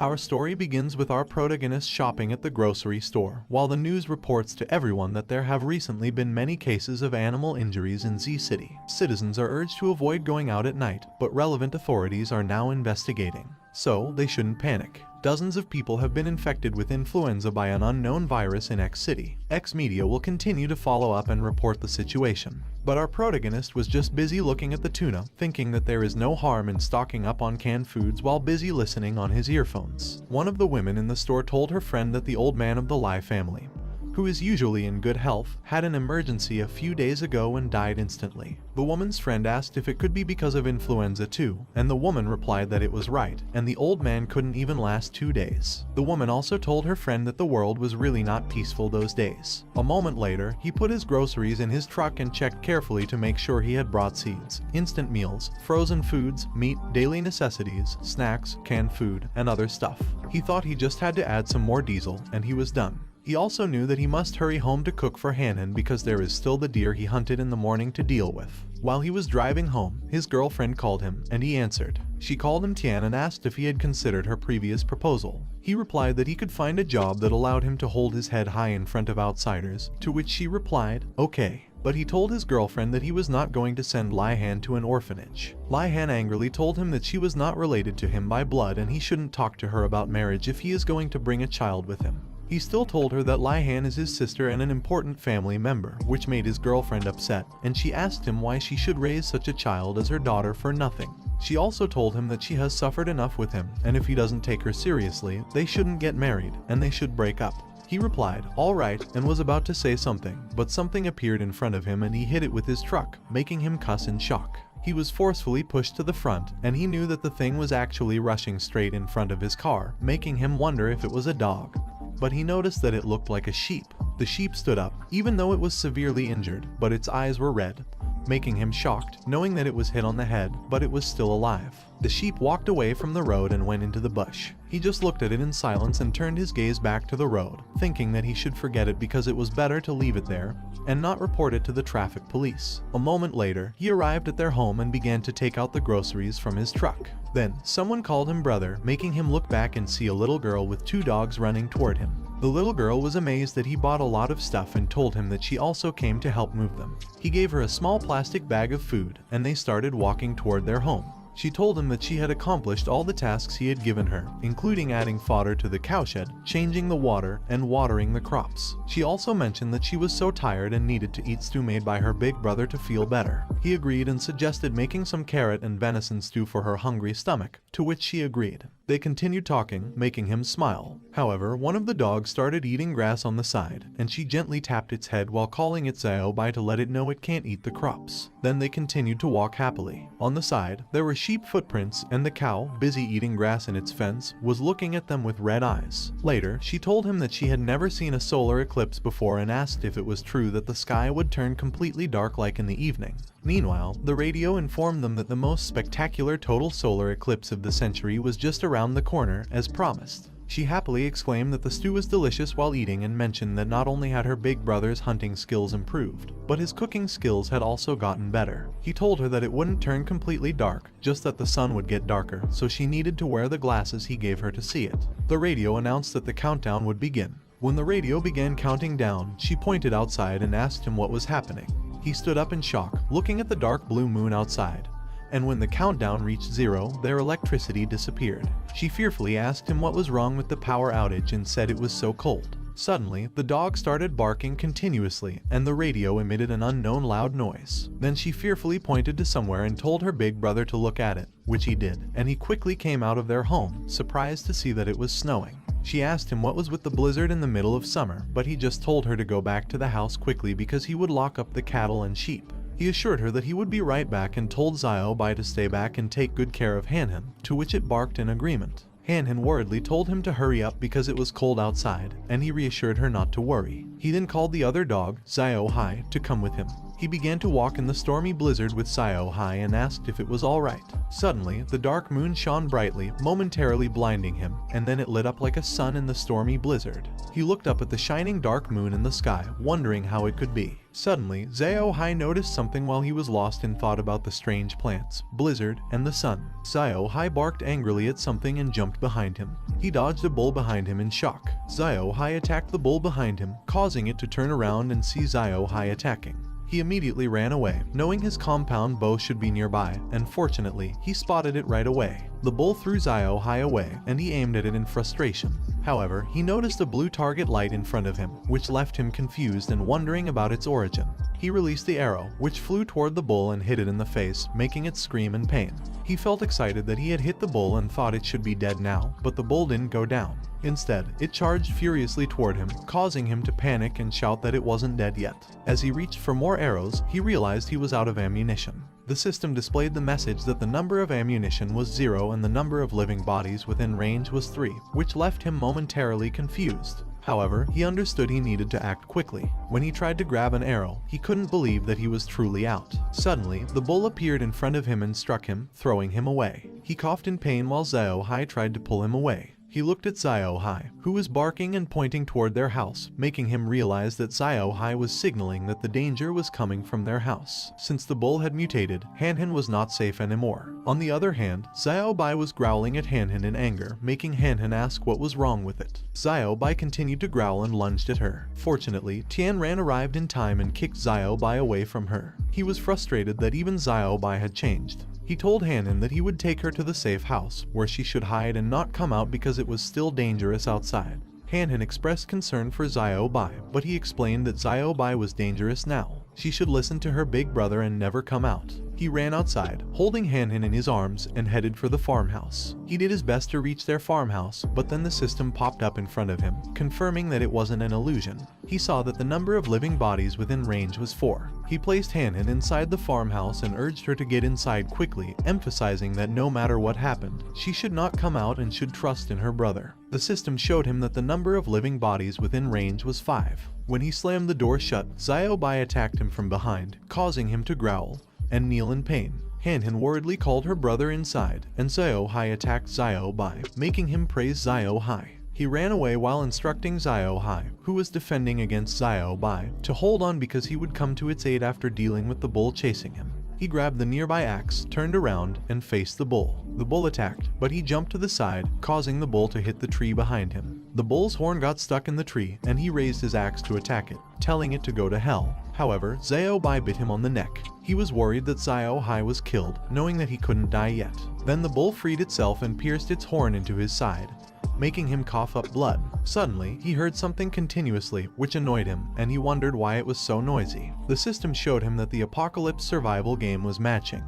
Our story begins with our protagonist shopping at the grocery store, while the news reports to everyone that there have recently been many cases of animal injuries in Z City. Citizens are urged to avoid going out at night, but relevant authorities are now investigating, so they shouldn't panic. Dozens of people have been infected with influenza by an unknown virus in X City. X Media will continue to follow up and report the situation. But our protagonist was just busy looking at the tuna, thinking that there is no harm in stocking up on canned foods while busy listening on his earphones. One of the women in the store told her friend that the old man of the Lai family, who is usually in good health, had an emergency a few days ago and died instantly. The woman's friend asked if it could be because of influenza too, and the woman replied that it was right, and the old man couldn't even last 2 days. The woman also told her friend that the world was really not peaceful those days. A moment later, he put his groceries in his truck and checked carefully to make sure he had brought seeds, instant meals, frozen foods, meat, daily necessities, snacks, canned food, and other stuff. He thought he just had to add some more diesel, and he was done. He also knew that he must hurry home to cook for Han because there is still the deer he hunted in the morning to deal with. While he was driving home, his girlfriend called him, and he answered. She called him Tian and asked if he had considered her previous proposal. He replied that he could find a job that allowed him to hold his head high in front of outsiders, to which she replied, okay. But he told his girlfriend that he was not going to send Lai Han to an orphanage. Lai Han angrily told him that she was not related to him by blood and he shouldn't talk to her about marriage if he is going to bring a child with him. He still told her that Lai Han is his sister and an important family member, which made his girlfriend upset, and she asked him why she should raise such a child as her daughter for nothing. She also told him that she has suffered enough with him, and if he doesn't take her seriously, they shouldn't get married, and they should break up. He replied, all right, and was about to say something, but something appeared in front of him and he hit it with his truck, making him cuss in shock. He was forcefully pushed to the front, and he knew that the thing was actually rushing straight in front of his car, making him wonder if it was a dog. But he noticed that it looked like a sheep. The sheep stood up, even though it was severely injured, but its eyes were red, making him shocked, knowing that it was hit on the head, but it was still alive. The sheep walked away from the road and went into the bush. He just looked at it in silence and turned his gaze back to the road, thinking that he should forget it because it was better to leave it there and not report it to the traffic police. A moment later, he arrived at their home and began to take out the groceries from his truck. Then, someone called him brother, making him look back and see a little girl with 2 dogs running toward him. The little girl was amazed that he bought a lot of stuff and told him that she also came to help move them. He gave her a small plastic bag of food, and they started walking toward their home. She told him that she had accomplished all the tasks he had given her, including adding fodder to the cowshed, changing the water, and watering the crops. She also mentioned that she was so tired and needed to eat stew made by her big brother to feel better. He agreed and suggested making some carrot and venison stew for her hungry stomach, to which she agreed. They continued talking, making him smile. However, one of the dogs started eating grass on the side, and she gently tapped its head while calling it Xiaobai to let it know it can't eat the crops. Then they continued to walk happily. On the side, there were sheep footprints, and the cow, busy eating grass in its fence, was looking at them with red eyes. Later, she told him that she had never seen a solar eclipse before and asked if it was true that the sky would turn completely dark like in the evening. Meanwhile, the radio informed them that the most spectacular total solar eclipse of the century was just around the corner, as promised. She happily exclaimed that the stew was delicious while eating and mentioned that not only had her big brother's hunting skills improved, but his cooking skills had also gotten better. He told her that it wouldn't turn completely dark, just that the sun would get darker, so she needed to wear the glasses he gave her to see it. The radio announced that the countdown would begin. When the radio began counting down, she pointed outside and asked him what was happening. He stood up in shock, looking at the dark blue moon outside. And when the countdown reached 0, their electricity disappeared. She fearfully asked him what was wrong with the power outage and said it was so cold. Suddenly, the dog started barking continuously, and the radio emitted an unknown loud noise. Then she fearfully pointed to somewhere and told her big brother to look at it, which he did, and he quickly came out of their home, surprised to see that it was snowing. She asked him what was with the blizzard in the middle of summer, but he just told her to go back to the house quickly because he would lock up the cattle and sheep. He assured her that he would be right back and told Xiaobai to stay back and take good care of Hanhan, to which it barked in agreement. Hanhan worriedly told him to hurry up because it was cold outside, and he reassured her not to worry. He then called the other dog, Xiaohai, to come with him. He began to walk in the stormy blizzard with Sayo Hai and asked if it was alright. Suddenly, the dark moon shone brightly, momentarily blinding him, and then it lit up like a sun in the stormy blizzard. He looked up at the shining dark moon in the sky, wondering how it could be. Suddenly, Sayo Hai noticed something while he was lost in thought about the strange plants, blizzard, and the sun. Sayo Hai barked angrily at something and jumped behind him. He dodged a bull behind him in shock. Sayo Hai attacked the bull behind him, causing it to turn around and see Sayo Hai attacking. He immediately ran away, knowing his compound bow should be nearby, and fortunately, he spotted it right away. The bull threw Sayo Hai away, and he aimed at it in frustration. However, he noticed a blue target light in front of him, which left him confused and wondering about its origin. He released the arrow, which flew toward the bull and hit it in the face, making it scream in pain. He felt excited that he had hit the bull and thought it should be dead now, but the bull didn't go down. Instead, it charged furiously toward him, causing him to panic and shout that it wasn't dead yet. As he reached for more arrows, he realized he was out of ammunition. The system displayed the message that the number of ammunition was 0 and the number of living bodies within range was 3, which left him momentarily confused. However, he understood he needed to act quickly. When he tried to grab an arrow, he couldn't believe that he was truly out. Suddenly, the bull appeared in front of him and struck him, throwing him away. He coughed in pain while Sayo Hai tried to pull him away. He looked at Sayo Hai, who was barking and pointing toward their house, making him realize that Sayo Hai was signaling that the danger was coming from their house. Since the bull had mutated, Hanhan was not safe anymore. On the other hand, Sayo Bai was growling at Hanhan in anger, making Hanhan ask what was wrong with it. Sayo Bai continued to growl and lunged at her. Fortunately, Tianran arrived in time and kicked Sayo Bai away from her. He was frustrated that even Sayo Bai had changed. He told Hanhan that he would take her to the safe house, where she should hide and not come out because it was still dangerous outside. Hanhan expressed concern for Sayo Bai, but he explained that Sayo Bai was dangerous now. She should listen to her big brother and never come out. He ran outside, holding Hanhan in his arms, and headed for the farmhouse. He did his best to reach their farmhouse, but then the system popped up in front of him, confirming that it wasn't an illusion. He saw that the number of living bodies within range was 4. He placed Hanhan inside the farmhouse and urged her to get inside quickly, emphasizing that no matter what happened, she should not come out and should trust in her brother. The system showed him that the number of living bodies within range was 5. When he slammed the door shut, Sayo Bai attacked him from behind, causing him to growl and kneel in pain. Hanhan worriedly called her brother inside, and Sayo Hai attacked Sayo Bai, making him praise Sayo Hai. He ran away while instructing Sayo Hai, who was defending against Sayo Bai, to hold on because he would come to its aid after dealing with the bull chasing him. He grabbed the nearby axe, turned around, and faced the bull. The bull attacked, but he jumped to the side, causing the bull to hit the tree behind him. The bull's horn got stuck in the tree, and he raised his axe to attack it, telling it to go to hell. However, Sayo Bai bit him on the neck. He was worried that Sayo Hai was killed, knowing that he couldn't die yet. Then the bull freed itself and pierced its horn into his side, making him cough up blood. Suddenly, he heard something continuously, which annoyed him, and he wondered why it was so noisy. The system showed him that the apocalypse survival game was matching,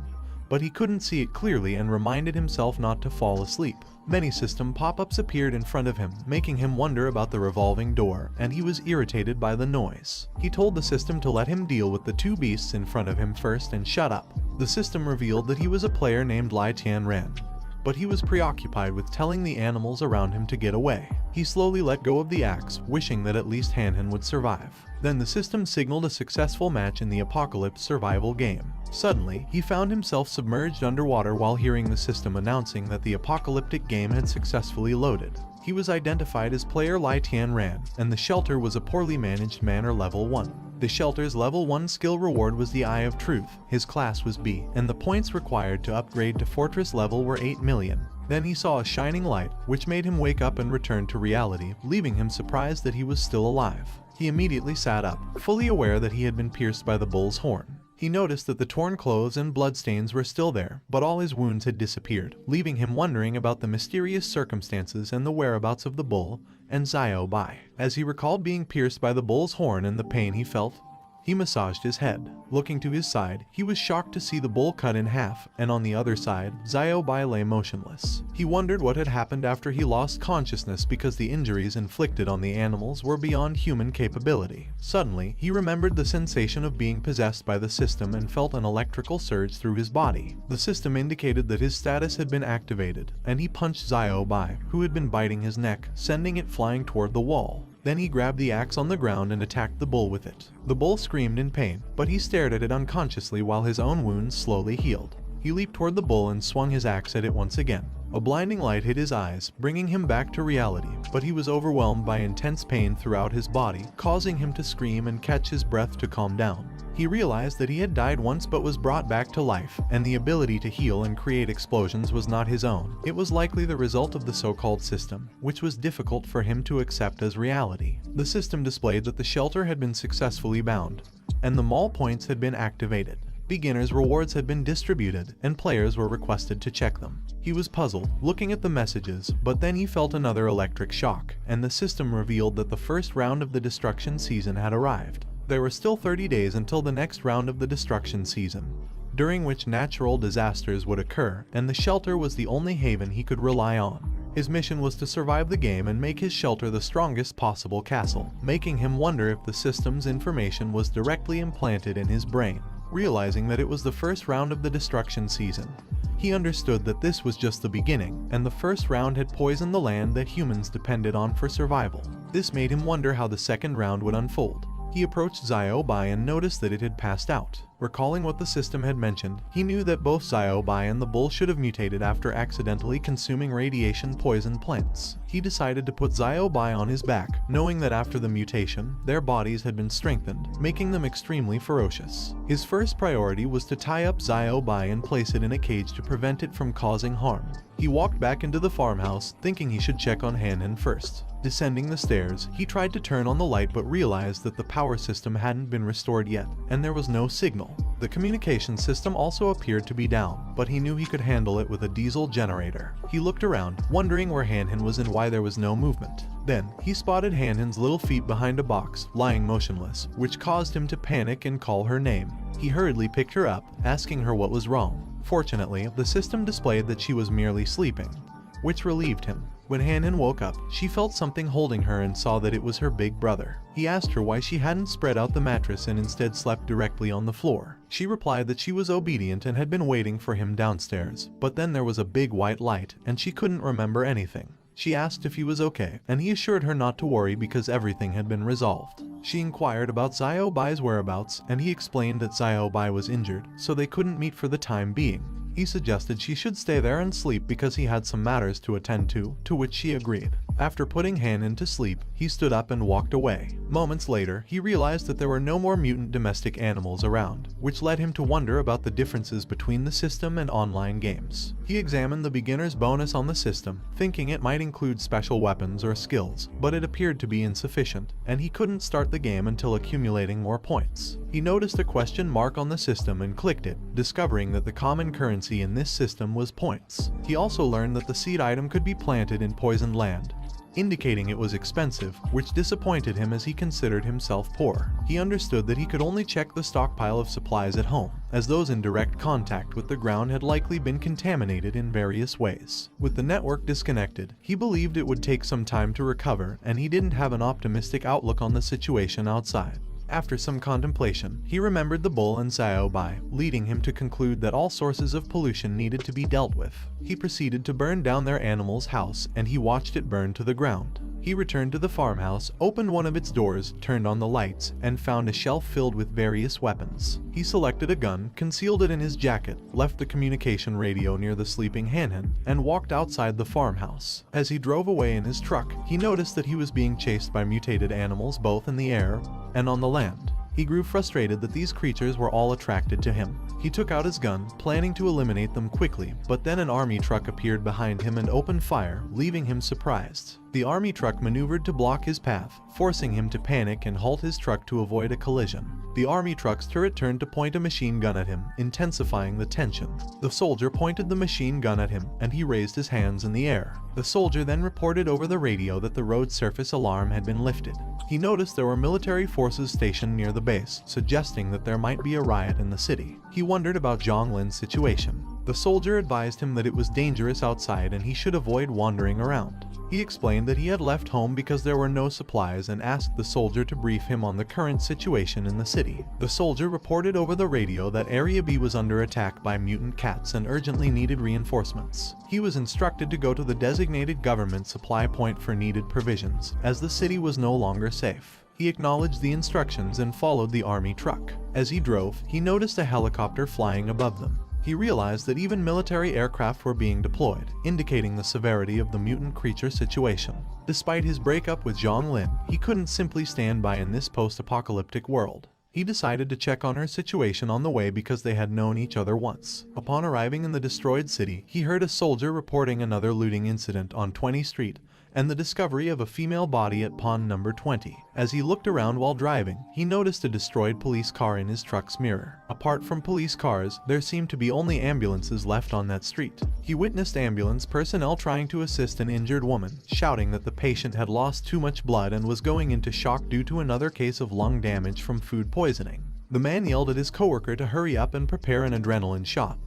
but he couldn't see it clearly and reminded himself not to fall asleep. Many system pop-ups appeared in front of him, making him wonder about the revolving door, and he was irritated by the noise. He told the system to let him deal with the 2 beasts in front of him first and shut up. The system revealed that he was a player named Lai Tianran, but he was preoccupied with telling the animals around him to get away. He slowly let go of the axe, wishing that at least Hanhan would survive. Then the system signaled a successful match in the apocalypse survival game. Suddenly, he found himself submerged underwater while hearing the system announcing that the apocalyptic game had successfully loaded. He was identified as player Lai Tianran, and the shelter was a poorly managed manor level 1. The shelter's level 1 skill reward was the Eye of Truth. His class was B, and the points required to upgrade to fortress level were 8 million. Then he saw a shining light, which made him wake up and return to reality, leaving him surprised that he was still alive. He immediately sat up, fully aware that he had been pierced by the bull's horn. He noticed that the torn clothes and bloodstains were still there, but all his wounds had disappeared, leaving him wondering about the mysterious circumstances and the whereabouts of the bull and Sayo Bai. As he recalled being pierced by the bull's horn and the pain he felt, he massaged his head. Looking to his side, he was shocked to see the bull cut in half, and on the other side, Sayo Bai lay motionless. He wondered what had happened after he lost consciousness because the injuries inflicted on the animals were beyond human capability. Suddenly, he remembered the sensation of being possessed by the system and felt an electrical surge through his body. The system indicated that his status had been activated, and he punched Sayo Bai, who had been biting his neck, sending it flying toward the wall. Then he grabbed the axe on the ground and attacked the bull with it. The bull screamed in pain, but he stared at it unconsciously while his own wounds slowly healed. He leaped toward the bull and swung his axe at it once again. A blinding light hit his eyes, bringing him back to reality, but he was overwhelmed by intense pain throughout his body, causing him to scream and catch his breath to calm down. He realized that he had died once but was brought back to life, and the ability to heal and create explosions was not his own. It was likely the result of the so-called system, which was difficult for him to accept as reality. The system displayed that the shelter had been successfully bound, and the mall points had been activated. Beginners' rewards had been distributed, and players were requested to check them. He was puzzled, looking at the messages, but then he felt another electric shock, and the system revealed that the first round of the destruction season had arrived. There were still 30 days until the next round of the destruction season, during which natural disasters would occur, and the shelter was the only haven he could rely on. His mission was to survive the game and make his shelter the strongest possible castle, making him wonder if the system's information was directly implanted in his brain. Realizing that it was the first round of the destruction season, he understood that this was just the beginning, and the first round had poisoned the land that humans depended on for survival. This made him wonder how the second round would unfold. He approached Xiaobai and noticed that it had passed out. Recalling what the system had mentioned, he knew that both Xiaobai and the bull should have mutated after accidentally consuming radiation-poisoned plants. He decided to put Xiaobai on his back, knowing that after the mutation, their bodies had been strengthened, making them extremely ferocious. His first priority was to tie up Xiaobai and place it in a cage to prevent it from causing harm. He walked back into the farmhouse, thinking he should check on Hanhan first. Descending the stairs, he tried to turn on the light but realized that the power system hadn't been restored yet, and there was no signal. The communication system also appeared to be down, but he knew he could handle it with a diesel generator. He looked around, wondering where Hanhan was and why there was no movement. Then, he spotted Hanhan's little feet behind a box, lying motionless, which caused him to panic and call her name. He hurriedly picked her up, asking her what was wrong. Fortunately, the system displayed that she was merely sleeping, which relieved him. When Hanhan woke up, she felt something holding her and saw that it was her big brother. He asked her why she hadn't spread out the mattress and instead slept directly on the floor. She replied that she was obedient and had been waiting for him downstairs, but then there was a big white light, and she couldn't remember anything. She asked if he was okay, and he assured her not to worry because everything had been resolved. She inquired about Xiaobai's whereabouts, and he explained that Xiaobai was injured, so they couldn't meet for the time being. He suggested she should stay there and sleep because he had some matters to attend to which she agreed. After putting Hanhan to sleep, he stood up and walked away. Moments later, he realized that there were no more mutant domestic animals around, which led him to wonder about the differences between the system and online games. He examined the beginner's bonus on the system, thinking it might include special weapons or skills, but it appeared to be insufficient, and he couldn't start the game until accumulating more points. He noticed a question mark on the system and clicked it, discovering that the common currency in this system was points. He also learned that the seed item could be planted in poisoned land, indicating it was expensive, which disappointed him as he considered himself poor. He understood that he could only check the stockpile of supplies at home, as those in direct contact with the ground had likely been contaminated in various ways. With the network disconnected, he believed it would take some time to recover, and he didn't have an optimistic outlook on the situation outside. After some contemplation, he remembered the bull and Xiaobai, leading him to conclude that all sources of pollution needed to be dealt with. He proceeded to burn down their animal's house, and he watched it burn to the ground. He returned to the farmhouse, opened one of its doors, turned on the lights, and found a shelf filled with various weapons. He selected a gun, concealed it in his jacket, left the communication radio near the sleeping Hanhan, and walked outside the farmhouse. As he drove away in his truck, he noticed that he was being chased by mutated animals both in the air and on the land. He grew frustrated that these creatures were all attracted to him. He took out his gun, planning to eliminate them quickly, but then an army truck appeared behind him and opened fire, leaving him surprised. The army truck maneuvered to block his path, forcing him to panic and halt his truck to avoid a collision. The army truck's turret turned to point a machine gun at him, intensifying the tension. The soldier pointed the machine gun at him, and he raised his hands in the air. The soldier then reported over the radio that the road surface alarm had been lifted. He noticed there were military forces stationed near the base, suggesting that there might be a riot in the city. He wondered about Zhonglin's situation. The soldier advised him that it was dangerous outside and he should avoid wandering around. He explained that he had left home because there were no supplies and asked the soldier to brief him on the current situation in the city. The soldier reported over the radio that Area B was under attack by mutant cats and urgently needed reinforcements. He was instructed to go to the designated government supply point for needed provisions, as the city was no longer safe. He acknowledged the instructions and followed the army truck. As he drove, he noticed a helicopter flying above them. He realized that even military aircraft were being deployed, indicating the severity of the mutant creature situation. Despite his breakup with Zhonglin, he couldn't simply stand by in this post-apocalyptic world. He decided to check on her situation on the way because they had known each other once. Upon arriving in the destroyed city, he heard a soldier reporting another looting incident on 20th Street, and the discovery of a female body at pawn number 20. As he looked around while driving, he noticed a destroyed police car in his truck's mirror. Apart from police cars, there seemed to be only ambulances left on that street. He witnessed ambulance personnel trying to assist an injured woman, shouting that the patient had lost too much blood and was going into shock due to another case of lung damage from food poisoning. The man yelled at his coworker to hurry up and prepare an adrenaline shot.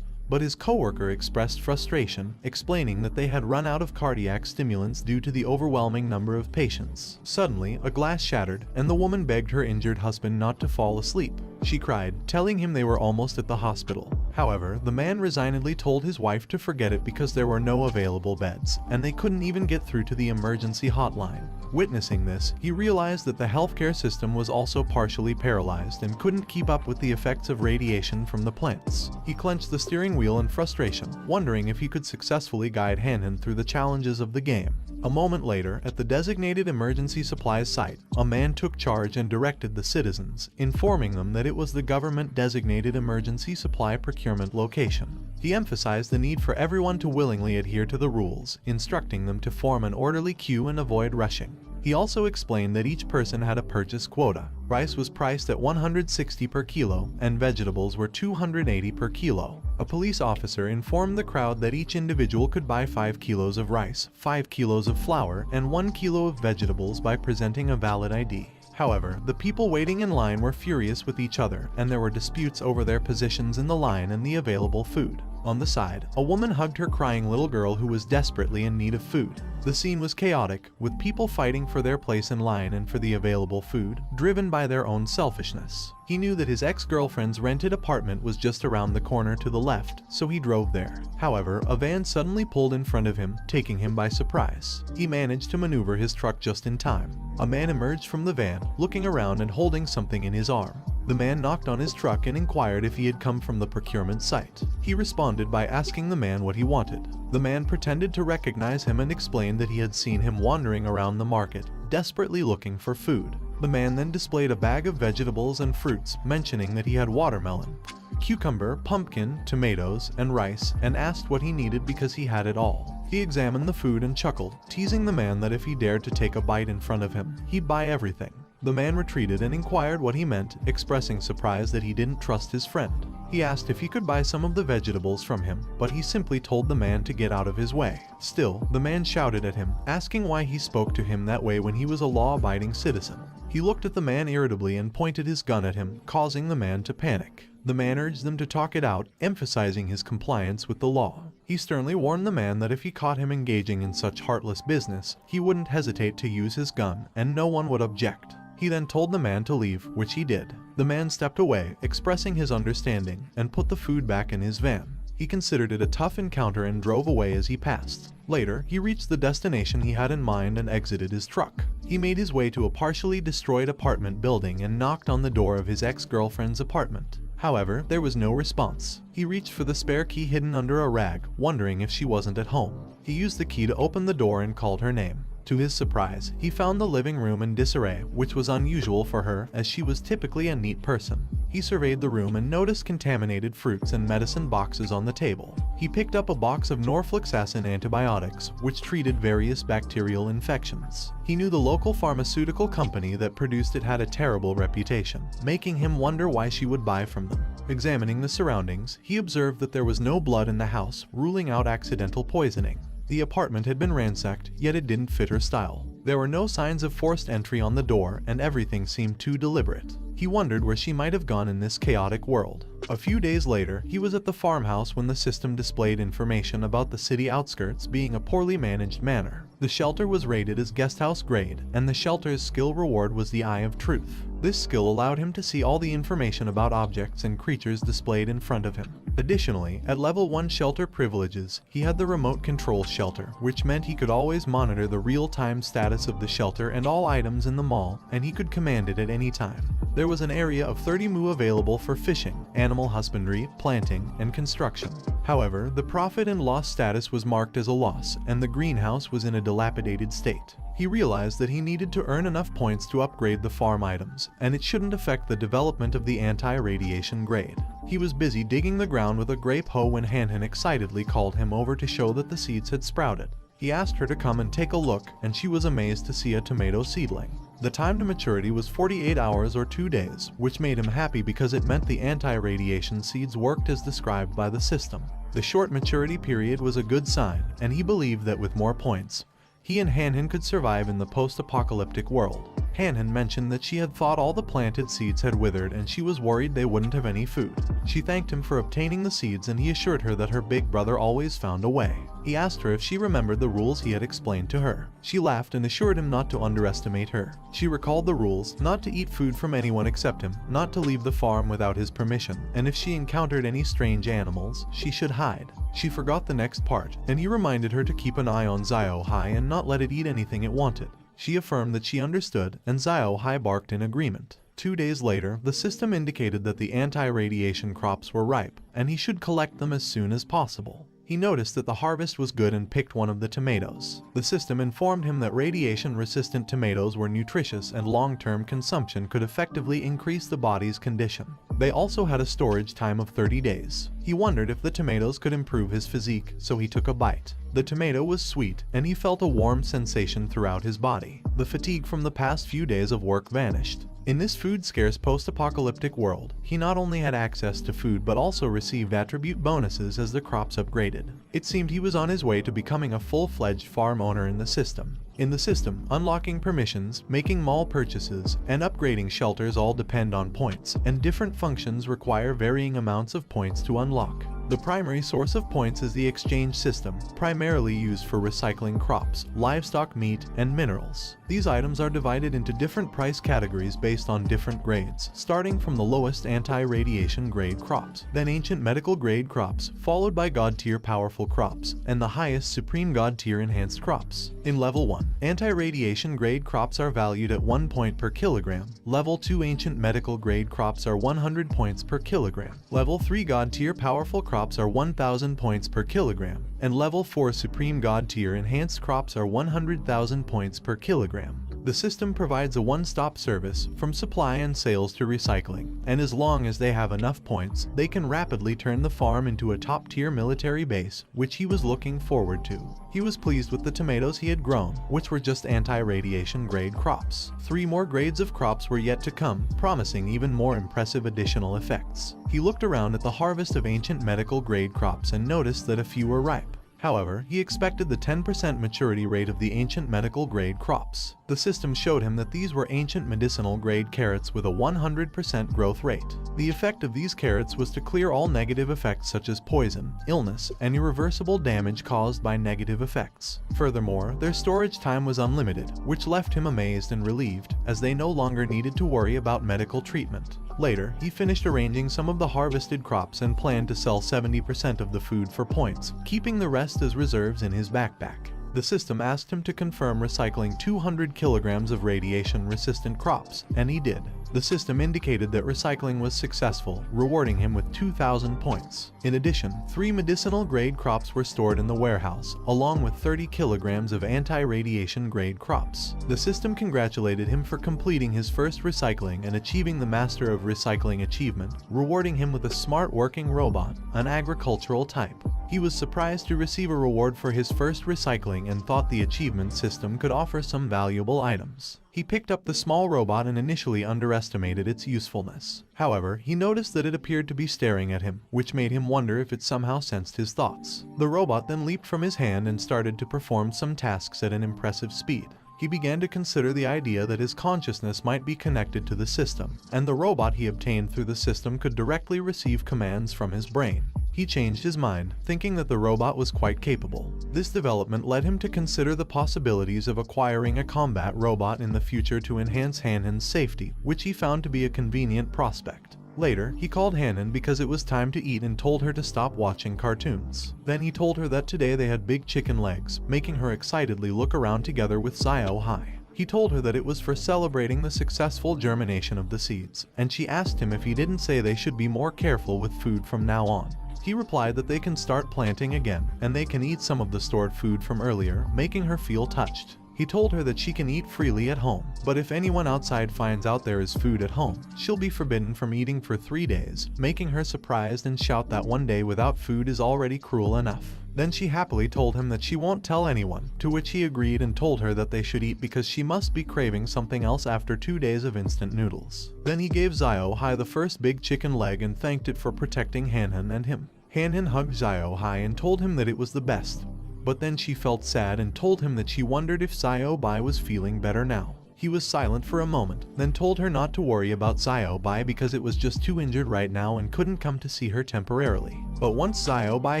But his coworker expressed frustration, explaining that they had run out of cardiac stimulants due to the overwhelming number of patients. Suddenly, a glass shattered, and the woman begged her injured husband not to fall asleep. She cried, telling him they were almost at the hospital. However, the man resignedly told his wife to forget it because there were no available beds, and they couldn't even get through to the emergency hotline. Witnessing this, he realized that the healthcare system was also partially paralyzed and couldn't keep up with the effects of radiation from the plants. He clenched the steering wheel in frustration, wondering if he could successfully guide Han-Han through the challenges of the game. A moment later, at the designated emergency supplies site, a man took charge and directed the citizens, informing them that it was the government-designated emergency supply procurement location. He emphasized the need for everyone to willingly adhere to the rules, instructing them to form an orderly queue and avoid rushing. He also explained that each person had a purchase quota. Rice was priced at 160 per kilo, and vegetables were 280 per kilo. A police officer informed the crowd that each individual could buy 5 kilos of rice, 5 kilos of flour, and 1 kilo of vegetables by presenting a valid ID. However, the people waiting in line were furious with each other, and there were disputes over their positions in the line and the available food. On the side, a woman hugged her crying little girl who was desperately in need of food. The scene was chaotic, with people fighting for their place in line and for the available food, driven by their own selfishness. He knew that his ex-girlfriend's rented apartment was just around the corner to the left, so he drove there. However, a van suddenly pulled in front of him, taking him by surprise. He managed to maneuver his truck just in time. A man emerged from the van, looking around and holding something in his arm. The man knocked on his truck and inquired if he had come from the procurement site. He responded by asking the man what he wanted. The man pretended to recognize him and explained that he had seen him wandering around the market, desperately looking for food. The man then displayed a bag of vegetables and fruits, mentioning that he had watermelon, cucumber, pumpkin, tomatoes, and rice, and asked what he needed because he had it all. He examined the food and chuckled, teasing the man that if he dared to take a bite in front of him, he'd buy everything. The man retreated and inquired what he meant, expressing surprise that he didn't trust his friend. He asked if he could buy some of the vegetables from him, but he simply told the man to get out of his way. Still, the man shouted at him, asking why he spoke to him that way when he was a law-abiding citizen. He looked at the man irritably and pointed his gun at him, causing the man to panic. The man urged them to talk it out, emphasizing his compliance with the law. He sternly warned the man that if he caught him engaging in such heartless business, he wouldn't hesitate to use his gun, and no one would object. He then told the man to leave, which he did. The man stepped away, expressing his understanding, and put the food back in his van. He considered it a tough encounter and drove away as he passed. Later, he reached the destination he had in mind and exited his truck. He made his way to a partially destroyed apartment building and knocked on the door of his ex-girlfriend's apartment. However, there was no response. He reached for the spare key hidden under a rag, wondering if she wasn't at home. He used the key to open the door and called her name. To his surprise, he found the living room in disarray, which was unusual for her as she was typically a neat person. He surveyed the room and noticed contaminated fruits and medicine boxes on the table. He picked up a box of norfloxacin antibiotics, which treated various bacterial infections. He knew the local pharmaceutical company that produced it had a terrible reputation, making him wonder why she would buy from them. Examining the surroundings, he observed that there was no blood in the house, ruling out accidental poisoning. The apartment had been ransacked, yet it didn't fit her style. There were no signs of forced entry on the door, and everything seemed too deliberate. He wondered where she might have gone in this chaotic world. A few days later, he was at the farmhouse when the system displayed information about the city outskirts being a poorly managed manor. The shelter was rated as guesthouse grade, and the shelter's skill reward was the Eye of Truth. This skill allowed him to see all the information about objects and creatures displayed in front of him. Additionally, at level 1 shelter privileges, he had the remote control shelter, which meant he could always monitor the real-time status of the shelter and all items in the mall, and he could command it at any time. There was an area of 30 mu available for fishing, animal husbandry, planting, and construction. However, the profit and loss status was marked as a loss, and the greenhouse was in a dilapidated state. He realized that he needed to earn enough points to upgrade the farm items, and it shouldn't affect the development of the anti-radiation grade. He was busy digging the ground with a grape hoe when Hanhan excitedly called him over to show that the seeds had sprouted. He asked her to come and take a look, and she was amazed to see a tomato seedling. The time to maturity was 48 hours or 2 days, which made him happy because it meant the anti-radiation seeds worked as described by the system. The short maturity period was a good sign, and he believed that with more points, he and Hanhan could survive in the post-apocalyptic world. Hanhan mentioned that she had thought all the planted seeds had withered and she was worried they wouldn't have any food. She thanked him for obtaining the seeds and he assured her that her big brother always found a way. He asked her if she remembered the rules he had explained to her. She laughed and assured him not to underestimate her. She recalled the rules, not to eat food from anyone except him, not to leave the farm without his permission, and if she encountered any strange animals, she should hide. She forgot the next part, and he reminded her to keep an eye on Zio Hai and not let it eat anything it wanted. She affirmed that she understood, and Zio Hai barked in agreement. 2 days later, the system indicated that the anti-radiation crops were ripe, and he should collect them as soon as possible. He noticed that the harvest was good and picked one of the tomatoes. The system informed him that radiation-resistant tomatoes were nutritious and long-term consumption could effectively increase the body's condition. They also had a storage time of 30 days. He wondered if the tomatoes could improve his physique, so he took a bite. The tomato was sweet, and he felt a warm sensation throughout his body. The fatigue from the past few days of work vanished. In this food-scarce post-apocalyptic world, he not only had access to food but also received attribute bonuses as the crops upgraded. It seemed he was on his way to becoming a full-fledged farm owner in the system. In the system, unlocking permissions, making mall purchases, and upgrading shelters all depend on points, and different functions require varying amounts of points to unlock. The primary source of points is the exchange system, primarily used for recycling crops, livestock meat, and minerals. These items are divided into different price categories based on different grades, starting from the lowest anti-radiation grade crops, then ancient medical grade crops, followed by god tier powerful crops, and the highest supreme god tier enhanced crops. In level 1, anti-radiation grade crops are valued at 1 point per kilogram. Level 2 ancient medical grade crops are 100 points per kilogram. Level 3 god tier powerful crops are 1000 points per kilogram, and level 4 supreme god tier enhanced crops are 100,000 points per kilogram. The system provides a one-stop service from supply and sales to recycling, and as long as they have enough points, they can rapidly turn the farm into a top-tier military base, which he was looking forward to. He was pleased with the tomatoes he had grown, which were just anti-radiation grade crops. 3 more grades of crops were yet to come, promising even more impressive additional effects. He looked around at the harvest of ancient medical grade crops and noticed that a few were ripe. However, he expected the 10% maturity rate of the ancient medical grade crops. The system showed him that these were ancient medicinal grade carrots with a 100% growth rate. The effect of these carrots was to clear all negative effects such as poison, illness, and irreversible damage caused by negative effects. Furthermore, their storage time was unlimited, which left him amazed and relieved, as they no longer needed to worry about medical treatment. Later, he finished arranging some of the harvested crops and planned to sell 70% of the food for points, keeping the rest as reserves in his backpack. The system asked him to confirm recycling 200 kilograms of radiation-resistant crops, and he did. The system indicated that recycling was successful, rewarding him with 2,000 points. In addition, 3 medicinal-grade crops were stored in the warehouse, along with 30 kilograms of anti-radiation-grade crops. The system congratulated him for completing his first recycling and achieving the Master of Recycling achievement, rewarding him with a smart working robot, an agricultural type. He was surprised to receive a reward for his first recycling and thought the achievement system could offer some valuable items. He picked up the small robot and initially underestimated its usefulness. However, he noticed that it appeared to be staring at him, which made him wonder if it somehow sensed his thoughts. The robot then leaped from his hand and started to perform some tasks at an impressive speed. he began to consider the idea that his consciousness might be connected to the system, and the robot he obtained through the system could directly receive commands from his brain. He changed his mind, thinking that the robot was quite capable. This development led him to consider the possibilities of acquiring a combat robot in the future to enhance Han-Han's safety, which he found to be a convenient prospect. Later, he called Han-Han because it was time to eat and told her to stop watching cartoons. Then he told her that today they had big chicken legs, making her excitedly look around together with Xiao Hai. He told her that it was for celebrating the successful germination of the seeds, and she asked him if he didn't say they should be more careful with food from now on. He replied that they can start planting again, and they can eat some of the stored food from earlier, making her feel touched. He told her that she can eat freely at home, but if anyone outside finds out there is food at home, she'll be forbidden from eating for 3 days, making her surprised and shout that one day without food is already cruel enough. Then she happily told him that she won't tell anyone, to which he agreed and told her that they should eat because she must be craving something else after 2 days of instant noodles. Then he gave Xiao Hai the first big chicken leg and thanked it for protecting Han-Han and him. Han-Han hugged Xiao Hai and told him that it was the best. But then she felt sad and told him that she wondered if Xiao Bai was feeling better now. He was silent for a moment, then told her not to worry about Xiao Bai because it was just too injured right now and couldn't come to see her temporarily. But once Xiao Bai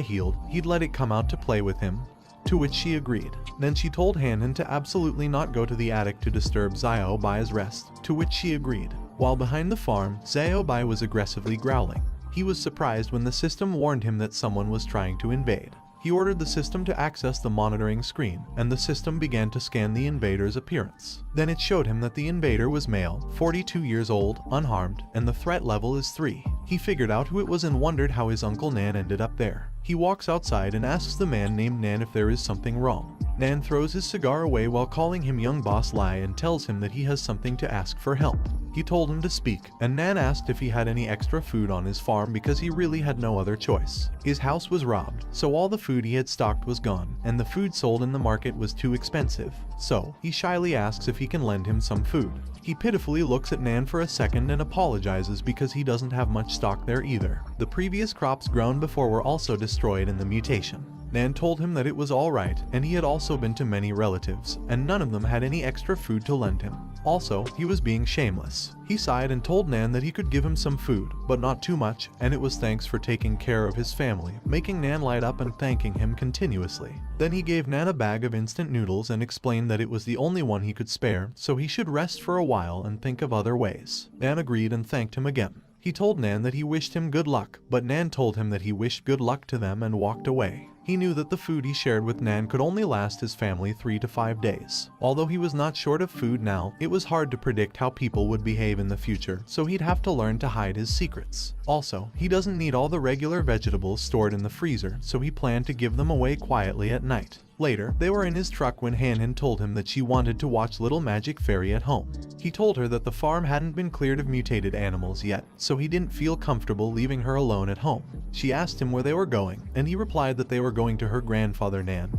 healed, he'd let it come out to play with him, to which she agreed. Then she told Han-Han to absolutely not go to the attic to disturb Xiao Bai's rest, to which she agreed. While behind the farm, Xiao Bai was aggressively growling. He was surprised when the system warned him that someone was trying to invade. He ordered the system to access the monitoring screen, and the system began to scan the invader's appearance. Then it showed him that the invader was male, 42 years old, unharmed, and the threat level is 3. He figured out who it was and wondered how his uncle Nan ended up there. He walks outside and asks the man named Nan if there is something wrong. Nan throws his cigar away while calling him young boss Lai and tells him that he has something to ask for help. He told him to speak, and Nan asked if he had any extra food on his farm because he really had no other choice. His house was robbed, so all the food he had stocked was gone, and the food sold in the market was too expensive. So, he shyly asks if he can lend him some food. He pitifully looks at Nan for a second and apologizes because he doesn't have much stock there either. The previous crops grown before were also destroyed in the mutation. Nan told him that it was alright, and he had also been to many relatives, and none of them had any extra food to lend him. Also, he was being shameless. He sighed and told Nan that he could give him some food, but not too much, and it was thanks for taking care of his family, making Nan light up and thanking him continuously. Then he gave Nan a bag of instant noodles and explained that it was the only one he could spare, so he should rest for a while and think of other ways. Nan agreed and thanked him again. He told Nan that he wished him good luck, but Nan told him that he wished good luck to them and walked away. He knew that the food he shared with Nan could only last his family 3 to 5 days. Although he was not short of food now, it was hard to predict how people would behave in the future, so he'd have to learn to hide his secrets. Also, he doesn't need all the regular vegetables stored in the freezer, so he planned to give them away quietly at night. Later, they were in his truck when Han-Han told him that she wanted to watch Little Magic Fairy at home. He told her that the farm hadn't been cleared of mutated animals yet, so he didn't feel comfortable leaving her alone at home. She asked him where they were going, and he replied that they were going to her grandfather Nan,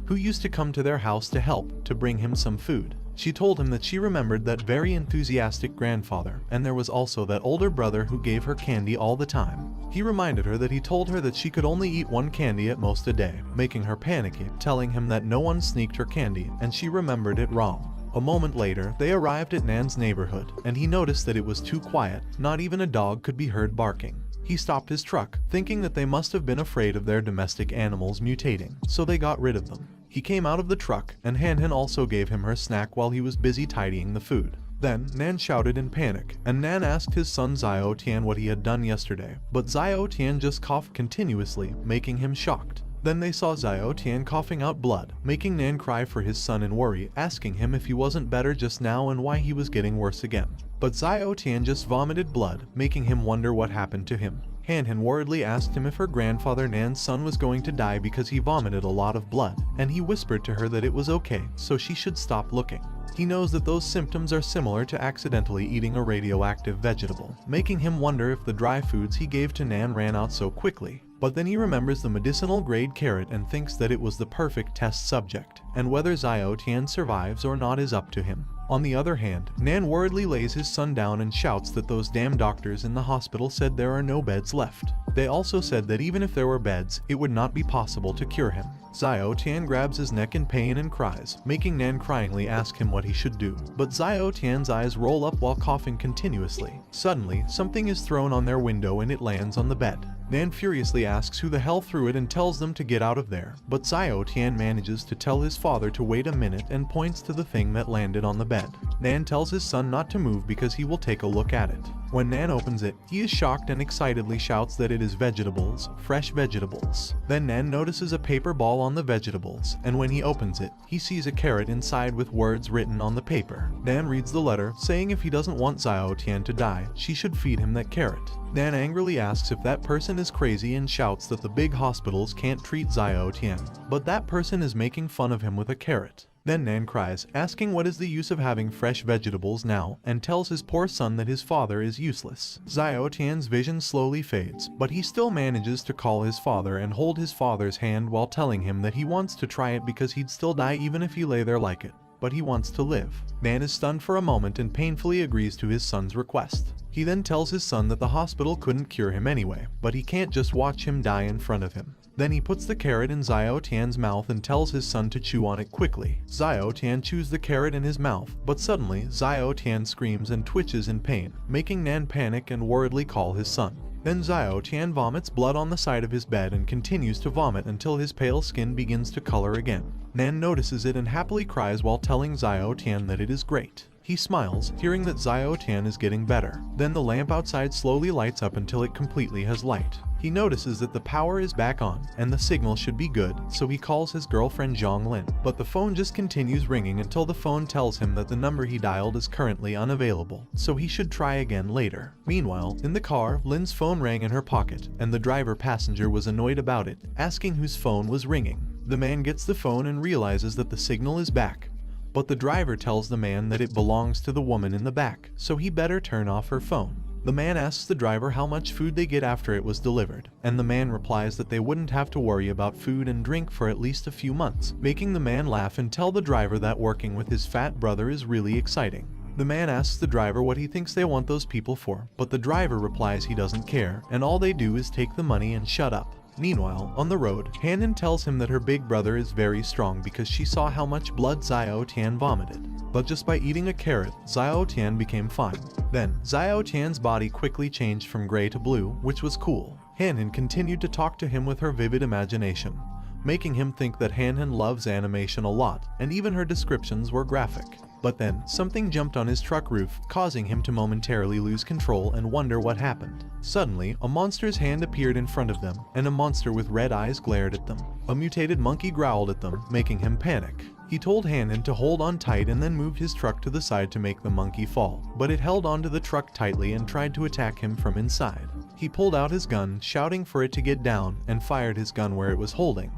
who used to come to their house to help, to bring him some food. She told him that she remembered that very enthusiastic grandfather, and there was also that older brother who gave her candy all the time. He reminded her that he told her that she could only eat 1 candy at most a day, making her panicky, telling him that no one sneaked her candy, and she remembered it wrong. A moment later, they arrived at Nan's neighborhood, and he noticed that it was too quiet, not even a dog could be heard barking. He stopped his truck, thinking that they must have been afraid of their domestic animals mutating, so they got rid of them. He came out of the truck, and Han-Han also gave him her snack while he was busy tidying the food. Then, Nan shouted in panic, and Nan asked his son Xiao Tian what he had done yesterday, but Xiao Tian just coughed continuously, making him shocked. Then they saw Xiao Tian coughing out blood, making Nan cry for his son in worry, asking him if he wasn't better just now and why he was getting worse again. But Xiao Tian just vomited blood, making him wonder what happened to him. Han-Han worriedly asked him if her grandfather Nan's son was going to die because he vomited a lot of blood, and he whispered to her that it was okay, so she should stop looking. He knows that those symptoms are similar to accidentally eating a radioactive vegetable, making him wonder if the dry foods he gave to Nan ran out so quickly. But then he remembers the medicinal grade carrot and thinks that it was the perfect test subject, and whether Xiao Tian survives or not is up to him. On the other hand, Nan worriedly lays his son down and shouts that those damn doctors in the hospital said there are no beds left. They also said that even if there were beds, it would not be possible to cure him. Xiao Tian grabs his neck in pain and cries, making Nan cryingly ask him what he should do. But Xiao Tian's eyes roll up while coughing continuously. Suddenly, something is thrown on their window and it lands on the bed. Nan furiously asks who the hell threw it and tells them to get out of there, but Xiao Tian manages to tell his father to wait a minute and points to the thing that landed on the bed. Nan tells his son not to move because he will take a look at it. When Nan opens it, he is shocked and excitedly shouts that it is vegetables, fresh vegetables. Then Nan notices a paper ball on the vegetables, and when he opens it, he sees a carrot inside with words written on the paper. Nan reads the letter, saying if he doesn't want Xiao Tian to die, she should feed him that carrot. Nan angrily asks if that person is crazy and shouts that the big hospitals can't treat Xiao Tian, but that person is making fun of him with a carrot. Then Nan cries, asking what is the use of having fresh vegetables now, and tells his poor son that his father is useless. Xiao Tian's vision slowly fades, but he still manages to call his father and hold his father's hand while telling him that he wants to try it because he'd still die even if he lay there like it, but he wants to live. Nan is stunned for a moment and painfully agrees to his son's request. He then tells his son that the hospital couldn't cure him anyway, but he can't just watch him die in front of him. Then he puts the carrot in Xiao Tian's mouth and tells his son to chew on it quickly. Xiao Tian chews the carrot in his mouth, but suddenly Xiao Tian screams and twitches in pain, making Nan panic and worriedly call his son. Then Xiao Tian vomits blood on the side of his bed and continues to vomit until his pale skin begins to color again. Nan notices it and happily cries while telling Xiao Tian that it is great. He smiles, hearing that Xiao Tian is getting better. Then the lamp outside slowly lights up until it completely has light. He notices that the power is back on, and the signal should be good, so he calls his girlfriend Zhang Lin. But the phone just continues ringing until the phone tells him that the number he dialed is currently unavailable, so he should try again later. Meanwhile, in the car, Lin's phone rang in her pocket, and the driver passenger was annoyed about it, asking whose phone was ringing. The man gets the phone and realizes that the signal is back, but the driver tells the man that it belongs to the woman in the back, so he better turn off her phone. The man asks the driver how much food they get after it was delivered, and the man replies that they wouldn't have to worry about food and drink for at least a few months, making the man laugh and tell the driver that working with his fat brother is really exciting. The man asks the driver what he thinks they want those people for, but the driver replies he doesn't care, and all they do is take the money and shut up. Meanwhile, on the road, Han tells him that her big brother is very strong because she saw how much blood Xiao Tian vomited. But just by eating a carrot, Xiao Tian became fine. Then, Xiao Tian's body quickly changed from gray to blue, which was cool. Han continued to talk to him with her vivid imagination, making him think that Han loves animation a lot, and even her descriptions were graphic. But then, something jumped on his truck roof, causing him to momentarily lose control and wonder what happened. Suddenly, a monster's hand appeared in front of them, and a monster with red eyes glared at them. A mutated monkey growled at them, making him panic. He told Han to hold on tight and then moved his truck to the side to make the monkey fall, but it held onto the truck tightly and tried to attack him from inside. He pulled out his gun, shouting for it to get down, and fired his gun where it was holding,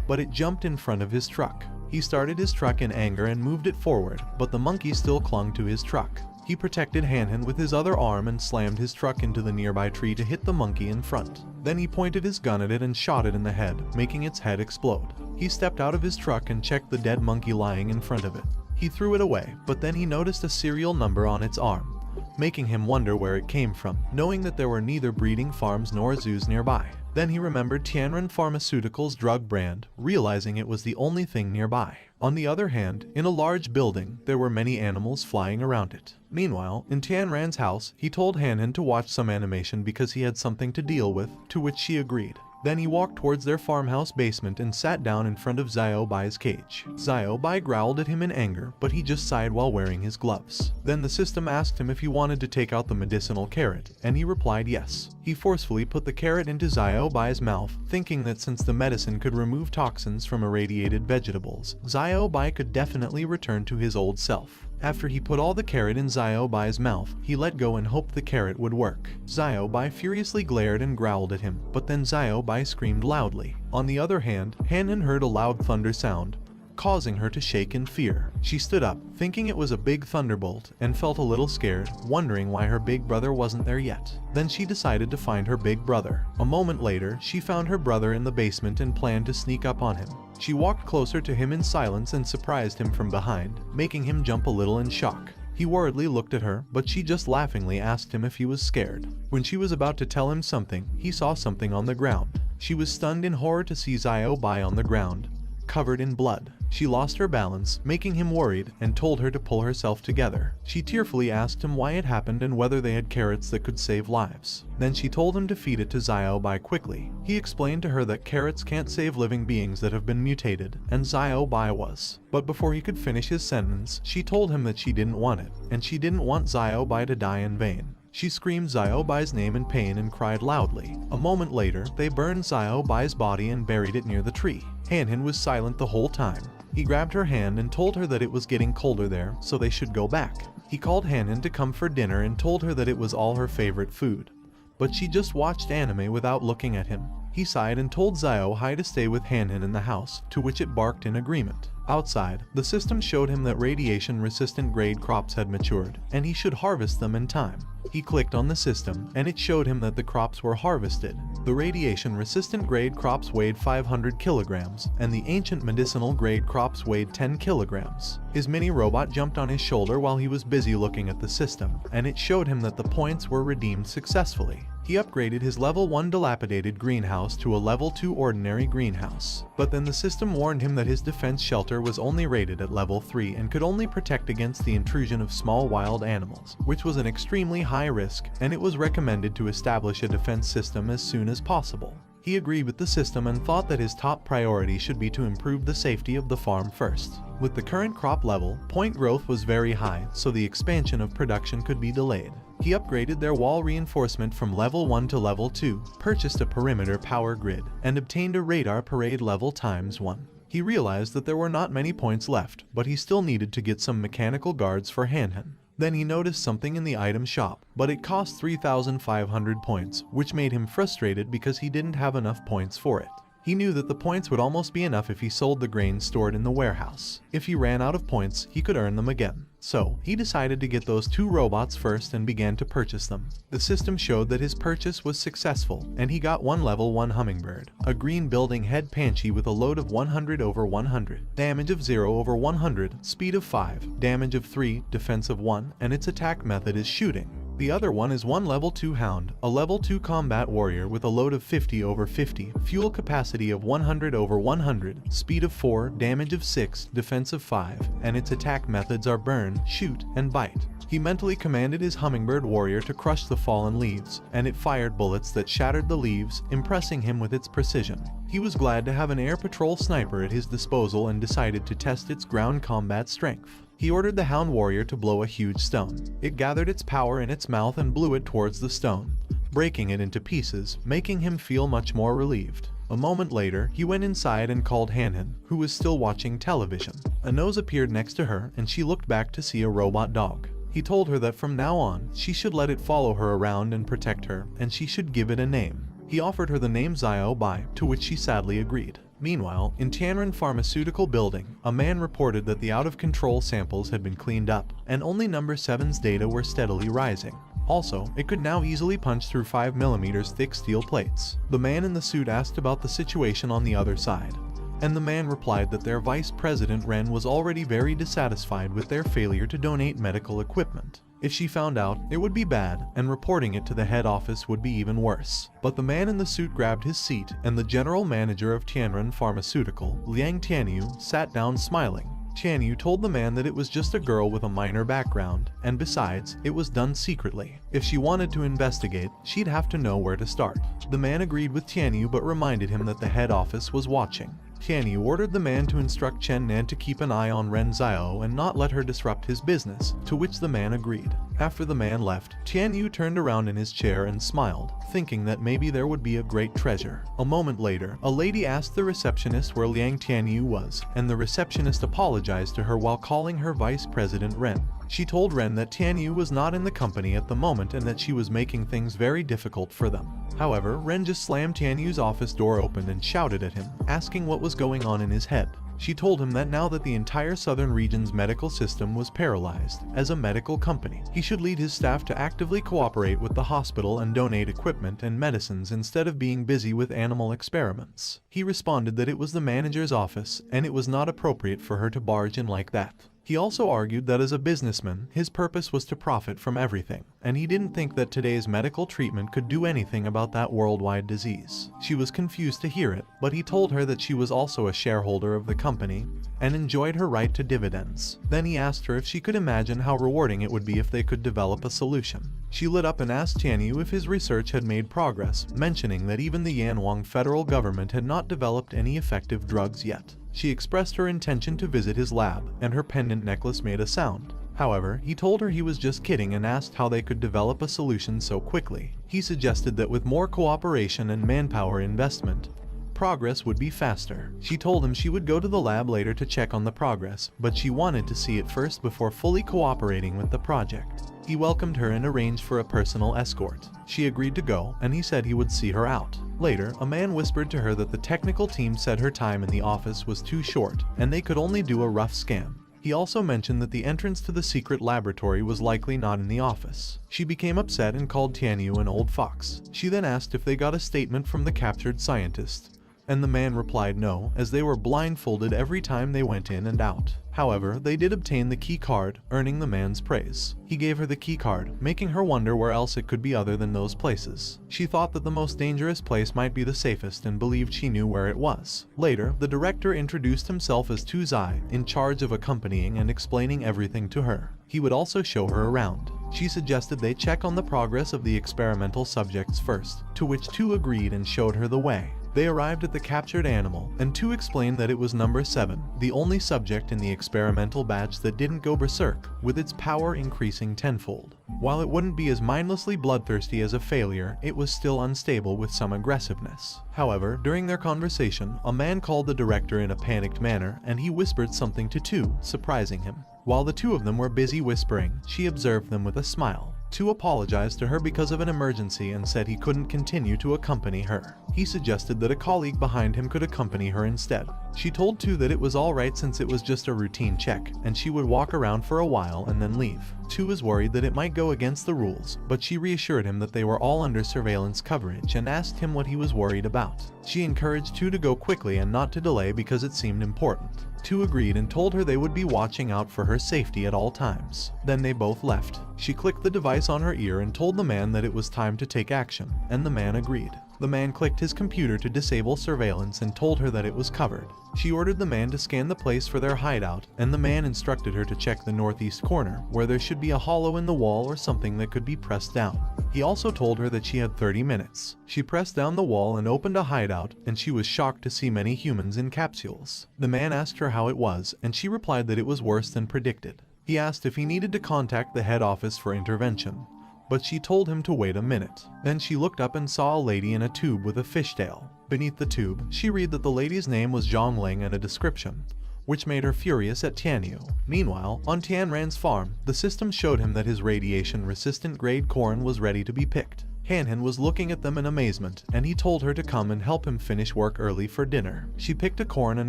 but it jumped in front of his truck. He started his truck in anger and moved it forward, but the monkey still clung to his truck. He protected Han with his other arm and slammed his truck into the nearby tree to hit the monkey in front. Then he pointed his gun at it and shot it in the head, making its head explode. He stepped out of his truck and checked the dead monkey lying in front of it. He threw it away, but then he noticed a serial number on its arm, making him wonder where it came from, knowing that there were neither breeding farms nor zoos nearby. Then he remembered Tianren Pharmaceuticals' drug brand, realizing it was the only thing nearby. On the other hand, in a large building, there were many animals flying around it. Meanwhile, in Tianren's house, he told Han to watch some animation because he had something to deal with, to which she agreed. Then he walked towards their farmhouse basement and sat down in front of Xiao Bai's cage. Xiao Bai growled at him in anger, but he just sighed while wearing his gloves. Then the system asked him if he wanted to take out the medicinal carrot, and he replied yes. He forcefully put the carrot into Xiao Bai's mouth, thinking that since the medicine could remove toxins from irradiated vegetables, Xiao Bai could definitely return to his old self. After he put all the carrot in Xiao Bai's mouth, he let go and hoped the carrot would work. Xiao Bai furiously glared and growled at him, but then Xiao Bai screamed loudly. On the other hand, Han heard a loud thunder sound, causing her to shake in fear. She stood up, thinking it was a big thunderbolt, and felt a little scared, wondering why her big brother wasn't there yet. Then she decided to find her big brother. A moment later, she found her brother in the basement and planned to sneak up on him. She walked closer to him in silence and surprised him from behind, making him jump a little in shock. He worriedly looked at her, but she just laughingly asked him if he was scared. When she was about to tell him something, he saw something on the ground. She was stunned in horror to see Xiao Bai on the ground, covered in blood. She lost her balance, making him worried, and told her to pull herself together. She tearfully asked him why it happened and whether they had carrots that could save lives. Then she told him to feed it to Xiaobai quickly. He explained to her that carrots can't save living beings that have been mutated, and Xiaobai was. But before he could finish his sentence, she told him that she didn't want it, and she didn't want Xiaobai to die in vain. She screamed Xiaobai's name in pain and cried loudly. A moment later, they burned Xiaobai's body and buried it near the tree. Hanhan was silent the whole time. He grabbed her hand and told her that it was getting colder there, so they should go back. He called Hanhan to come for dinner and told her that it was all her favorite food. But she just watched anime without looking at him. He sighed and told Xiaobai to stay with Hanhan in the house, to which it barked in agreement. Outside, the system showed him that radiation-resistant grade crops had matured, and he should harvest them in time. He clicked on the system, and it showed him that the crops were harvested. The radiation-resistant grade crops weighed 500 kilograms, and the ancient medicinal grade crops weighed 10 kilograms. His mini-robot jumped on his shoulder while he was busy looking at the system, and it showed him that the points were redeemed successfully. He upgraded his level 1 dilapidated greenhouse to a level 2 ordinary greenhouse. But then the system warned him that his defense shelter was only rated at level 3 and could only protect against the intrusion of small wild animals, which was an extremely high risk, and it was recommended to establish a defense system as soon as possible. He agreed with the system and thought that his top priority should be to improve the safety of the farm first. With the current crop level, point growth was very high, so the expansion of production could be delayed. He upgraded their wall reinforcement from level 1 to level 2, purchased a perimeter power grid, and obtained a radar parade level ×1. He realized that there were not many points left, but he still needed to get some mechanical guards for Hanhan. Then he noticed something in the item shop, but it cost 3,500 points, which made him frustrated because he didn't have enough points for it. He knew that the points would almost be enough if he sold the grain stored in the warehouse. If he ran out of points, he could earn them again. So, he decided to get those 2 robots first and began to purchase them. The system showed that his purchase was successful, and he got one level 1 hummingbird, a green building head Panchi with a load of 100/100, damage of 0/100, speed of 5, damage of 3, defense of 1, and its attack method is shooting. The other one is one level 2 hound, a level 2 combat warrior with a load of 50/50, fuel capacity of 100/100, speed of 4, damage of 6, defense of 5, and its attack methods are burn, shoot, and bite. He mentally commanded his hummingbird warrior to crush the fallen leaves, and it fired bullets that shattered the leaves, impressing him with its precision. He was glad to have an air patrol sniper at his disposal and decided to test its ground combat strength. He ordered the hound warrior to blow a huge stone. It gathered its power in its mouth and blew it towards the stone, breaking it into pieces, making him feel much more relieved. A moment later, he went inside and called Hanhan, who was still watching television. A nose appeared next to her, and she looked back to see a robot dog. He told her that from now on, she should let it follow her around and protect her, and she should give it a name. He offered her the name Xiaobai, to which she sadly agreed. Meanwhile, in Tianren Pharmaceutical Building, a man reported that the out-of-control samples had been cleaned up, and only number 7's data were steadily rising. Also, it could now easily punch through 5mm thick steel plates. The man in the suit asked about the situation on the other side, and the man replied that their Vice President Ren was already very dissatisfied with their failure to donate medical equipment. If she found out, it would be bad, and reporting it to the head office would be even worse. But the man in the suit grabbed his seat, and the general manager of Tianren Pharmaceutical, Liang Tianyu, sat down smiling. Tianyu told the man that it was just a girl with a minor background, and besides, it was done secretly. If she wanted to investigate, she'd have to know where to start. The man agreed with Tianyu but reminded him that the head office was watching. Tianyu ordered the man to instruct Chen Nan to keep an eye on Ren Xiao and not let her disrupt his business, to which the man agreed. After the man left, Tianyu turned around in his chair and smiled, thinking that maybe there would be a great treasure. A moment later, a lady asked the receptionist where Liang Tianyu was, and the receptionist apologized to her while calling her Vice President Ren. She told Ren that Tianyu was not in the company at the moment and that she was making things very difficult for them. However, Ren just slammed Tianyu's office door open and shouted at him, asking what was going on in his head. She told him that now that the entire southern region's medical system was paralyzed, as a medical company, he should lead his staff to actively cooperate with the hospital and donate equipment and medicines instead of being busy with animal experiments. He responded that it was the manager's office, and it was not appropriate for her to barge in like that. He also argued that as a businessman, his purpose was to profit from everything, and he didn't think that today's medical treatment could do anything about that worldwide disease. She was confused to hear it, but he told her that she was also a shareholder of the company and enjoyed her right to dividends. Then he asked her if she could imagine how rewarding it would be if they could develop a solution. She lit up and asked Tianyu if his research had made progress, mentioning that even the Yanwang federal government had not developed any effective drugs yet. She expressed her intention to visit his lab, and her pendant necklace made a sound. However, he told her he was just kidding and asked how they could develop a solution so quickly. He suggested that with more cooperation and manpower investment, progress would be faster. She told him she would go to the lab later to check on the progress, but she wanted to see it first before fully cooperating with the project. He welcomed her and arranged for a personal escort. She agreed to go, and he said he would see her out. Later, a man whispered to her that the technical team said her time in the office was too short, and they could only do a rough scan. He also mentioned that the entrance to the secret laboratory was likely not in the office. She became upset and called Tianyu an old fox. She then asked if they got a statement from the captured scientist, and the man replied no, as they were blindfolded every time they went in and out. However, they did obtain the key card, earning the man's praise. He gave her the key card, making her wonder where else it could be other than those places. She thought that the most dangerous place might be the safest and believed she knew where it was. Later, the director introduced himself as Tu Zai, in charge of accompanying and explaining everything to her. He would also show her around. She suggested they check on the progress of the experimental subjects first, to which Tu agreed and showed her the way. They arrived at the captured animal, and Tu explained that it was number 7, the only subject in the experimental batch that didn't go berserk, with its power increasing tenfold. While it wouldn't be as mindlessly bloodthirsty as a failure, it was still unstable with some aggressiveness. However, during their conversation, a man called the director in a panicked manner, and he whispered something to Tu, surprising him. While the two of them were busy whispering, she observed them with a smile. Tu apologized to her because of an emergency and said he couldn't continue to accompany her. He suggested that a colleague behind him could accompany her instead. She told Tu that it was alright since it was just a routine check, and she would walk around for a while and then leave. Tu was worried that it might go against the rules, but she reassured him that they were all under surveillance coverage and asked him what he was worried about. She encouraged Tu to go quickly and not to delay because it seemed important. Tu agreed and told her they would be watching out for her safety at all times. Then they both left. She clicked the device on her ear and told the man that it was time to take action, and the man agreed. The man clicked his computer to disable surveillance and told her that it was covered. She ordered the man to scan the place for their hideout, and the man instructed her to check the northeast corner, where there should be a hollow in the wall or something that could be pressed down. He also told her that she had 30 minutes. She pressed down the wall and opened a hideout, and she was shocked to see many humans in capsules. The man asked her how it was, and she replied that it was worse than predicted. He asked if he needed to contact the head office for intervention, but she told him to wait a minute. Then she looked up and saw a lady in a tube with a fishtail. Beneath the tube, she read that the lady's name was Zhongling and a description, which made her furious at Tianyu. Meanwhile, on Tianran's farm, the system showed him that his radiation-resistant grade corn was ready to be picked. Hanhan was looking at them in amazement, and he told her to come and help him finish work early for dinner. She picked a corn and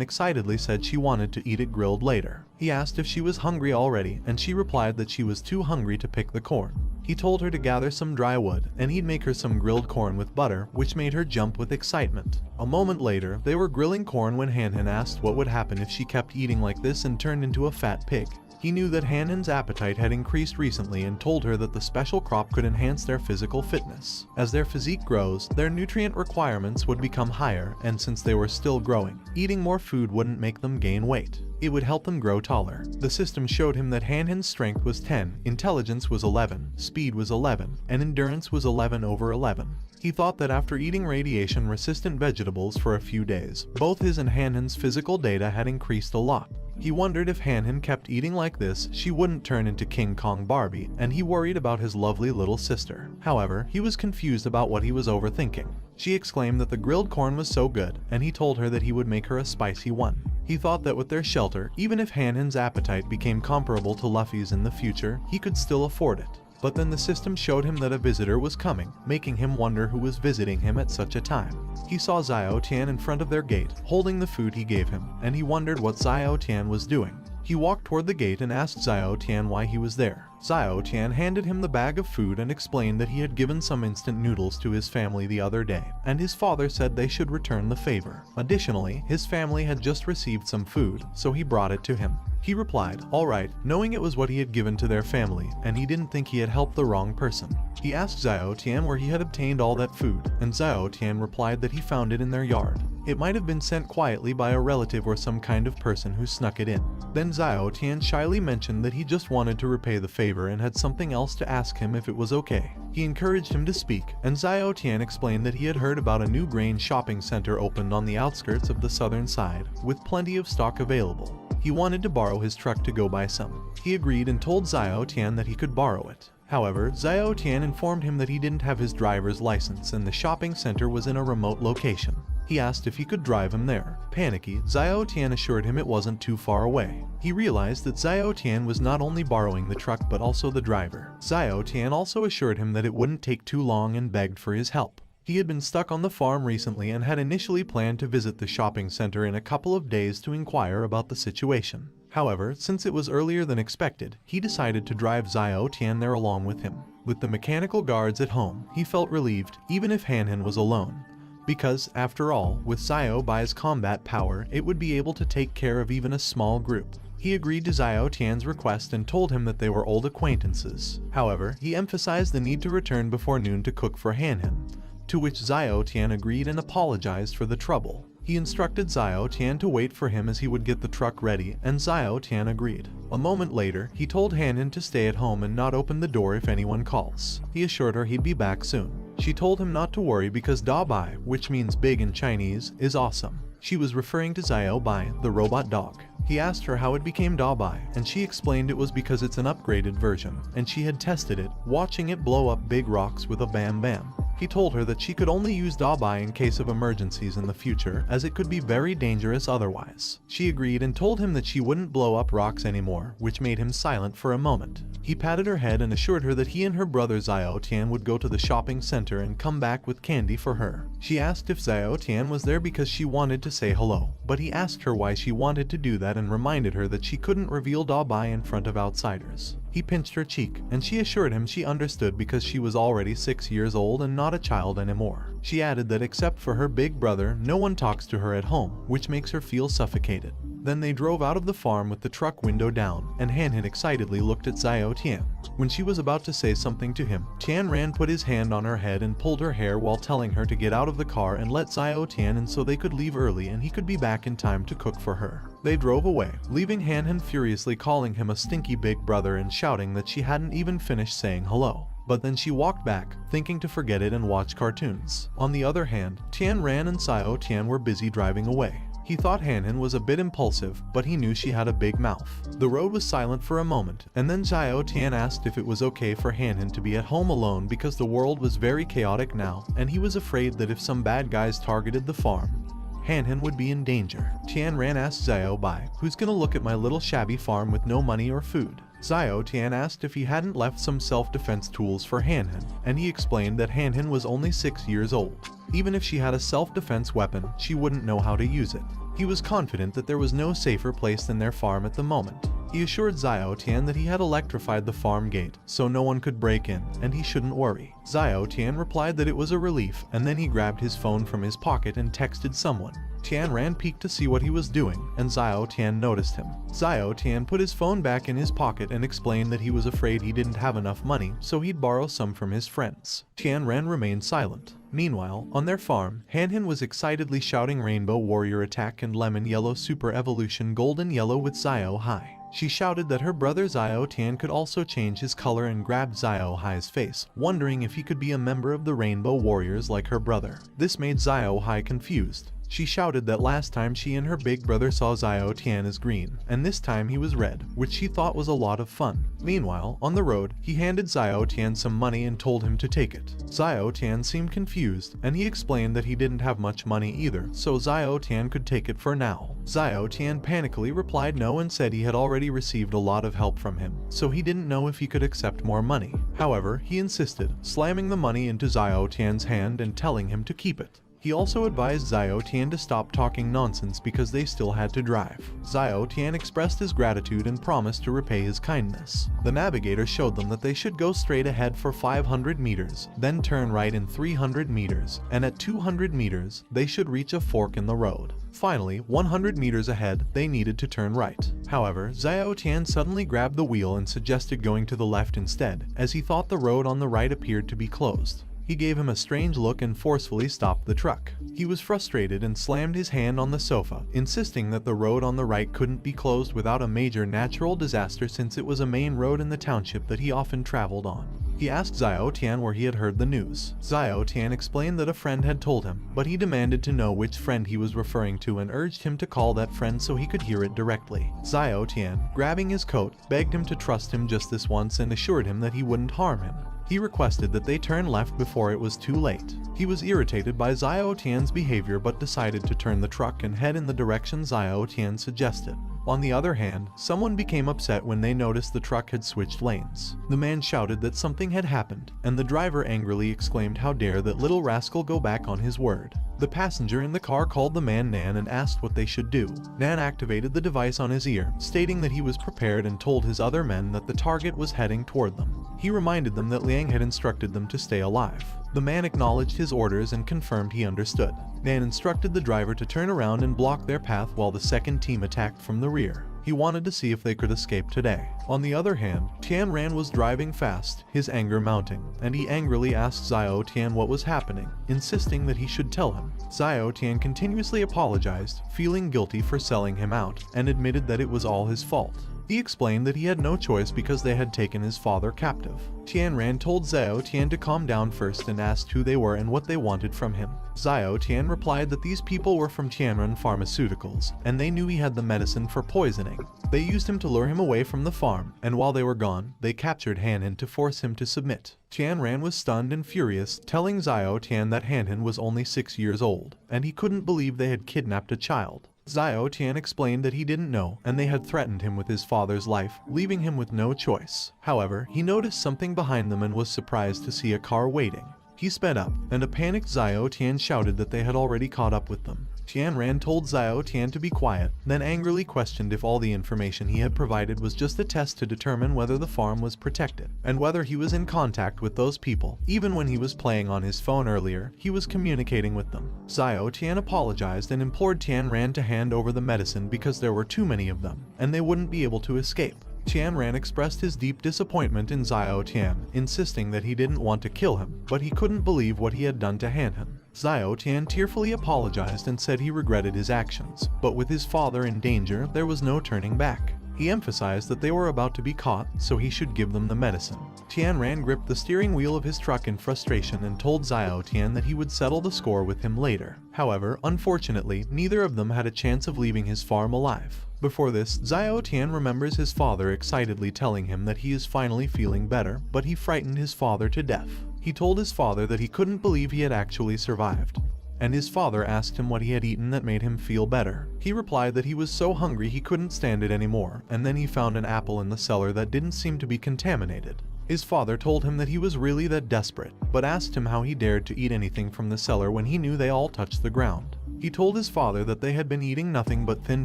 excitedly said she wanted to eat it grilled later. He asked if she was hungry already, and she replied that she was too hungry to pick the corn. He told her to gather some dry wood, and he'd make her some grilled corn with butter, which made her jump with excitement. A moment later, they were grilling corn when Hanhan asked what would happen if she kept eating like this and turned into a fat pig. He knew that Hanhan's appetite had increased recently and told her that the special crop could enhance their physical fitness. As their physique grows, their nutrient requirements would become higher, and since they were still growing, eating more food wouldn't make them gain weight. It would help them grow taller. The system showed him that Hanhan's strength was 10, intelligence was 11, speed was 11, and endurance was 11 over 11. He thought that after eating radiation-resistant vegetables for a few days, both his and Hanhan's physical data had increased a lot. He wondered if Hanhan kept eating like this, she wouldn't turn into King Kong Barbie, and he worried about his lovely little sister. However, he was confused about what he was overthinking. She exclaimed that the grilled corn was so good, and he told her that he would make her a spicy one. He thought that with their shelter, even if Hanhan's appetite became comparable to Luffy's in the future, he could still afford it. But then the system showed him that a visitor was coming, making him wonder who was visiting him at such a time. He saw Xiao Tian in front of their gate, holding the food he gave him, and he wondered what Xiao Tian was doing. He walked toward the gate and asked Xiao Tian why he was there. Xiao Tian handed him the bag of food and explained that he had given some instant noodles to his family the other day, and his father said they should return the favor. Additionally, his family had just received some food, so he brought it to him. He replied, "Alright," knowing it was what he had given to their family, and he didn't think he had helped the wrong person. He asked Xiao Tian where he had obtained all that food, and Xiao Tian replied that he found it in their yard. It might have been sent quietly by a relative or some kind of person who snuck it in. Then Xiao Tian shyly mentioned that he just wanted to repay the favor and had something else to ask him if it was okay. He encouraged him to speak, and Xiao Tian explained that he had heard about a new grain shopping center opened on the outskirts of the southern side, with plenty of stock available. He wanted to borrow his truck to go buy some. He agreed and told Xiao Tian that he could borrow it. However, Xiao Tian informed him that he didn't have his driver's license and the shopping center was in a remote location. He asked if he could drive him there. Panicky, Xiao Tian assured him it wasn't too far away. He realized that Xiao Tian was not only borrowing the truck but also the driver. Xiao Tian also assured him that it wouldn't take too long and begged for his help. He had been stuck on the farm recently and had initially planned to visit the shopping center in a couple of days to inquire about the situation. However, since it was earlier than expected, he decided to drive Xiao Tian there along with him. With the mechanical guards at home, he felt relieved, even if Han was alone. Because, after all, with Xiao Bai's combat power, it would be able to take care of even a small group. He agreed to Xiao Tian's request and told him that they were old acquaintances. However, he emphasized the need to return before noon to cook for Han, to which Xiao Tian agreed and apologized for the trouble. He instructed Xiao Tian to wait for him as he would get the truck ready, and Xiao Tian agreed. A moment later, he told Han to stay at home and not open the door if anyone calls. He assured her he'd be back soon. She told him not to worry because Da Bai, which means big in Chinese, is awesome. She was referring to Xiao Bai, the robot dog. He asked her how it became Da Bai, and she explained it was because it's an upgraded version, and she had tested it, watching it blow up big rocks with a bam bam. He told her that she could only use Da Bai in case of emergencies in the future, as it could be very dangerous otherwise. She agreed and told him that she wouldn't blow up rocks anymore, which made him silent for a moment. He patted her head and assured her that he and her brother Xiao Tian would go to the shopping center and come back with candy for her. She asked if Xiao Tian was there because she wanted to say hello, but he asked her why she wanted to do that and reminded her that she couldn't reveal Da Bai in front of outsiders. He pinched her cheek, and she assured him she understood because she was already 6 years old and not a child anymore. She added that except for her big brother, no one talks to her at home, which makes her feel suffocated. Then they drove out of the farm with the truck window down, and Han excitedly looked at Xiao Tian. When she was about to say something to him, Tian Ran put his hand on her head and pulled her hair while telling her to get out of the car and let Xiao Tian in so they could leave early and he could be back in time to cook for her. They drove away, leaving Han furiously calling him a stinky big brother and shouting that she hadn't even finished saying hello. But then she walked back, thinking to forget it and watch cartoons. On the other hand, Tian Ran and Xiao Tian were busy driving away. He thought Han was a bit impulsive, but he knew she had a big mouth. The road was silent for a moment, and then Xiao Tian asked if it was okay for Han to be at home alone because the world was very chaotic now, and he was afraid that if some bad guys targeted the farm, Han would be in danger. Tian Ran asked Xiao Bai, "Who's gonna look at my little shabby farm with no money or food?" Xiao Tian asked if he hadn't left some self-defense tools for Han, and he explained that Han was only 6 years old. Even if she had a self-defense weapon, she wouldn't know how to use it. He was confident that there was no safer place than their farm at the moment. He assured Xiao Tian that he had electrified the farm gate, so no one could break in, and he shouldn't worry. Xiao Tian replied that it was a relief, and then he grabbed his phone from his pocket and texted someone. Tian Ran peeked to see what he was doing, and Xiao Tian noticed him. Xiao Tian put his phone back in his pocket and explained that he was afraid he didn't have enough money, so he'd borrow some from his friends. Tian Ran remained silent. Meanwhile, on their farm, Han was excitedly shouting Rainbow Warrior Attack and Lemon Yellow Super Evolution Golden Yellow with Xiao Hai. She shouted that her brother Xiao Tian could also change his color and grabbed Xiao Hai's face, wondering if he could be a member of the Rainbow Warriors like her brother. This made Xiao Hai confused. She shouted that last time she and her big brother saw Xiao Tian as green, and this time he was red, which she thought was a lot of fun. Meanwhile, on the road, he handed Xiao Tian some money and told him to take it. Xiao Tian seemed confused, and he explained that he didn't have much money either, so Xiao Tian could take it for now. Xiao Tian panically replied no and said he had already received a lot of help from him, so he didn't know if he could accept more money. However, he insisted, slamming the money into Xiao Tian's hand and telling him to keep it. He also advised Xiao Tian to stop talking nonsense because they still had to drive. Xiao Tian expressed his gratitude and promised to repay his kindness. The navigator showed them that they should go straight ahead for 500 meters, then turn right in 300 meters, and at 200 meters, they should reach a fork in the road. Finally, 100 meters ahead, they needed to turn right. However, Xiao Tian suddenly grabbed the wheel and suggested going to the left instead, as he thought the road on the right appeared to be closed. He gave him a strange look and forcefully stopped the truck. He was frustrated and slammed his hand on the sofa, insisting that the road on the right couldn't be closed without a major natural disaster since it was a main road in the township that he often traveled on. He asked Xiao Tian where he had heard the news. Xiao Tian explained that a friend had told him, but he demanded to know which friend he was referring to and urged him to call that friend so he could hear it directly. Xiao Tian, grabbing his coat, begged him to trust him just this once and assured him that he wouldn't harm him. He requested that they turn left before it was too late. He was irritated by Xiao Tian's behavior but decided to turn the truck and head in the direction Xiao Tian suggested. On the other hand, someone became upset when they noticed the truck had switched lanes. The man shouted that something had happened, and the driver angrily exclaimed how dare that little rascal go back on his word. The passenger in the car called the man Nan and asked what they should do. Nan activated the device on his ear, stating that he was prepared and told his other men that the target was heading toward them. He reminded them that Liang had instructed them to stay alive. The man acknowledged his orders and confirmed he understood. Nan instructed the driver to turn around and block their path while the second team attacked from the rear. He wanted to see if they could escape today. On the other hand, Tian Ran was driving fast, his anger mounting, and he angrily asked Xiao Tian what was happening, insisting that he should tell him. Xiao Tian continuously apologized, feeling guilty for selling him out, and admitted that it was all his fault. He explained that he had no choice because they had taken his father captive. Tian Ran told Xiao Tian to calm down first and asked who they were and what they wanted from him. Xiao Tian replied that these people were from Tianren Pharmaceuticals, and they knew he had the medicine for poisoning. They used him to lure him away from the farm, and while they were gone, they captured Han-Han to force him to submit. Tian Ran was stunned and furious, telling Xiao Tian that Han-Han was only 6 years old, and he couldn't believe they had kidnapped a child. Xiao Tian explained that he didn't know, and they had threatened him with his father's life, leaving him with no choice. However, he noticed something behind them and was surprised to see a car waiting. He sped up, and a panicked Xiao Tian shouted that they had already caught up with them. Tian Ran told Xiao Tian to be quiet, then angrily questioned if all the information he had provided was just a test to determine whether the farm was protected, and whether he was in contact with those people. Even when he was playing on his phone earlier, he was communicating with them. Xiao Tian apologized and implored Tian Ran to hand over the medicine because there were too many of them, and they wouldn't be able to escape. Tian Ran expressed his deep disappointment in Xiao Tian, insisting that he didn't want to kill him, but he couldn't believe what he had done to Han-Han. Xiao Tian tearfully apologized and said he regretted his actions, but with his father in danger, there was no turning back. He emphasized that they were about to be caught, so he should give them the medicine. Tian Ran gripped the steering wheel of his truck in frustration and told Xiao Tian that he would settle the score with him later. However, unfortunately, neither of them had a chance of leaving his farm alive. Before this, Xiao Tian remembers his father excitedly telling him that he is finally feeling better, but he frightened his father to death. He told his father that he couldn't believe he had actually survived, and his father asked him what he had eaten that made him feel better. He replied that he was so hungry he couldn't stand it anymore, and then he found an apple in the cellar that didn't seem to be contaminated. His father told him that he was really that desperate, but asked him how he dared to eat anything from the cellar when he knew they all touched the ground. He told his father that they had been eating nothing but thin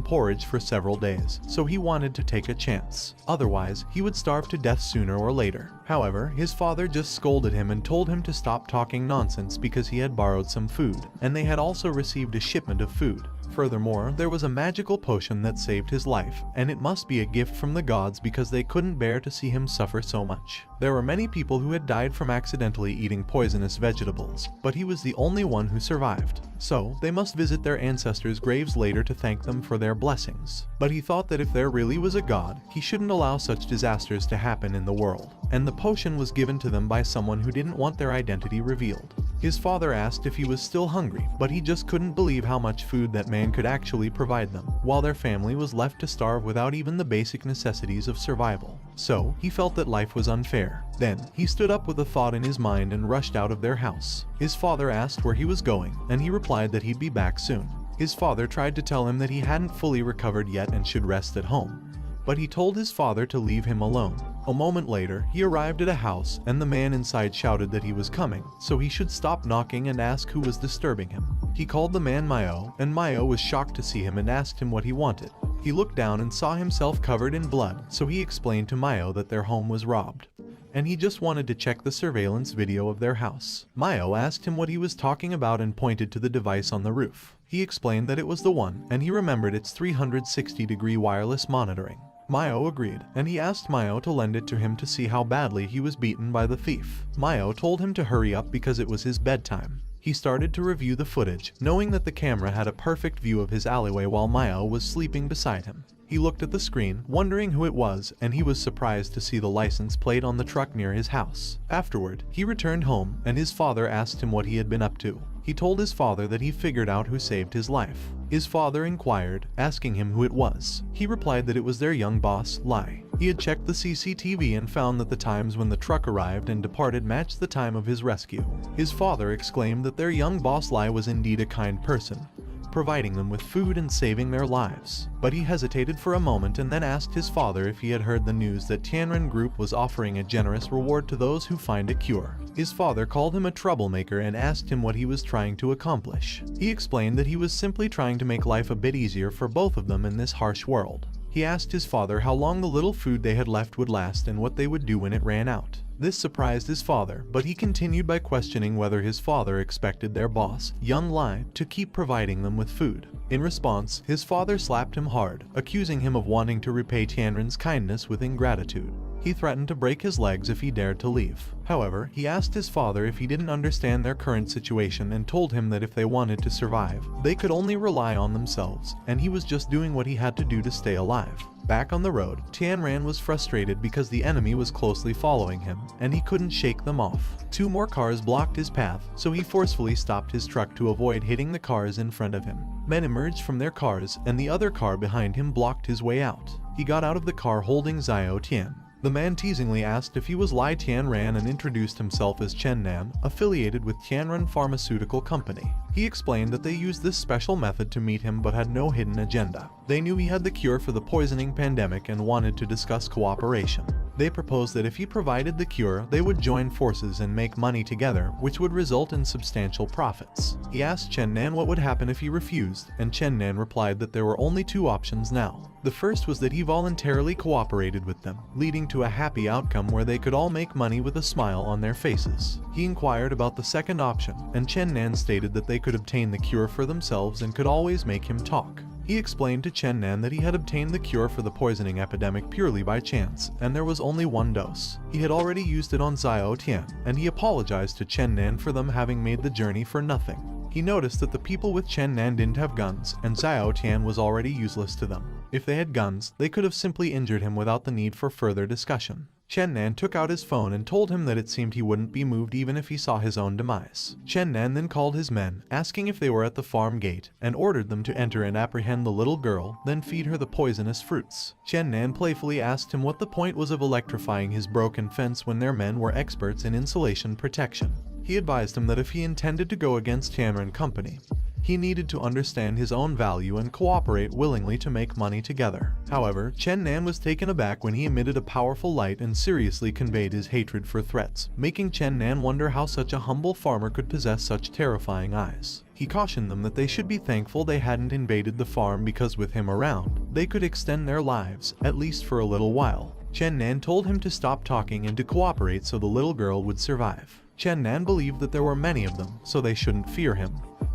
porridge for several days, so he wanted to take a chance. Otherwise, he would starve to death sooner or later. However, his father just scolded him and told him to stop talking nonsense because he had borrowed some food, and they had also received a shipment of food. Furthermore, there was a magical potion that saved his life, and it must be a gift from the gods because they couldn't bear to see him suffer so much. There were many people who had died from accidentally eating poisonous vegetables, but he was the only one who survived. So, they must visit their ancestors' graves later to thank them for their blessings. But he thought that if there really was a god, he shouldn't allow such disasters to happen in the world, and the potion was given to them by someone who didn't want their identity revealed. His father asked if he was still hungry, but he just couldn't believe how much food that man could actually provide them, while their family was left to starve without even the basic necessities of survival. So, he felt that life was unfair. Then, he stood up with a thought in his mind and rushed out of their house. His father asked where he was going, and he replied that he'd be back soon. His father tried to tell him that he hadn't fully recovered yet and should rest at home, but he told his father to leave him alone. A moment later, he arrived at a house and the man inside shouted that he was coming, so he should stop knocking and ask who was disturbing him. He called the man Mayo, and Mayo was shocked to see him and asked him what he wanted. He looked down and saw himself covered in blood, so he explained to Mayo that their home was robbed, and he just wanted to check the surveillance video of their house. Mayo asked him what he was talking about and pointed to the device on the roof. He explained that it was the one, and he remembered its 360-degree wireless monitoring. Mayo agreed, and he asked Mayo to lend it to him to see how badly he was beaten by the thief. Mayo told him to hurry up because it was his bedtime. He started to review the footage, knowing that the camera had a perfect view of his alleyway while Mayo was sleeping beside him. He looked at the screen, wondering who it was, and he was surprised to see the license plate on the truck near his house. Afterward, he returned home, and his father asked him what he had been up to. He told his father that he figured out who saved his life. His father inquired, asking him who it was. He replied that it was their young boss, Lai. He had checked the CCTV and found that the times when the truck arrived and departed matched the time of his rescue. His father exclaimed that their young boss Lai was indeed a kind person, providing them with food and saving their lives. But he hesitated for a moment and then asked his father if he had heard the news that Tianren Group was offering a generous reward to those who find a cure. His father called him a troublemaker and asked him what he was trying to accomplish. He explained that he was simply trying to make life a bit easier for both of them in this harsh world. He asked his father how long the little food they had left would last and what they would do when it ran out. This surprised his father, but he continued by questioning whether his father expected their boss, young Lai, to keep providing them with food. In response, his father slapped him hard, accusing him of wanting to repay Tianren's kindness with ingratitude. He threatened to break his legs if he dared to leave. However, he asked his father if he didn't understand their current situation and told him that if they wanted to survive, they could only rely on themselves, and he was just doing what he had to do to stay alive. Back on the road, Tianren was frustrated because the enemy was closely following him, and he couldn't shake them off. 2 more cars blocked his path, so he forcefully stopped his truck to avoid hitting the cars in front of him. Men emerged from their cars, and the other car behind him blocked his way out. He got out of the car holding Xiao Tian. The man teasingly asked if he was Lai Tianren and introduced himself as Chen Nan, affiliated with Tianren Pharmaceutical Company. He explained that they used this special method to meet him but had no hidden agenda. They knew he had the cure for the poisoning pandemic and wanted to discuss cooperation. They proposed that if he provided the cure, they would join forces and make money together, which would result in substantial profits. He asked Chen Nan what would happen if he refused, and Chen Nan replied that there were only 2 options now. The first was that he voluntarily cooperated with them, leading to a happy outcome where they could all make money with a smile on their faces. He inquired about the second option, and Chen Nan stated that they could obtain the cure for themselves and could always make him talk. He explained to Chen Nan that he had obtained the cure for the poisoning epidemic purely by chance, and there was only 1 dose. He had already used it on Xiao Tian, and he apologized to Chen Nan for them having made the journey for nothing. He noticed that the people with Chen Nan didn't have guns, and Xiao Tian was already useless to them. If they had guns, they could have simply injured him without the need for further discussion. Chen Nan took out his phone and told him that it seemed he wouldn't be moved even if he saw his own demise. Chen Nan then called his men, asking if they were at the farm gate, and ordered them to enter and apprehend the little girl, then feed her the poisonous fruits. Chen Nan playfully asked him what the point was of electrifying his broken fence when their men were experts in insulation protection. He advised him that if he intended to go against Tianren Company, he needed to understand his own value and cooperate willingly to make money together. However, Chen Nan was taken aback when he emitted a powerful light and seriously conveyed his hatred for threats, making Chen Nan wonder how such a humble farmer could possess such terrifying eyes. He cautioned them that they should be thankful they hadn't invaded the farm because with him around, they could extend their lives, at least for a little while. Chen Nan told him to stop talking and to cooperate so the little girl would survive. Chen Nan believed that there were many of them, so they shouldn't fear him,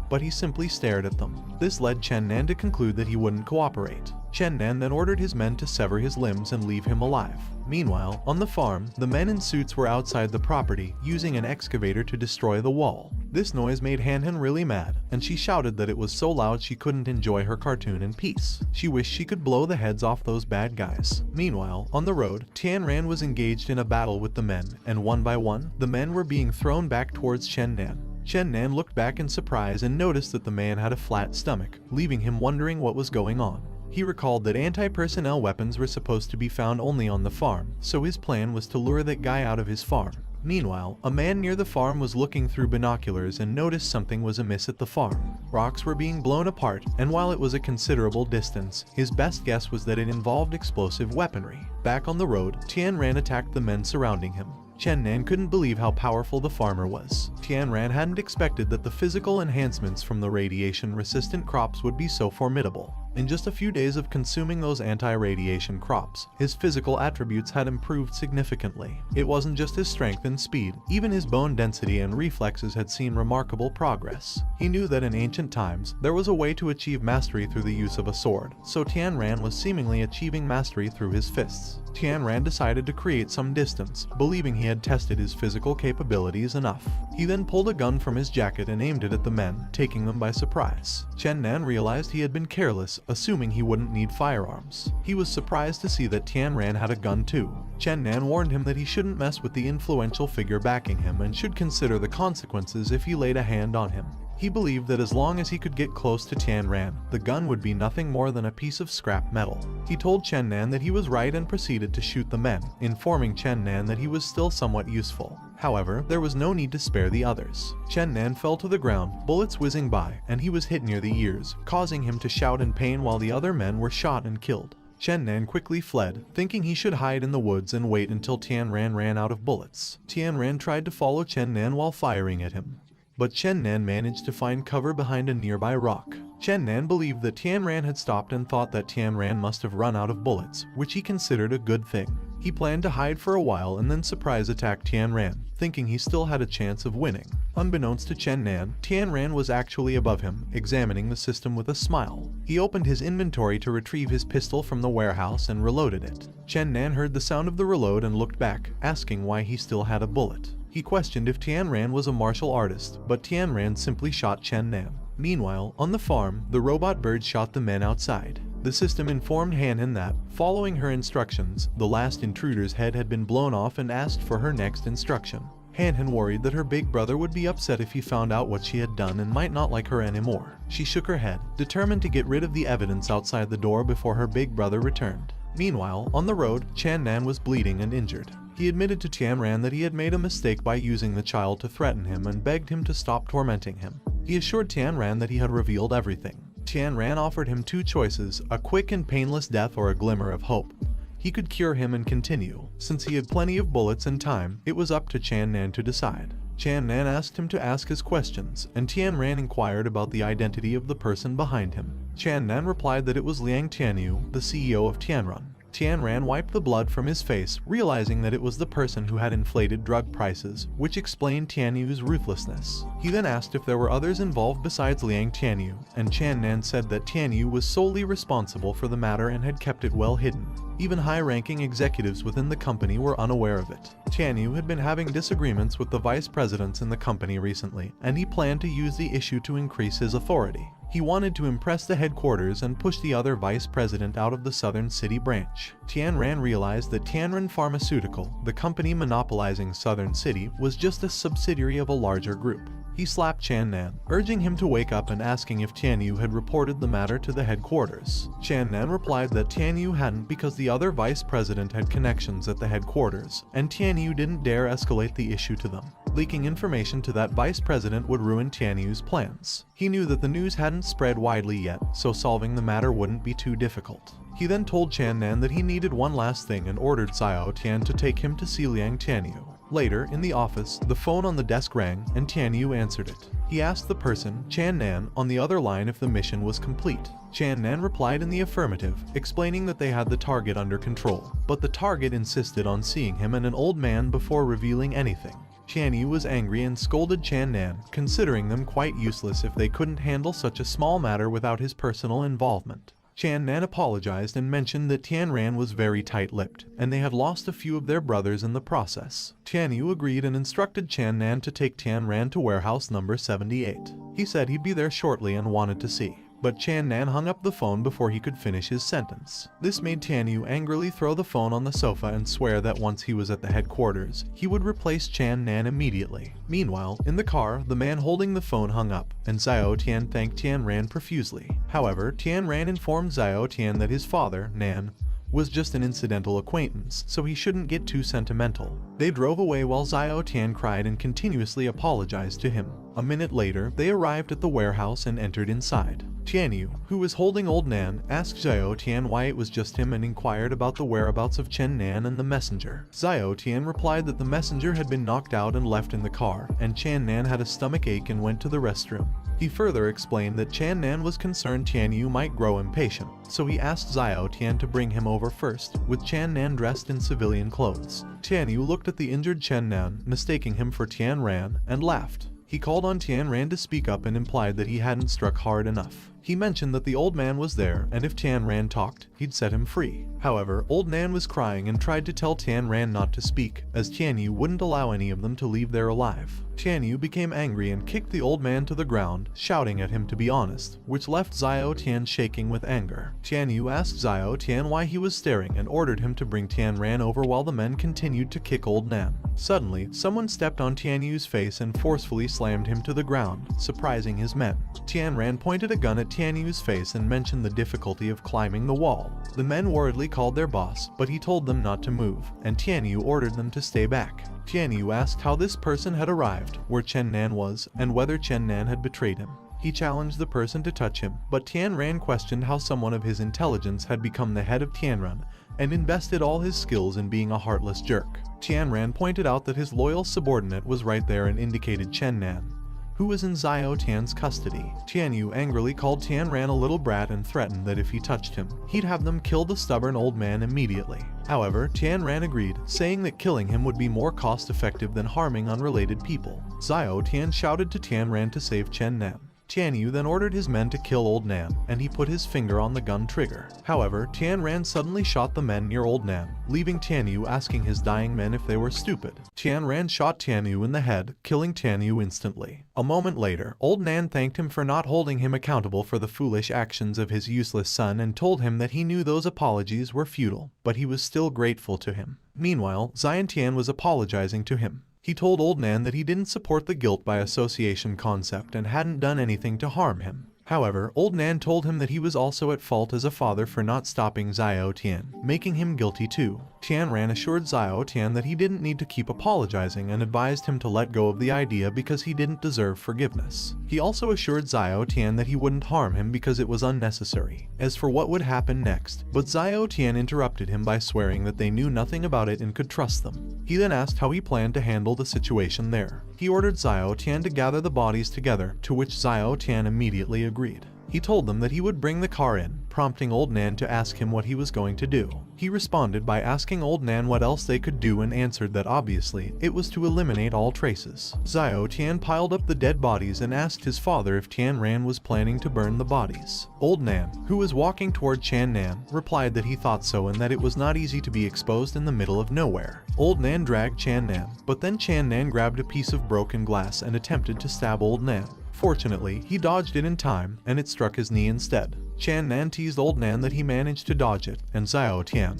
but he simply stared at them. This led Chen Nan to conclude that he wouldn't cooperate. Chen Nan then ordered his men to sever his limbs and leave him alive. Meanwhile, on the farm, the men in suits were outside the property, using an excavator to destroy the wall. This noise made Han Han really mad, and she shouted that it was so loud she couldn't enjoy her cartoon in peace. She wished she could blow the heads off those bad guys. Meanwhile, on the road, Tianren was engaged in a battle with the men, and one by one, the men were being thrown back towards Chen Nan. Chen Nan looked back in surprise and noticed that the man had a flat stomach, leaving him wondering what was going on. He recalled that anti-personnel weapons were supposed to be found only on the farm, so his plan was to lure that guy out of his farm. Meanwhile, a man near the farm was looking through binoculars and noticed something was amiss at the farm. Rocks were being blown apart, and while it was a considerable distance, his best guess was that it involved explosive weaponry. Back on the road, Tian Ran attacked the men surrounding him. Chen Nan couldn't believe how powerful the farmer was. Tian Ran hadn't expected that the physical enhancements from the radiation-resistant crops would be so formidable. In just a few days of consuming those anti-radiation crops, his physical attributes had improved significantly. It wasn't just his strength and speed, even his bone density and reflexes had seen remarkable progress. He knew that in ancient times, there was a way to achieve mastery through the use of a sword, so Tian Ran was seemingly achieving mastery through his fists. Tian Ran decided to create some distance, believing he had tested his physical capabilities enough. He then pulled a gun from his jacket and aimed it at the men, taking them by surprise. Chen Nan realized he had been careless, assuming he wouldn't need firearms. He was surprised to see that Tian Ran had a gun too. Chen Nan warned him that he shouldn't mess with the influential figure backing him and should consider the consequences if he laid a hand on him. He believed that as long as he could get close to Tian Ran, the gun would be nothing more than a piece of scrap metal. He told Chen Nan that he was right and proceeded to shoot the men, informing Chen Nan that he was still somewhat useful. However, there was no need to spare the others. Chen Nan fell to the ground, bullets whizzing by, and he was hit near the ears, causing him to shout in pain while the other men were shot and killed. Chen Nan quickly fled, thinking he should hide in the woods and wait until Tian Ran ran out of bullets. Tian Ran tried to follow Chen Nan while firing at him, but Chen Nan managed to find cover behind a nearby rock. Chen Nan believed that Tian Ran had stopped and thought that Tian Ran must have run out of bullets, which he considered a good thing. He planned to hide for a while and then surprise attack Tian Ran, thinking he still had a chance of winning. Unbeknownst to Chen Nan, Tian Ran was actually above him, examining the system with a smile. He opened his inventory to retrieve his pistol from the warehouse and reloaded it. Chen Nan heard the sound of the reload and looked back, asking why he still had a bullet. He questioned if Tian Ran was a martial artist, but Tian Ran simply shot Chen Nan. Meanwhile, on the farm, the robot bird shot the men outside. The system informed Han Han that, following her instructions, the last intruder's head had been blown off and asked for her next instruction. Han Han worried that her big brother would be upset if he found out what she had done and might not like her anymore. She shook her head, determined to get rid of the evidence outside the door before her big brother returned. Meanwhile, on the road, Chen Nan was bleeding and injured. He admitted to Tian Ran that he had made a mistake by using the child to threaten him and begged him to stop tormenting him. He assured Tian Ran that he had revealed everything. Tian Ran offered him two choices, a quick and painless death or a glimmer of hope. He could cure him and continue. Since he had plenty of bullets and time, it was up to Chen Nan to decide. Chen Nan asked him to ask his questions, and Tian Ran inquired about the identity of the person behind him. Chen Nan replied that it was Liang Tianyu, the CEO of Tianrun. Tian Ran wiped the blood from his face, realizing that it was the person who had inflated drug prices, which explained Tianyu's ruthlessness. He then asked if there were others involved besides Liang Tianyu, and Chen Nan said that Tianyu was solely responsible for the matter and had kept it well hidden. Even high-ranking executives within the company were unaware of it. Tianyu had been having disagreements with the vice presidents in the company recently, and he planned to use the issue to increase his authority. He wanted to impress the headquarters and push the other vice president out of the southern city branch. Tian Ran realized that Tianrun Pharmaceutical, the company monopolizing southern city, was just a subsidiary of a larger group. He slapped Chen Nan, urging him to wake up and asking if Tianyu had reported the matter to the headquarters. Chen Nan replied that Tianyu hadn't because the other vice president had connections at the headquarters, and Tianyu didn't dare escalate the issue to them. Leaking information to that vice president would ruin Tianyu's plans. He knew that the news hadn't spread widely yet, so solving the matter wouldn't be too difficult. He then told Chen Nan that he needed one last thing and ordered Xiao Tian to take him to see Liang Tianyu. Later, in the office, the phone on the desk rang, and Tianyu answered it. He asked the person, Chen Nan, on the other line if the mission was complete. Chen Nan replied in the affirmative, explaining that they had the target under control, but the target insisted on seeing him and an old man before revealing anything. Tianyu was angry and scolded Chen Nan, considering them quite useless if they couldn't handle such a small matter without his personal involvement. Chen Nan apologized and mentioned that Tian Ran was very tight-lipped, and they had lost a few of their brothers in the process. Tianyu agreed and instructed Chen Nan to take Tian Ran to warehouse number 78. He said he'd be there shortly and wanted to see. But Chen Nan hung up the phone before he could finish his sentence. This made Tianyu angrily throw the phone on the sofa and swear that once he was at the headquarters, he would replace Chen Nan immediately. Meanwhile, in the car, the man holding the phone hung up, and Xiao Tian thanked Tian Ran profusely. However, Tian Ran informed Xiao Tian that his father, Nan, was just an incidental acquaintance, so he shouldn't get too sentimental. They drove away while Xiao Tian cried and continuously apologized to him. A minute later, they arrived at the warehouse and entered inside. Tianyu, who was holding Old Nan, asked Xiao Tian why it was just him and inquired about the whereabouts of Chen Nan and the messenger. Xiao Tian replied that the messenger had been knocked out and left in the car, and Chen Nan had a stomach ache and went to the restroom. He further explained that Chen Nan was concerned Tianyu might grow impatient, so he asked Xiao Tian to bring him over first, with Chen Nan dressed in civilian clothes. Tianyu looked at the injured Chen Nan, mistaking him for Tian Ran, and laughed. He called on Tian Ran to speak up and implied that he hadn't struck hard enough. He mentioned that the old man was there, and if Tian Ran talked, he'd set him free. However, Old Nan was crying and tried to tell Tian Ran not to speak, as Tianyu wouldn't allow any of them to leave there alive. Tianyu became angry and kicked the old man to the ground, shouting at him to be honest, which left Xiao Tian shaking with anger. Tianyu asked Xiao Tian why he was staring and ordered him to bring Tian Ran over while the men continued to kick Old Nan. Suddenly, someone stepped on Tianyu's face and forcefully slammed him to the ground, surprising his men. Tian Ran pointed a gun at Tianyu's face and mentioned the difficulty of climbing the wall. The men worriedly called their boss, but he told them not to move, and Tianyu ordered them to stay back. Tianyu asked how this person had arrived, where Chen Nan was, and whether Chen Nan had betrayed him. He challenged the person to touch him, but Tian Ran questioned how someone of his intelligence had become the head of Tianran, and invested all his skills in being a heartless jerk. Tian Ran pointed out that his loyal subordinate was right there and indicated Chen Nan, who was in Xiao Tian's custody. Tianyu angrily called Tian Ran a little brat and threatened that if he touched him, he'd have them kill the stubborn old man immediately. However, Tian Ran agreed, saying that killing him would be more cost-effective than harming unrelated people. Xiao Tian shouted to Tian Ran to save Chen Nan. Tianyu then ordered his men to kill Old Nan, and he put his finger on the gun trigger. However, Tian Ran suddenly shot the men near Old Nan, leaving Tianyu asking his dying men if they were stupid. Tian Ran shot Tianyu in the head, killing Tianyu instantly. A moment later, Old Nan thanked him for not holding him accountable for the foolish actions of his useless son and told him that he knew those apologies were futile, but he was still grateful to him. Meanwhile, Xian Tian was apologizing to him. He told Old Nan that he didn't support the guilt by association concept and hadn't done anything to harm him. However, Old Nan told him that he was also at fault as a father for not stopping Xiao Tian, making him guilty too. Tian Ran assured Xiao Tian that he didn't need to keep apologizing and advised him to let go of the idea because he didn't deserve forgiveness. He also assured Xiao Tian that he wouldn't harm him because it was unnecessary. As for what would happen next, but Xiao Tian interrupted him by swearing that they knew nothing about it and could trust them. He then asked how he planned to handle the situation there. He ordered Xiao Tian to gather the bodies together, to which Xiao Tian immediately agreed. He told them that he would bring the car in, prompting Old Nan to ask him what he was going to do. He responded by asking Old Nan what else they could do and answered that obviously, it was to eliminate all traces. Xiao Tian piled up the dead bodies and asked his father if Tian Ran was planning to burn the bodies. Old Nan, who was walking toward Chen Nan, replied that he thought so and that it was not easy to be exposed in the middle of nowhere. Old Nan dragged Chen Nan, but then Chen Nan grabbed a piece of broken glass and attempted to stab Old Nan. Fortunately, he dodged it in time, and it struck his knee instead. Chen Nan teased Old Nan that he managed to dodge it, and Xiao Tian,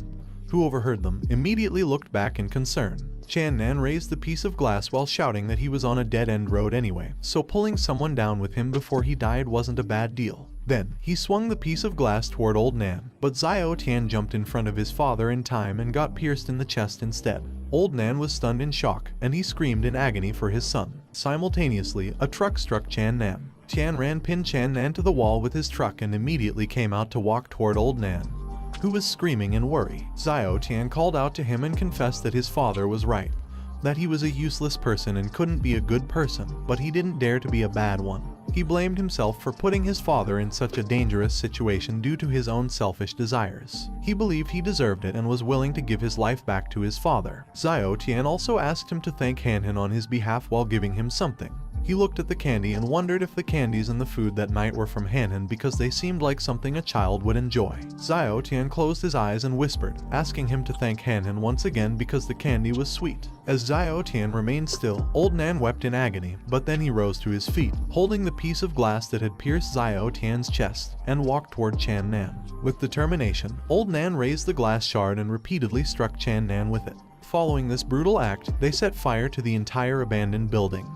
who overheard them, immediately looked back in concern. Chen Nan raised the piece of glass while shouting that he was on a dead-end road anyway, so pulling someone down with him before he died wasn't a bad deal. Then, he swung the piece of glass toward Old Nan, but Xiao Tian jumped in front of his father in time and got pierced in the chest instead. Old Nan was stunned in shock, and he screamed in agony for his son. Simultaneously, a truck struck Chen Nan. Tian Ran pinned Chen Nan to the wall with his truck and immediately came out to walk toward Old Nan, who was screaming in worry. Xiao Tian called out to him and confessed that his father was right, that he was a useless person and couldn't be a good person, but he didn't dare to be a bad one. He blamed himself for putting his father in such a dangerous situation due to his own selfish desires. He believed he deserved it and was willing to give his life back to his father. Xiao Tian also asked him to thank Han Han on his behalf while giving him something. He looked at the candy and wondered if the candies and the food that night were from Han Han because they seemed like something a child would enjoy. Xiao Tian closed his eyes and whispered, asking him to thank Han Han once again because the candy was sweet. As Xiao Tian remained still, Old Nan wept in agony, but then he rose to his feet, holding the piece of glass that had pierced Xiao Tian's chest, and walked toward Chen Nan. With determination, Old Nan raised the glass shard and repeatedly struck Chen Nan with it. Following this brutal act, they set fire to the entire abandoned building.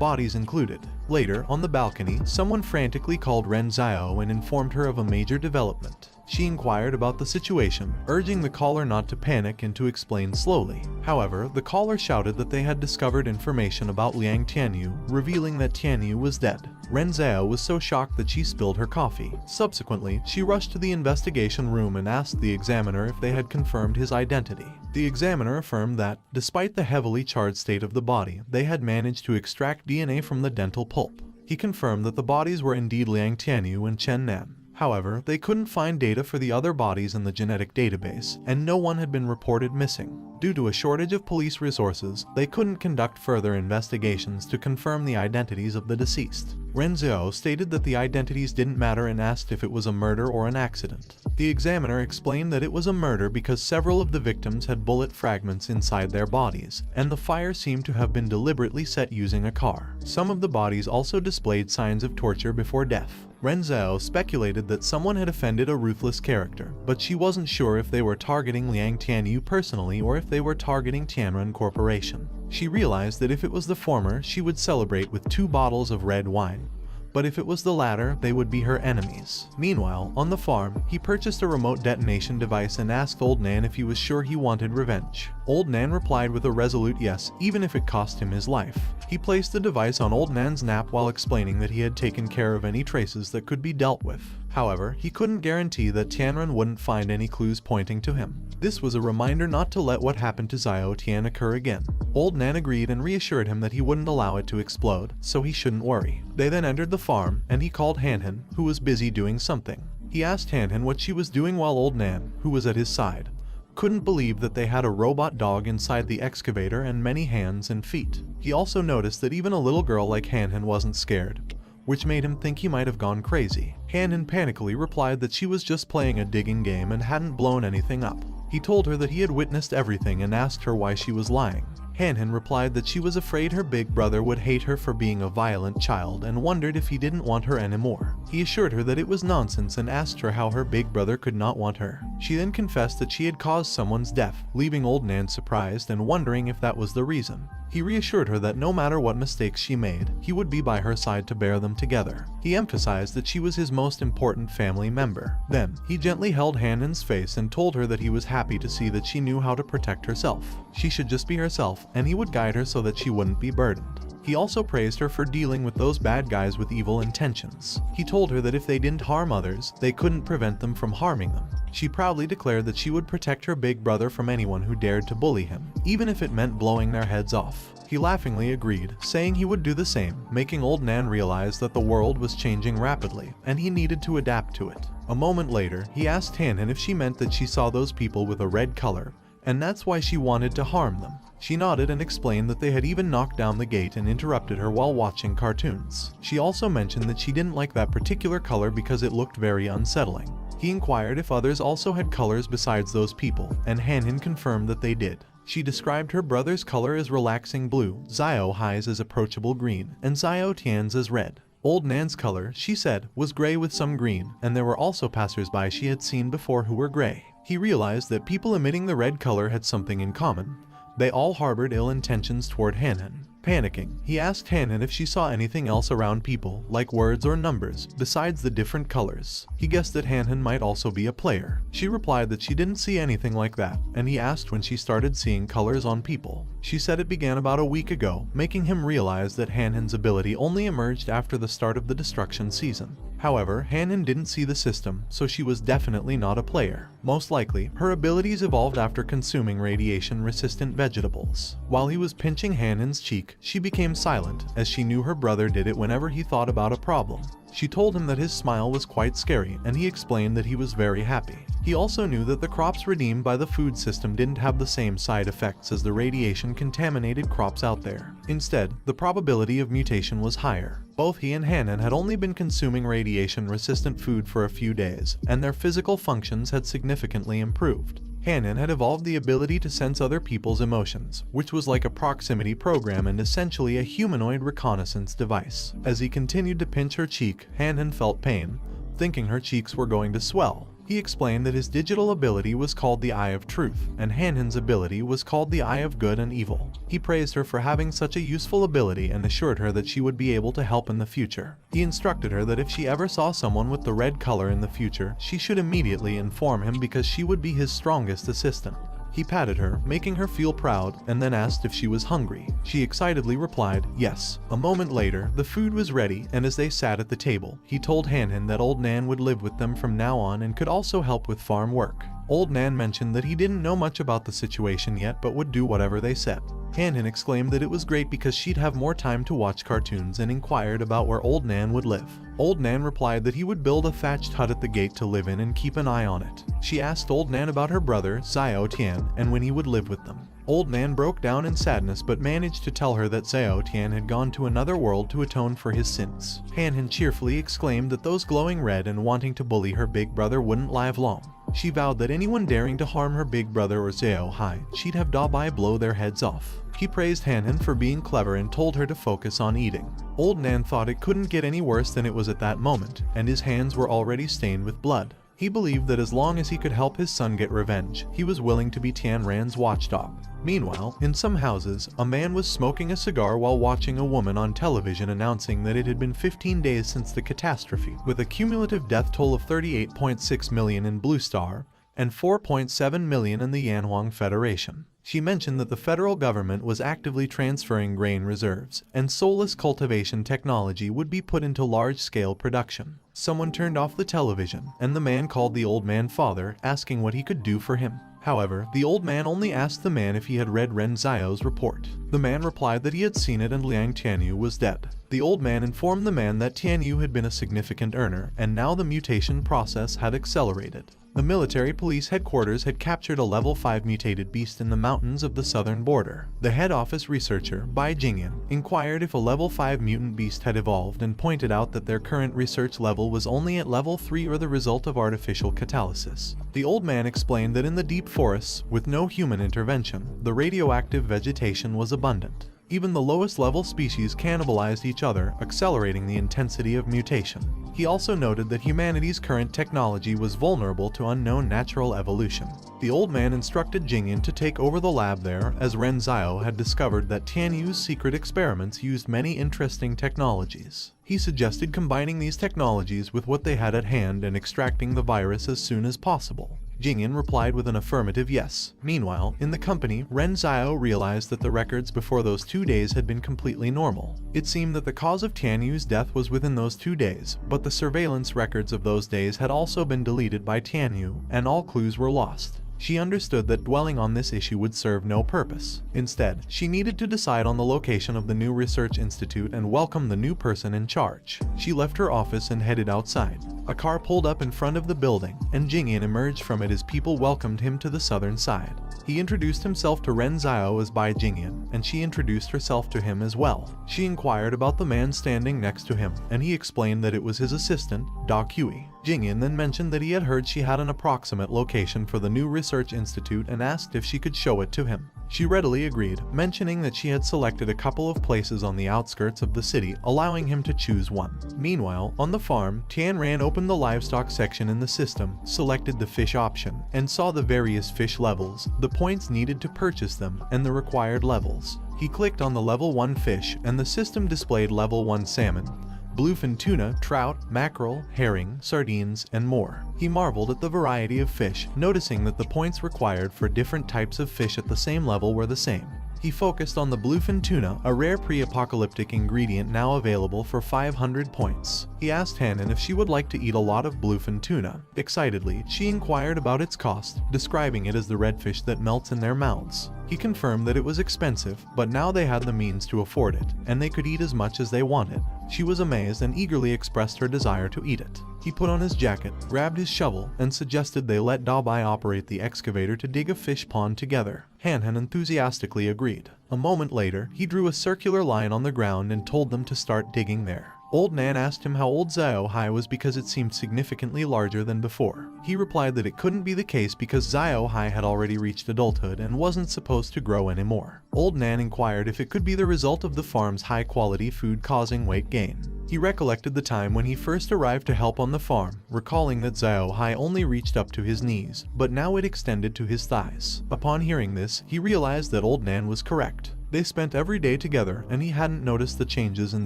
bodies included. Later, on the balcony, someone frantically called Ren Xiao and informed her of a major development. She inquired about the situation, urging the caller not to panic and to explain slowly. However, the caller shouted that they had discovered information about Liang Tianyu, revealing that Tianyu was dead. Ren Xiao was so shocked that she spilled her coffee. Subsequently, she rushed to the investigation room and asked the examiner if they had confirmed his identity. The examiner affirmed that, despite the heavily charred state of the body, they had managed to extract DNA from the dental pulp. He confirmed that the bodies were indeed Liang Tianyu and Chen Nan. However, they couldn't find data for the other bodies in the genetic database, and no one had been reported missing. Due to a shortage of police resources, they couldn't conduct further investigations to confirm the identities of the deceased. Ren Xiao stated that the identities didn't matter and asked if it was a murder or an accident. The examiner explained that it was a murder because several of the victims had bullet fragments inside their bodies, and the fire seemed to have been deliberately set using a car. Some of the bodies also displayed signs of torture before death. Ren Xiao speculated that someone had offended a ruthless character, but she wasn't sure if they were targeting Liang Tianyu personally or if they were targeting Tianren Corporation. She realized that if it was the former, she would celebrate with 2 bottles of red wine. But if it was the latter, they would be her enemies. Meanwhile, on the farm, he purchased a remote detonation device and asked Old Nan if he was sure he wanted revenge. Old Nan replied with a resolute yes, even if it cost him his life. He placed the device on Old Nan's nap while explaining that he had taken care of any traces that could be dealt with. However, he couldn't guarantee that Tianren wouldn't find any clues pointing to him. This was a reminder not to let what happened to Xiao Tian occur again. Old Nan agreed and reassured him that he wouldn't allow it to explode, so he shouldn't worry. They then entered the farm, and he called Hanhan, who was busy doing something. He asked Hanhan what she was doing while Old Nan, who was at his side, couldn't believe that they had a robot dog inside the excavator and many hands and feet. He also noticed that even a little girl like Hanhan wasn't scared, which made him think he might have gone crazy. Hanhan panically replied that she was just playing a digging game and hadn't blown anything up. He told her that he had witnessed everything and asked her why she was lying. Hanhan replied that she was afraid her big brother would hate her for being a violent child and wondered if he didn't want her anymore. He assured her that it was nonsense and asked her how her big brother could not want her. She then confessed that she had caused someone's death, leaving Old Nan surprised and wondering if that was the reason. He reassured her that no matter what mistakes she made, he would be by her side to bear them together. He emphasized that she was his most important family member. Then, he gently held Hanan's face and told her that he was happy to see that she knew how to protect herself. She should just be herself, and he would guide her so that she wouldn't be burdened. He also praised her for dealing with those bad guys with evil intentions. He told her that if they didn't harm others, they couldn't prevent them from harming them. She proudly declared that she would protect her big brother from anyone who dared to bully him, even if it meant blowing their heads off. He laughingly agreed, saying he would do the same, making Old Nan realize that the world was changing rapidly, and he needed to adapt to it. A moment later, he asked Hanhan if she meant that she saw those people with a red color, and that's why she wanted to harm them. She nodded and explained that they had even knocked down the gate and interrupted her while watching cartoons. She also mentioned that she didn't like that particular color because it looked very unsettling. He inquired if others also had colors besides those people, and Hanhan confirmed that they did. She described her brother's color as relaxing blue, Xiao Hai's as approachable green, and Xiao Tian's as red. Old Nan's color, she said, was gray with some green, and there were also passersby she had seen before who were gray. He realized that people emitting the red color had something in common. They all harbored ill intentions toward Hanhan. Panicking, he asked Hanhan if she saw anything else around people, like words or numbers, besides the different colors. He guessed that Hanhan might also be a player. She replied that she didn't see anything like that, and he asked when she started seeing colors on people. She said it began about a week ago, making him realize that Hanhan's ability only emerged after the start of the destruction season. However, Hanhan didn't see the system, so she was definitely not a player. Most likely, her abilities evolved after consuming radiation-resistant vegetables. While he was pinching Hanhan's cheek, she became silent, as she knew her brother did it whenever he thought about a problem. She told him that his smile was quite scary, and he explained that he was very happy. He also knew that the crops redeemed by the food system didn't have the same side effects as the radiation-contaminated crops out there. Instead, the probability of mutation was higher. Both he and Hanhan had only been consuming radiation-resistant food for a few days, and their physical functions had significantly improved. Hanhan had evolved the ability to sense other people's emotions, which was like a proximity program and essentially a humanoid reconnaissance device. As he continued to pinch her cheek, Hanhan felt pain, thinking her cheeks were going to swell. He explained that his digital ability was called the Eye of Truth, and Hanhan's ability was called the Eye of Good and Evil. He praised her for having such a useful ability and assured her that she would be able to help in the future. He instructed her that if she ever saw someone with the red color in the future, she should immediately inform him because she would be his strongest assistant. He patted her, making her feel proud, and then asked if she was hungry. She excitedly replied, yes. A moment later, the food was ready, and as they sat at the table, he told Hanhan that Old Nan would live with them from now on and could also help with farm work. Old Nan mentioned that he didn't know much about the situation yet but would do whatever they said. Hanhan exclaimed that it was great because she'd have more time to watch cartoons and inquired about where Old Nan would live. Old Nan replied that he would build a thatched hut at the gate to live in and keep an eye on it. She asked Old Nan about her brother, Xiao Tian, and when he would live with them. Old Nan broke down in sadness but managed to tell her that Xiao Tian had gone to another world to atone for his sins. Hanhan cheerfully exclaimed that those glowing red and wanting to bully her big brother wouldn't live long. She vowed that anyone daring to harm her big brother or Xiao Hai, she'd have Dabai blow their heads off. He praised Hanhan for being clever and told her to focus on eating. Old Nan thought it couldn't get any worse than it was at that moment, and his hands were already stained with blood. He believed that as long as he could help his son get revenge, he was willing to be Tianran's watchdog. Meanwhile, in some houses, a man was smoking a cigar while watching a woman on television announcing that it had been 15 days since the catastrophe, with a cumulative death toll of 38.6 million in Blue Star and 4.7 million in the Yanhuang Federation. She mentioned that the federal government was actively transferring grain reserves, and soulless cultivation technology would be put into large-scale production. Someone turned off the television, and the man called the old man father, asking what he could do for him. However, the old man only asked the man if he had read Ren Zhao's report. The man replied that he had seen it and Liang Tianyu was dead. The old man informed the man that Tianyu had been a significant earner, and now the mutation process had accelerated. The military police headquarters had captured a level 5 mutated beast in the mountains of the southern border. The head office researcher, Bai Jingyan, inquired if a level 5 mutant beast had evolved and pointed out that their current research level was only at level 3 or the result of artificial catalysis. The old man explained that in the deep forests, with no human intervention, the radioactive vegetation was abundant. Even the lowest level species cannibalized each other, accelerating the intensity of mutation. He also noted that humanity's current technology was vulnerable to unknown natural evolution. The old man instructed Jingyan to take over the lab there, as Ren Zhao had discovered that Tianyu's secret experiments used many interesting technologies. He suggested combining these technologies with what they had at hand and extracting the virus as soon as possible. Jingyan replied with an affirmative yes. Meanwhile, in the company, Ren Zhao realized that the records before those 2 days had been completely normal. It seemed that the cause of Tianyu's death was within those 2 days, but the surveillance records of those days had also been deleted by Tianyu, and all clues were lost. She understood that dwelling on this issue would serve no purpose. Instead, she needed to decide on the location of the new research institute and welcome the new person in charge. She left her office and headed outside. A car pulled up in front of the building, and Jingyan emerged from it as people welcomed him to the southern side. He introduced himself to Ren Zhao as Bai Jingyan, and she introduced herself to him as well. She inquired about the man standing next to him, and he explained that it was his assistant, Da Kui. Jingyan then mentioned that he had heard she had an approximate location for the new research institute and asked if she could show it to him. She readily agreed, mentioning that she had selected a couple of places on the outskirts of the city, allowing him to choose one. Meanwhile, on the farm, Tianran opened the livestock section in the system, selected the fish option, and saw the various fish levels, the points needed to purchase them, and the required levels. He clicked on the level 1 fish, and the system displayed level 1 salmon, bluefin tuna, trout, mackerel, herring, sardines, and more. He marveled at the variety of fish, noticing that the points required for different types of fish at the same level were the same. He focused on the bluefin tuna, a rare pre-apocalyptic ingredient now available for 500 points. He asked Hanhan if she would like to eat a lot of bluefin tuna. Excitedly, she inquired about its cost, describing it as the red fish that melts in their mouths. He confirmed that it was expensive, but now they had the means to afford it, and they could eat as much as they wanted. She was amazed and eagerly expressed her desire to eat it. He put on his jacket, grabbed his shovel, and suggested they let Dabai operate the excavator to dig a fish pond together. Hanhan enthusiastically agreed. A moment later, he drew a circular line on the ground and told them to start digging there. Old Nan asked him how old Xiao Hai was because it seemed significantly larger than before. He replied that it couldn't be the case because Xiao Hai had already reached adulthood and wasn't supposed to grow anymore. Old Nan inquired if it could be the result of the farm's high-quality food causing weight gain. He recollected the time when he first arrived to help on the farm, recalling that Xiao Hai only reached up to his knees, but now it extended to his thighs. Upon hearing this, he realized that Old Nan was correct. They spent every day together, and he hadn't noticed the changes in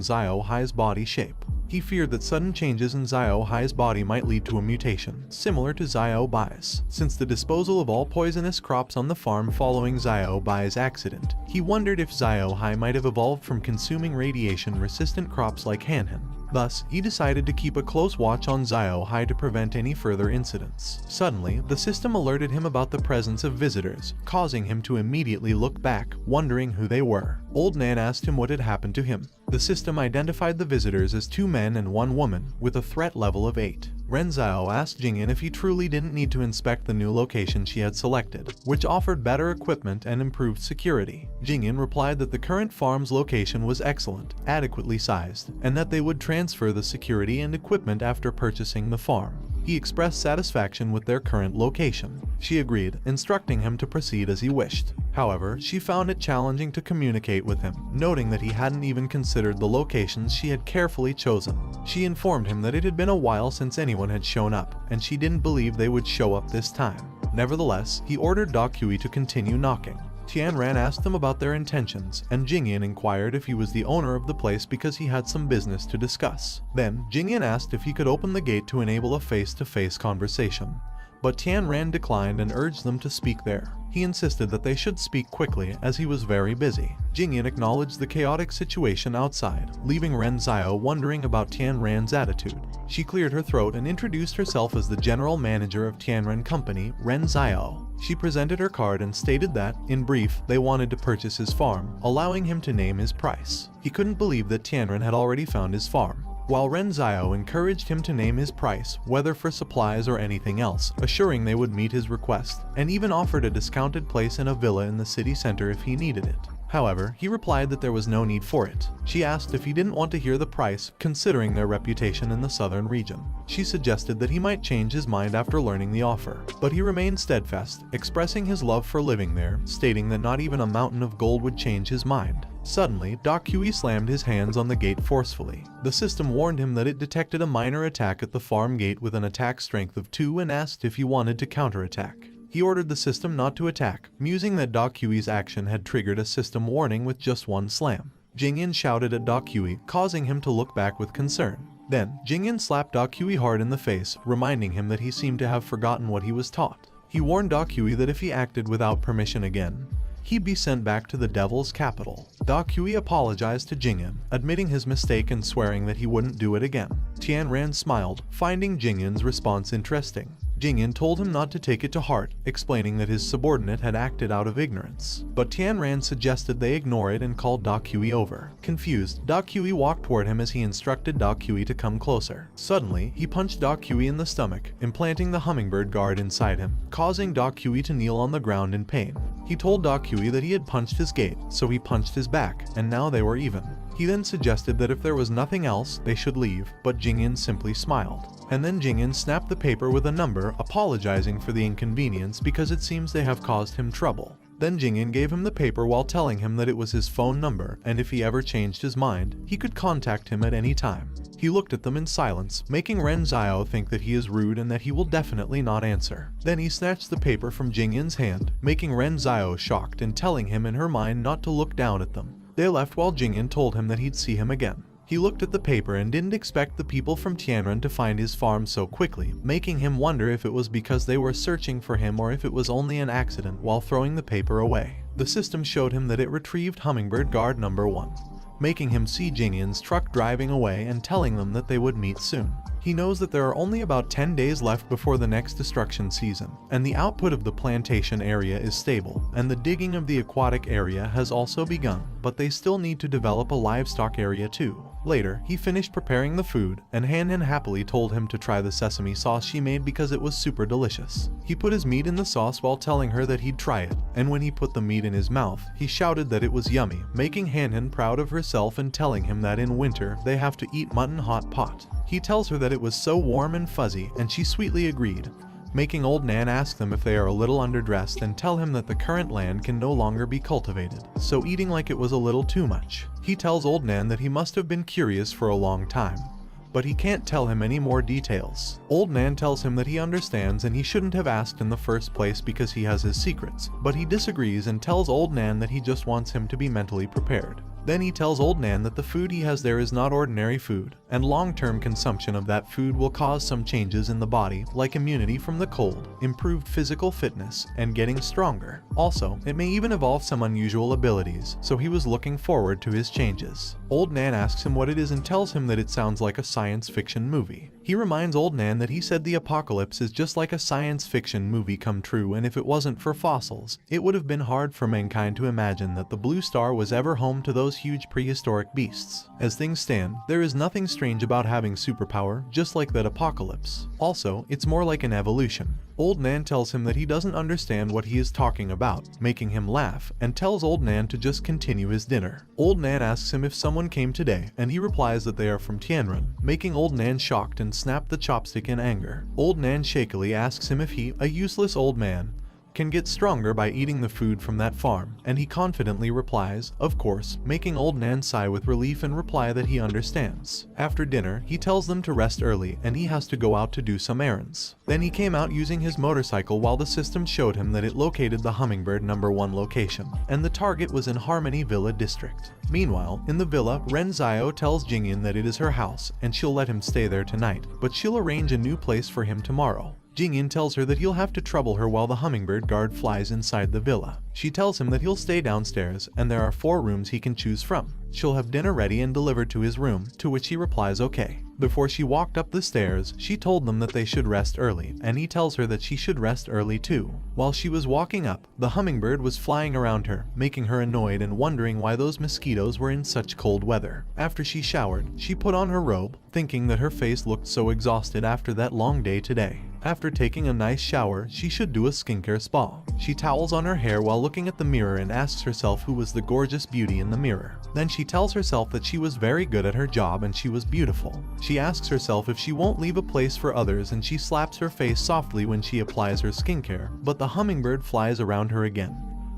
Xiao Hai's body shape. He feared that sudden changes in Xiao Hai's body might lead to a mutation, similar to Xiao Bai's. Since the disposal of all poisonous crops on the farm following Xiao Bai's accident, he wondered if Xiao Hai might have evolved from consuming radiation-resistant crops like Hanhan. Thus, he decided to keep a close watch on Xiao Hai to prevent any further incidents. Suddenly, the system alerted him about the presence of visitors, causing him to immediately look back, wondering who they were. Old Nan asked him what had happened to him. The system identified the visitors as 2 men and 1 woman, with a threat level of 8. Ren Zhao asked Jingyan if he truly didn't need to inspect the new location she had selected, which offered better equipment and improved security. Jingyan replied that the current farm's location was excellent, adequately sized, and that they would transfer the security and equipment after purchasing the farm. He expressed satisfaction with their current location. She agreed, instructing him to proceed as he wished. However, she found it challenging to communicate with him, noting that he hadn't even considered the locations she had carefully chosen. She informed him that it had been a while since anyone had shown up, and she didn't believe they would show up this time. Nevertheless, he ordered Da Kui to continue knocking. Tianran asked them about their intentions, and Jingyan inquired if he was the owner of the place because he had some business to discuss. Then, Jingyan asked if he could open the gate to enable a face-to-face conversation. But Tianran declined and urged them to speak there. He insisted that they should speak quickly as he was very busy. Jingyan acknowledged the chaotic situation outside, leaving Ren Zhao wondering about Tianran's attitude. She cleared her throat and introduced herself as the general manager of Tianran Company, Ren Zhao. She presented her card and stated that, in brief, they wanted to purchase his farm, allowing him to name his price. He couldn't believe that Tianran had already found his farm. While Ren Zhao encouraged him to name his price, whether for supplies or anything else, assuring they would meet his request, and even offered a discounted place in a villa in the city center if he needed it. However, he replied that there was no need for it. She asked if he didn't want to hear the price, considering their reputation in the southern region. She suggested that he might change his mind after learning the offer, but he remained steadfast, expressing his love for living there, stating that not even a mountain of gold would change his mind. Suddenly, Da Kui slammed his hands on the gate forcefully. The system warned him that it detected a minor attack at the farm gate with an attack strength of 2 and asked if he wanted to counterattack. He ordered the system not to attack, musing that Da Kui's action had triggered a system warning with just 1 slam. Jingyan shouted at Da Kui, causing him to look back with concern. Then, Jingyan slapped Da Kui hard in the face, reminding him that he seemed to have forgotten what he was taught. He warned Da Kui that if he acted without permission again, he'd be sent back to the devil's capital. Da Kui apologized to Jingyan, admitting his mistake and swearing that he wouldn't do it again. Tianran smiled, finding Jingyan's response interesting. Jingyan told him not to take it to heart, explaining that his subordinate had acted out of ignorance. But Tianran suggested they ignore it and called Da Kui over. Confused, Da Kui walked toward him as he instructed Da Kui to come closer. Suddenly, he punched Da Kui in the stomach, implanting the hummingbird guard inside him, causing Da Kui to kneel on the ground in pain. He told Da Kui that he had punched his gate, so he punched his back, and now they were even. He then suggested that if there was nothing else, they should leave, but Jingyan simply smiled. And then Jingyan snapped the paper with a number, apologizing for the inconvenience because it seems they have caused him trouble. Then Jingyan gave him the paper while telling him that it was his phone number, and if he ever changed his mind, he could contact him at any time. He looked at them in silence, making Ren Zhao think that he is rude and that he will definitely not answer. Then he snatched the paper from Jingyan's hand, making Ren Zhao shocked and telling him in her mind not to look down at them. They left while Jingyan told him that he'd see him again. He looked at the paper and didn't expect the people from Tianran to find his farm so quickly, making him wonder if it was because they were searching for him or if it was only an accident while throwing the paper away. The system showed him that it retrieved Hummingbird Guard number 1, making him see Jingyan's truck driving away and telling them that they would meet soon. He knows that there are only about 10 days left before the next destruction season, and the output of the plantation area is stable, and the digging of the aquatic area has also begun, but they still need to develop a livestock area too. Later, he finished preparing the food, and Han happily told him to try the sesame sauce she made because it was super delicious. He put his meat in the sauce while telling her that he'd try it, and when he put the meat in his mouth, he shouted that it was yummy, making Han proud of herself and telling him that in winter they have to eat mutton hot pot. He tells her that it was so warm and fuzzy, and she sweetly agreed. making Old Nan ask them if they are a little underdressed and tell him that the current land can no longer be cultivated, so eating like it was a little too much. He tells Old Nan that he must have been curious for a long time, but he can't tell him any more details. Old Nan tells him that he understands and he shouldn't have asked in the first place because he has his secrets, but he disagrees and tells Old Nan that he just wants him to be mentally prepared. Then he tells Old Nan that the food he has there is not ordinary food, and long-term consumption of that food will cause some changes in the body, like immunity from the cold, improved physical fitness, and getting stronger. Also, it may even evolve some unusual abilities, so he was looking forward to his changes. Old Nan asks him what it is and tells him that it sounds like a science fiction movie. He reminds Old Nan that he said the apocalypse is just like a science fiction movie come true, and if it wasn't for fossils, it would have been hard for mankind to imagine that the blue star was ever home to those huge prehistoric beasts. As things stand, there is nothing strange about having superpower, just like that apocalypse. Also, it's more like an evolution. Old Nan tells him that he doesn't understand what he is talking about, making him laugh, and tells Old Nan to just continue his dinner. Old Nan asks him if someone came today, and he replies that they are from Tianren, making Old Nan shocked and snap the chopstick in anger. Old Nan shakily asks him if he, a useless old man, can get stronger by eating the food from that farm, and he confidently replies, of course, making Old Nan sigh with relief and reply that he understands. After dinner, he tells them to rest early and he has to go out to do some errands. Then he came out using his motorcycle while the system showed him that it located the Hummingbird #1 location, and the target was in Harmony Villa District. Meanwhile, in the villa, Ren Zio tells Jingyin that it is her house and she'll let him stay there tonight, but she'll arrange a new place for him tomorrow. Jingyin tells her that he'll have to trouble her while the hummingbird guard flies inside the villa. She tells him that he'll stay downstairs and there are 4 rooms he can choose from. She'll have dinner ready and delivered to his room, to which he replies okay. Before she walked up the stairs, she told them that they should rest early, and he tells her that she should rest early too. While she was walking up, the hummingbird was flying around her, making her annoyed and wondering why those mosquitoes were in such cold weather. After she showered, she put on her robe, thinking that her face looked so exhausted after that long day today. After taking a nice shower, she should do a skincare spa. She towels on her hair while looking at the mirror and asks herself who was the gorgeous beauty in the mirror. Then she tells herself that she was very good at her job and she was beautiful. She asks herself if she won't leave a place for others, and she slaps her face softly when she applies her skincare, but the hummingbird flies around her again,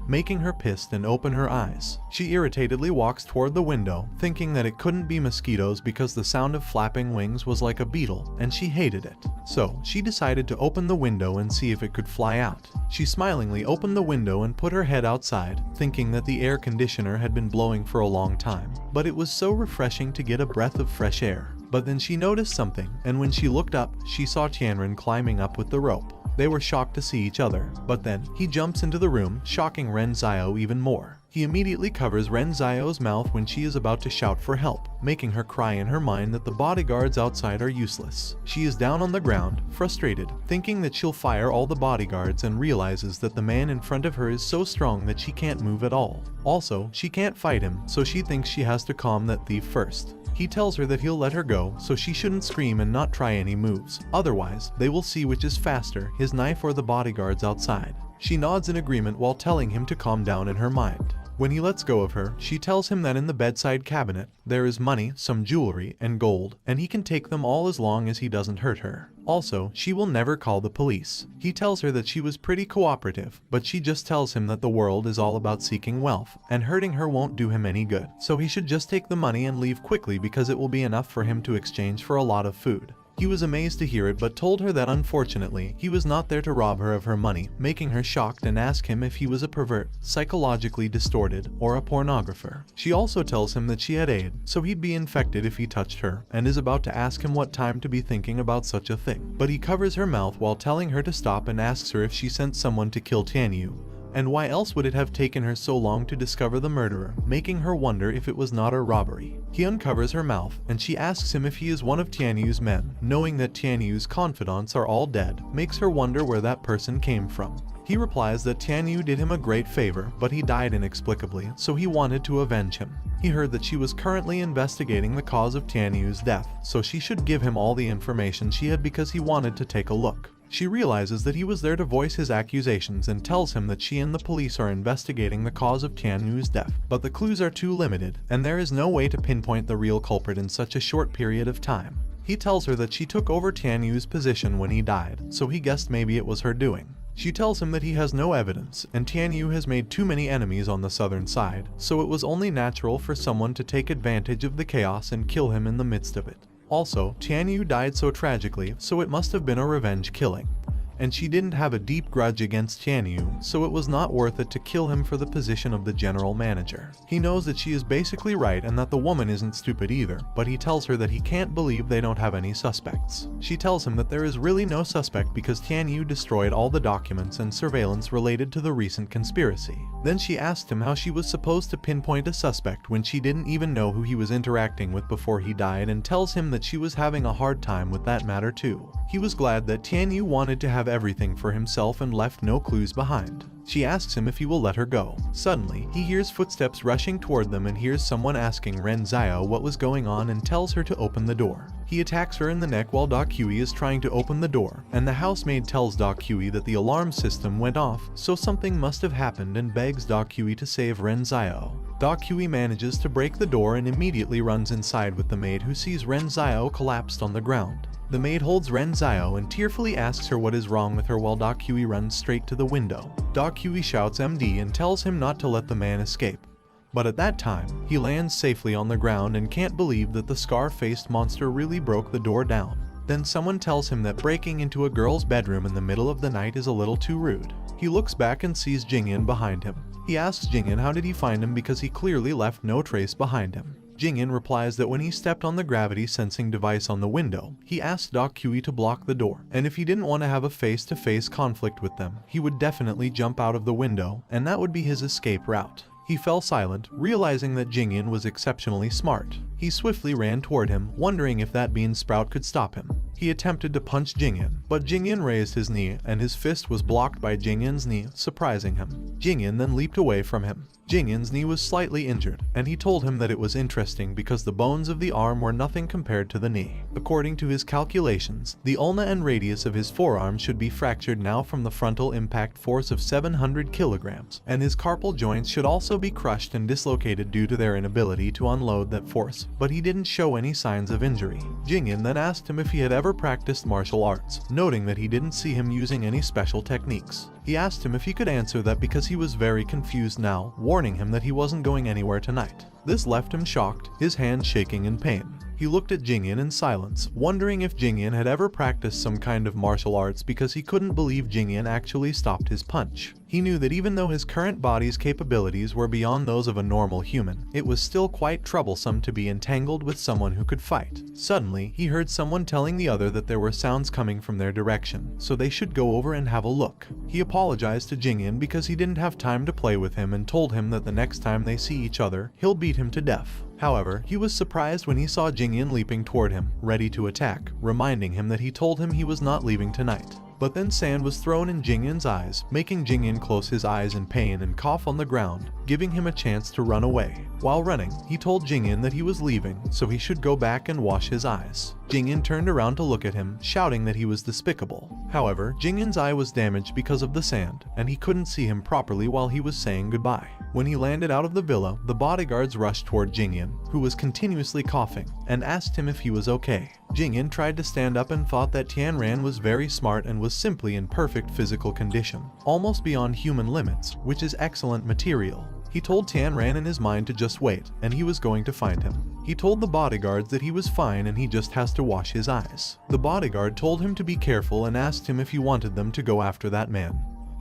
making her pissed and open her eyes. She irritatedly walks toward the window, thinking that it couldn't be mosquitoes because the sound of flapping wings was like a beetle, and she hated it. So, she decided to open the window and see if it could fly out. She smilingly opened the window and put her head outside, thinking that the air conditioner had been blowing for a long time, but it was so refreshing to get a breath of fresh air. But then she noticed something, and when she looked up, she saw Tianren climbing up with the rope. They were shocked to see each other, but then he jumps into the room, shocking Ren Zio even more. He immediately covers Ren Zio's mouth when she is about to shout for help, making her cry in her mind that the bodyguards outside are useless. She is down on the ground, frustrated, thinking that she'll fire all the bodyguards, and realizes that the man in front of her is so strong that she can't move at all. Also, she can't fight him, so she thinks she has to calm that thief first. He tells her that he'll let her go, so she shouldn't scream and not try any moves. Otherwise, they will see which is faster, his knife or the bodyguards outside. She nods in agreement while telling him to calm down in her mind. When he lets go of her, she tells him that in the bedside cabinet, there is money, some jewelry, and gold, and he can take them all as long as he doesn't hurt her. Also, she will never call the police. He tells her that she was pretty cooperative, but she just tells him that the world is all about seeking wealth, and hurting her won't do him any good. So he should just take the money and leave quickly because it will be enough for him to exchange for a lot of food. He was amazed to hear it, but told her that unfortunately, he was not there to rob her of her money, making her shocked and ask him if he was a pervert, psychologically distorted, or a pornographer. She also tells him that she had AIDS, so he'd be infected if he touched her, and is about to ask him what time to be thinking about such a thing. But he covers her mouth while telling her to stop and asks her if she sent someone to kill Tianyu, and why else would it have taken her so long to discover the murderer, making her wonder if it was not a robbery. He uncovers her mouth, and she asks him if he is one of Tianyu's men. Knowing that Tianyu's confidants are all dead, makes her wonder where that person came from. He replies that Tianyu did him a great favor, but he died inexplicably, so he wanted to avenge him. He heard that she was currently investigating the cause of Tianyu's death, so she should give him all the information she had because he wanted to take a look. She realizes that he was there to voice his accusations and tells him that she and the police are investigating the cause of Tianyu's death, but the clues are too limited, and there is no way to pinpoint the real culprit in such a short period of time. He He tells her that she took over Tian Yu's position when he died, so he guessed maybe it was her doing. She tells him that he has no evidence, and Tian Yu has made too many enemies on the southern side, so it was only natural for someone to take advantage of the chaos and kill him in the midst of it. Also, Tian Yu died so tragically, so it must have been a revenge killing. And she didn't have a deep grudge against Tian Yu, so it was not worth it to kill him for the position of the general manager. He knows that she is basically right and that the woman isn't stupid either, but he tells her that he can't believe they don't have any suspects. She tells him that there is really no suspect because Tian Yu destroyed all the documents and surveillance related to the recent conspiracy. Then she asked him how she was supposed to pinpoint a suspect when she didn't even know who he was interacting with before he died, and tells him that she was having a hard time with that matter too. He was glad that Tian Yu wanted to have everything for himself and left no clues behind. She asks him if he will let her go. Suddenly, he hears footsteps rushing toward them and hears someone asking Ren Xiao what was going on and tells her to open the door. He attacks her in the neck while Da Kui is trying to open the door, and the housemaid tells Da Kui that the alarm system went off, so something must have happened, and begs Da Kui to save Ren Xiao. Da Kui manages to break the door and immediately runs inside with the maid, who sees Ren Xiao collapsed on the ground. The maid holds Ren Xiao and tearfully asks her what is wrong with her while Da Kui runs straight to the window. Da Kui shouts MD and tells him not to let the man escape. But at that time, he lands safely on the ground and can't believe that the scar-faced monster really broke the door down. Then someone tells him that breaking into a girl's bedroom in the middle of the night is a little too rude. He looks back and sees Jingyan behind him. He asks Jingyan how did he find him because he clearly left no trace behind him. Jingyan replies that when he stepped on the gravity sensing device on the window, he asked Da Kui to block the door, and if he didn't want to have a face-to-face conflict with them, he would definitely jump out of the window, and that would be his escape route. He fell silent, realizing that Jingyan was exceptionally smart. He swiftly ran toward him, wondering if that bean sprout could stop him. He attempted to punch Jingyan, but Jingyan raised his knee, and his fist was blocked by Jingyan's knee, surprising him. Jingyan then leaped away from him. Jingyan's knee was slightly injured, and he told him that it was interesting because the bones of the arm were nothing compared to the knee. According to his calculations, the ulna and radius of his forearm should be fractured now from the frontal impact force of 700 kilograms, and his carpal joints should also be crushed and dislocated due to their inability to unload that force, but he didn't show any signs of injury. Jingyan then asked him if he had ever practiced martial arts, noting that he didn't see him using any special techniques. He asked him if he could answer that because he was very confused now, warning him that he wasn't going anywhere tonight. This left him shocked, his hands shaking in pain. He looked at Jingyan in silence, wondering if Jingyan had ever practiced some kind of martial arts because he couldn't believe Jingyan actually stopped his punch. He knew that even though his current body's capabilities were beyond those of a normal human, it was still quite troublesome to be entangled with someone who could fight. Suddenly, he heard someone telling the other that there were sounds coming from their direction, so they should go over and have a look. He apologized to Jingyan because he didn't have time to play with him and told him that the next time they see each other, he'll beat him to death. However, he was surprised when he saw Jingyan leaping toward him, ready to attack, reminding him that he told him he was not leaving tonight. But then sand was thrown in Jingyan's eyes, making Jingyan close his eyes in pain and cough on the ground, giving him a chance to run away. While running, he told Jingyan that he was leaving, so he should go back and wash his eyes. Jingyan turned around to look at him, shouting that he was despicable. However, Jingyan's eye was damaged because of the sand, and he couldn't see him properly while he was saying goodbye. When he landed out of the villa, the bodyguards rushed toward Jingyan, who was continuously coughing, and asked him if he was okay. Jingyan tried to stand up and thought that Tianran was very smart and was simply in perfect physical condition, almost beyond human limits, which is excellent material. He told Tianran in his mind to just wait, and he was going to find him. He told the bodyguards that he was fine and he just has to wash his eyes. The bodyguard told him to be careful and asked him if he wanted them to go after that man.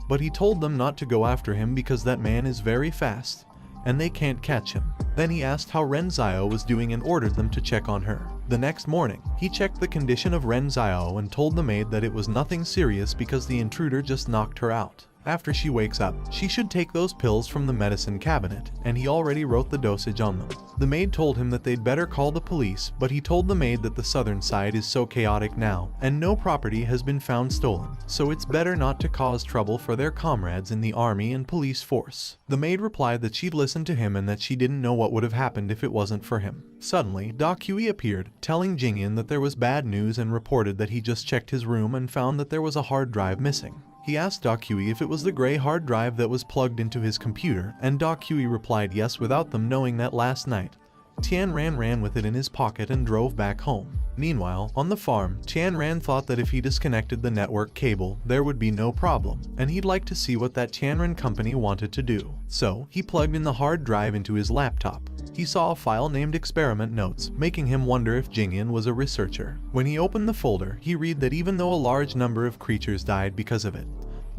But he told them not to go after him because that man is very fast, and they can't catch him. Then he asked how Ren Xiao was doing and ordered them to check on her. The next morning, he checked the condition of Ren Xiao and told the maid that it was nothing serious because the intruder just knocked her out. After she wakes up, she should take those pills from the medicine cabinet, and he already wrote the dosage on them. The maid told him that they'd better call the police, but he told the maid that the southern side is so chaotic now, and no property has been found stolen, so it's better not to cause trouble for their comrades in the army and police force. The maid replied that she'd listened to him and that she didn't know what would have happened if it wasn't for him. Suddenly, Da Kui appeared, telling Jingyan that there was bad news and reported that he just checked his room and found that there was a hard drive missing. He asked Da Kui if it was the gray hard drive that was plugged into his computer, and Da Kui replied yes without them knowing that last night, Tianran ran with it in his pocket and drove back home. Meanwhile, on the farm, Tianran thought that if he disconnected the network cable, there would be no problem, and he'd like to see what that Tianran company wanted to do. So, he plugged in the hard drive into his laptop. He saw a file named Experiment Notes, making him wonder if Jingyan was a researcher. When he opened the folder, he read that even though a large number of creatures died because of it,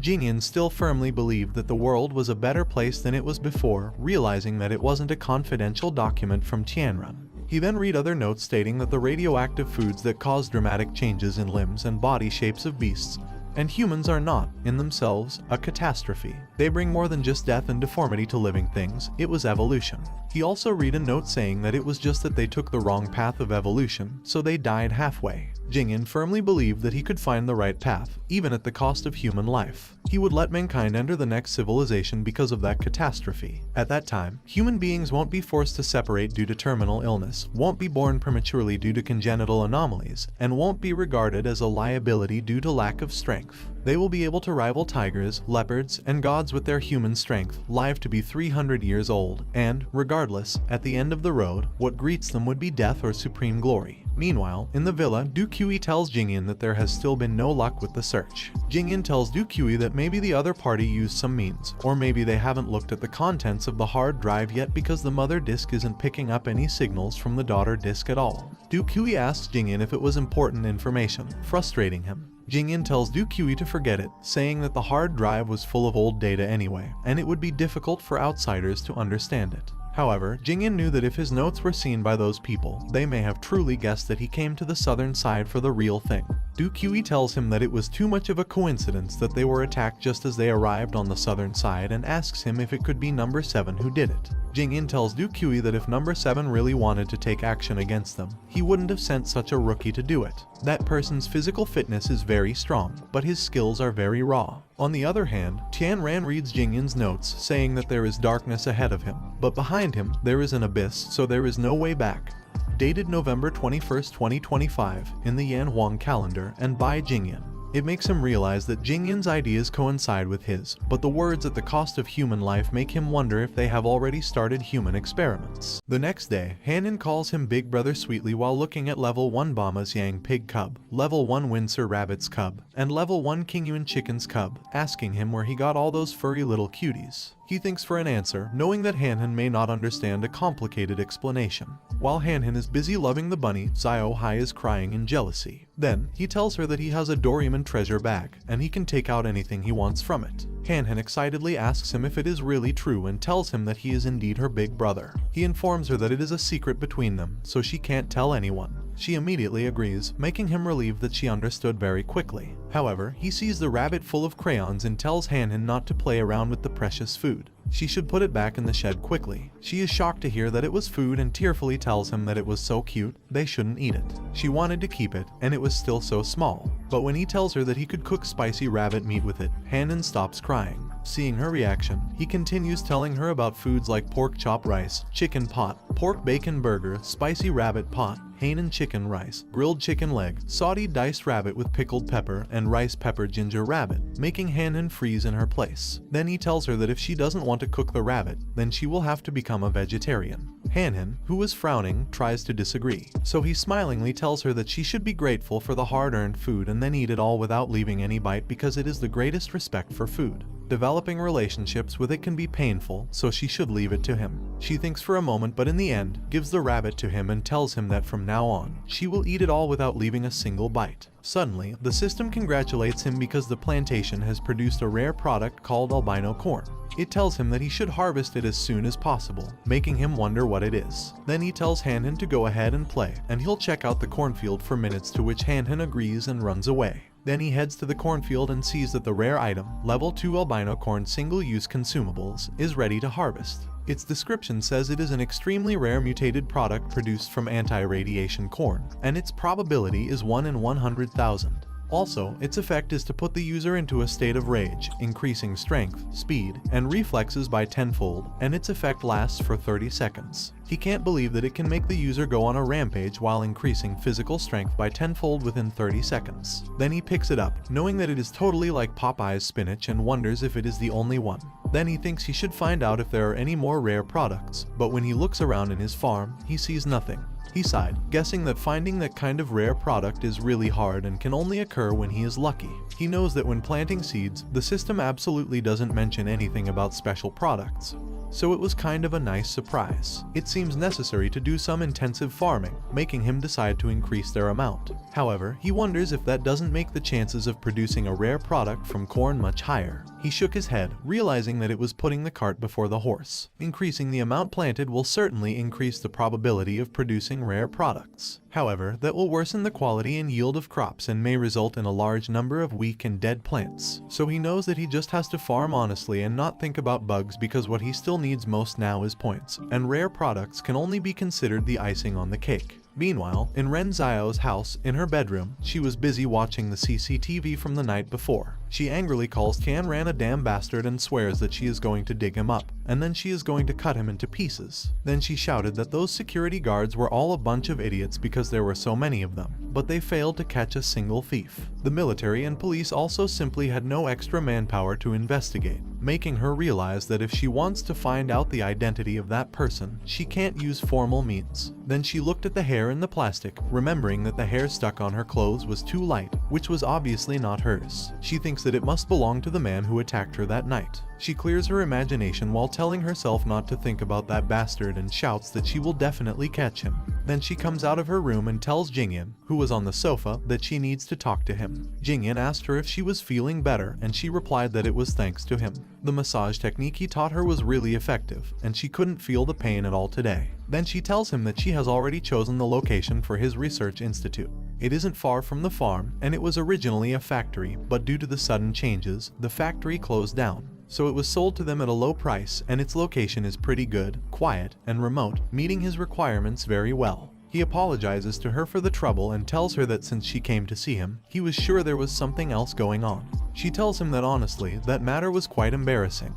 Jingyan still firmly believed that the world was a better place than it was before, realizing that it wasn't a confidential document from Tianran. He then read other notes stating that the radioactive foods that cause dramatic changes in limbs and body shapes of beasts and humans are not, in themselves, a catastrophe. They bring more than just death and deformity to living things, it was evolution. He also read a note saying that it was just that they took the wrong path of evolution, so they died halfway. Jingyan firmly believed that he could find the right path, even at the cost of human life. He would let mankind enter the next civilization because of that catastrophe. At that time, human beings won't be forced to separate due to terminal illness, won't be born prematurely due to congenital anomalies, and won't be regarded as a liability due to lack of strength. They will be able to rival tigers, leopards, and gods with their human strength, live to be 300 years old, and, regardless, at the end of the road, what greets them would be death or supreme glory. Meanwhile, in the villa, Du Kui tells Jingyan that there has still been no luck with the search. Jingyan tells Du Kui that maybe the other party used some means, or maybe they haven't looked at the contents of the hard drive yet because the mother disk isn't picking up any signals from the daughter disk at all. Du Kui asks Jingyan if it was important information, frustrating him. Jingyan tells Du Kui to forget it, saying that the hard drive was full of old data anyway, and it would be difficult for outsiders to understand it. However, Jingyan knew that if his notes were seen by those people, they may have truly guessed that he came to the southern side for the real thing. Du Kui tells him that it was too much of a coincidence that they were attacked just as they arrived on the southern side and asks him if it could be number 7 who did it. Jingyan tells Du Kui that if number 7 really wanted to take action against them, he wouldn't have sent such a rookie to do it. That person's physical fitness is very strong, but his skills are very raw. On the other hand, Tianran reads Jingyan's notes, saying that there is darkness ahead of him, but behind him, there is an abyss, so there is no way back. Dated November 21, 2025, in the Yan Huang calendar, and by Jingyan. It makes him realize that Jingyan's ideas coincide with his, but the words at the cost of human life make him wonder if they have already started human experiments. The next day, Hanan calls him Big Brother sweetly while looking at level 1 Bama's Yang Pig Cub, level 1 Windsor Rabbit's Cub, and level 1 Kingyuan Chicken's Cub, asking him where he got all those furry little cuties. He thinks for an answer, knowing that Hanan may not understand a complicated explanation. While Hanan is busy loving the bunny, Xiao Hai is crying in jealousy. Then, he tells her that he has a Doraemon treasure bag, and he can take out anything he wants from it. Hanan excitedly asks him if it is really true and tells him that he is indeed her big brother. He informs her that it is a secret between them, so she can't tell anyone. She immediately agrees, making him relieved that she understood very quickly. However, he sees the rabbit full of crayons and tells Hanan not to play around with the precious food. She should put it back in the shed quickly. She is shocked to hear that it was food and tearfully tells him that it was so cute, they shouldn't eat it. She wanted to keep it, and it was still so small. But when he tells her that he could cook spicy rabbit meat with it, Hanan stops crying. Seeing her reaction, he continues telling her about foods like pork chop rice, chicken pot, pork bacon burger, spicy rabbit pot, Hanan chicken rice, grilled chicken leg, sauteed diced rabbit with pickled pepper, and rice pepper ginger rabbit, making Hanan freeze in her place. Then he tells her that if she doesn't want to cook the rabbit, then she will have to become a vegetarian. Hanan, who is frowning, tries to disagree. So he smilingly tells her that she should be grateful for the hard-earned food and then eat it all without leaving any bite because it is the greatest respect for food. Developing relationships with it can be painful, so she should leave it to him. She thinks for a moment but in the end, gives the rabbit to him and tells him that from now on, she will eat it all without leaving a single bite. Suddenly, the system congratulates him because the plantation has produced a rare product called albino corn. It tells him that he should harvest it as soon as possible, making him wonder what it is. Then he tells Hanan to go ahead and play, and he'll check out the cornfield for minutes, to which Hanan agrees and runs away. Then he heads to the cornfield and sees that the rare item, level 2 albino corn single-use consumables, is ready to harvest. Its description says it is an extremely rare mutated product produced from anti-radiation corn, and its probability is 1 in 100,000. Also, its effect is to put the user into a state of rage, increasing strength, speed, and reflexes by tenfold, and its effect lasts for 30 seconds. He can't believe that it can make the user go on a rampage while increasing physical strength by tenfold within 30 seconds. Then he picks it up, knowing that it is totally like Popeye's spinach, and wonders if it is the only one. Then he thinks he should find out if there are any more rare products, but when he looks around in his farm, he sees nothing. He sighed, guessing that finding that kind of rare product is really hard and can only occur when he is lucky. He knows that when planting seeds, the system absolutely doesn't mention anything about special products, so it was kind of a nice surprise. It seems necessary to do some intensive farming, making him decide to increase their amount. However, he wonders if that doesn't make the chances of producing a rare product from corn much higher. He shook his head, realizing that it was putting the cart before the horse. Increasing the amount planted will certainly increase the probability of producing rare products. However, that will worsen the quality and yield of crops and may result in a large number of weak and dead plants. So he knows that he just has to farm honestly and not think about bugs, because what he still needs most now is points, and rare products can only be considered the icing on the cake. Meanwhile, in Ren Zio's house, in her bedroom, she was busy watching the CCTV from the night before. She angrily calls Can Ran a damn bastard and swears that she is going to dig him up, and then she is going to cut him into pieces. Then she shouted that those security guards were all a bunch of idiots because there were so many of them, but they failed to catch a single thief. The military and police also simply had no extra manpower to investigate, making her realize that if she wants to find out the identity of that person, she can't use formal means. Then she looked at the hair in the plastic, remembering that the hair stuck on her clothes was too light, which was obviously not hers. She thinks that it must belong to the man who attacked her that night. She clears her imagination while telling herself not to think about that bastard and shouts that she will definitely catch him. Then she comes out of her room and tells Jingyan, who was on the sofa, that she needs to talk to him. Jingyan asked her if she was feeling better, and she replied that it was thanks to him. The massage technique he taught her was really effective, and she couldn't feel the pain at all today. Then she tells him that she has already chosen the location for his research institute. It isn't far from the farm, and it was originally a factory, but due to the sudden changes, the factory closed down. So it was sold to them at a low price, and its location is pretty good, quiet, and remote, meeting his requirements very well. He apologizes to her for the trouble and tells her that since she came to see him, he was sure there was something else going on. She tells him that honestly, that matter was quite embarrassing,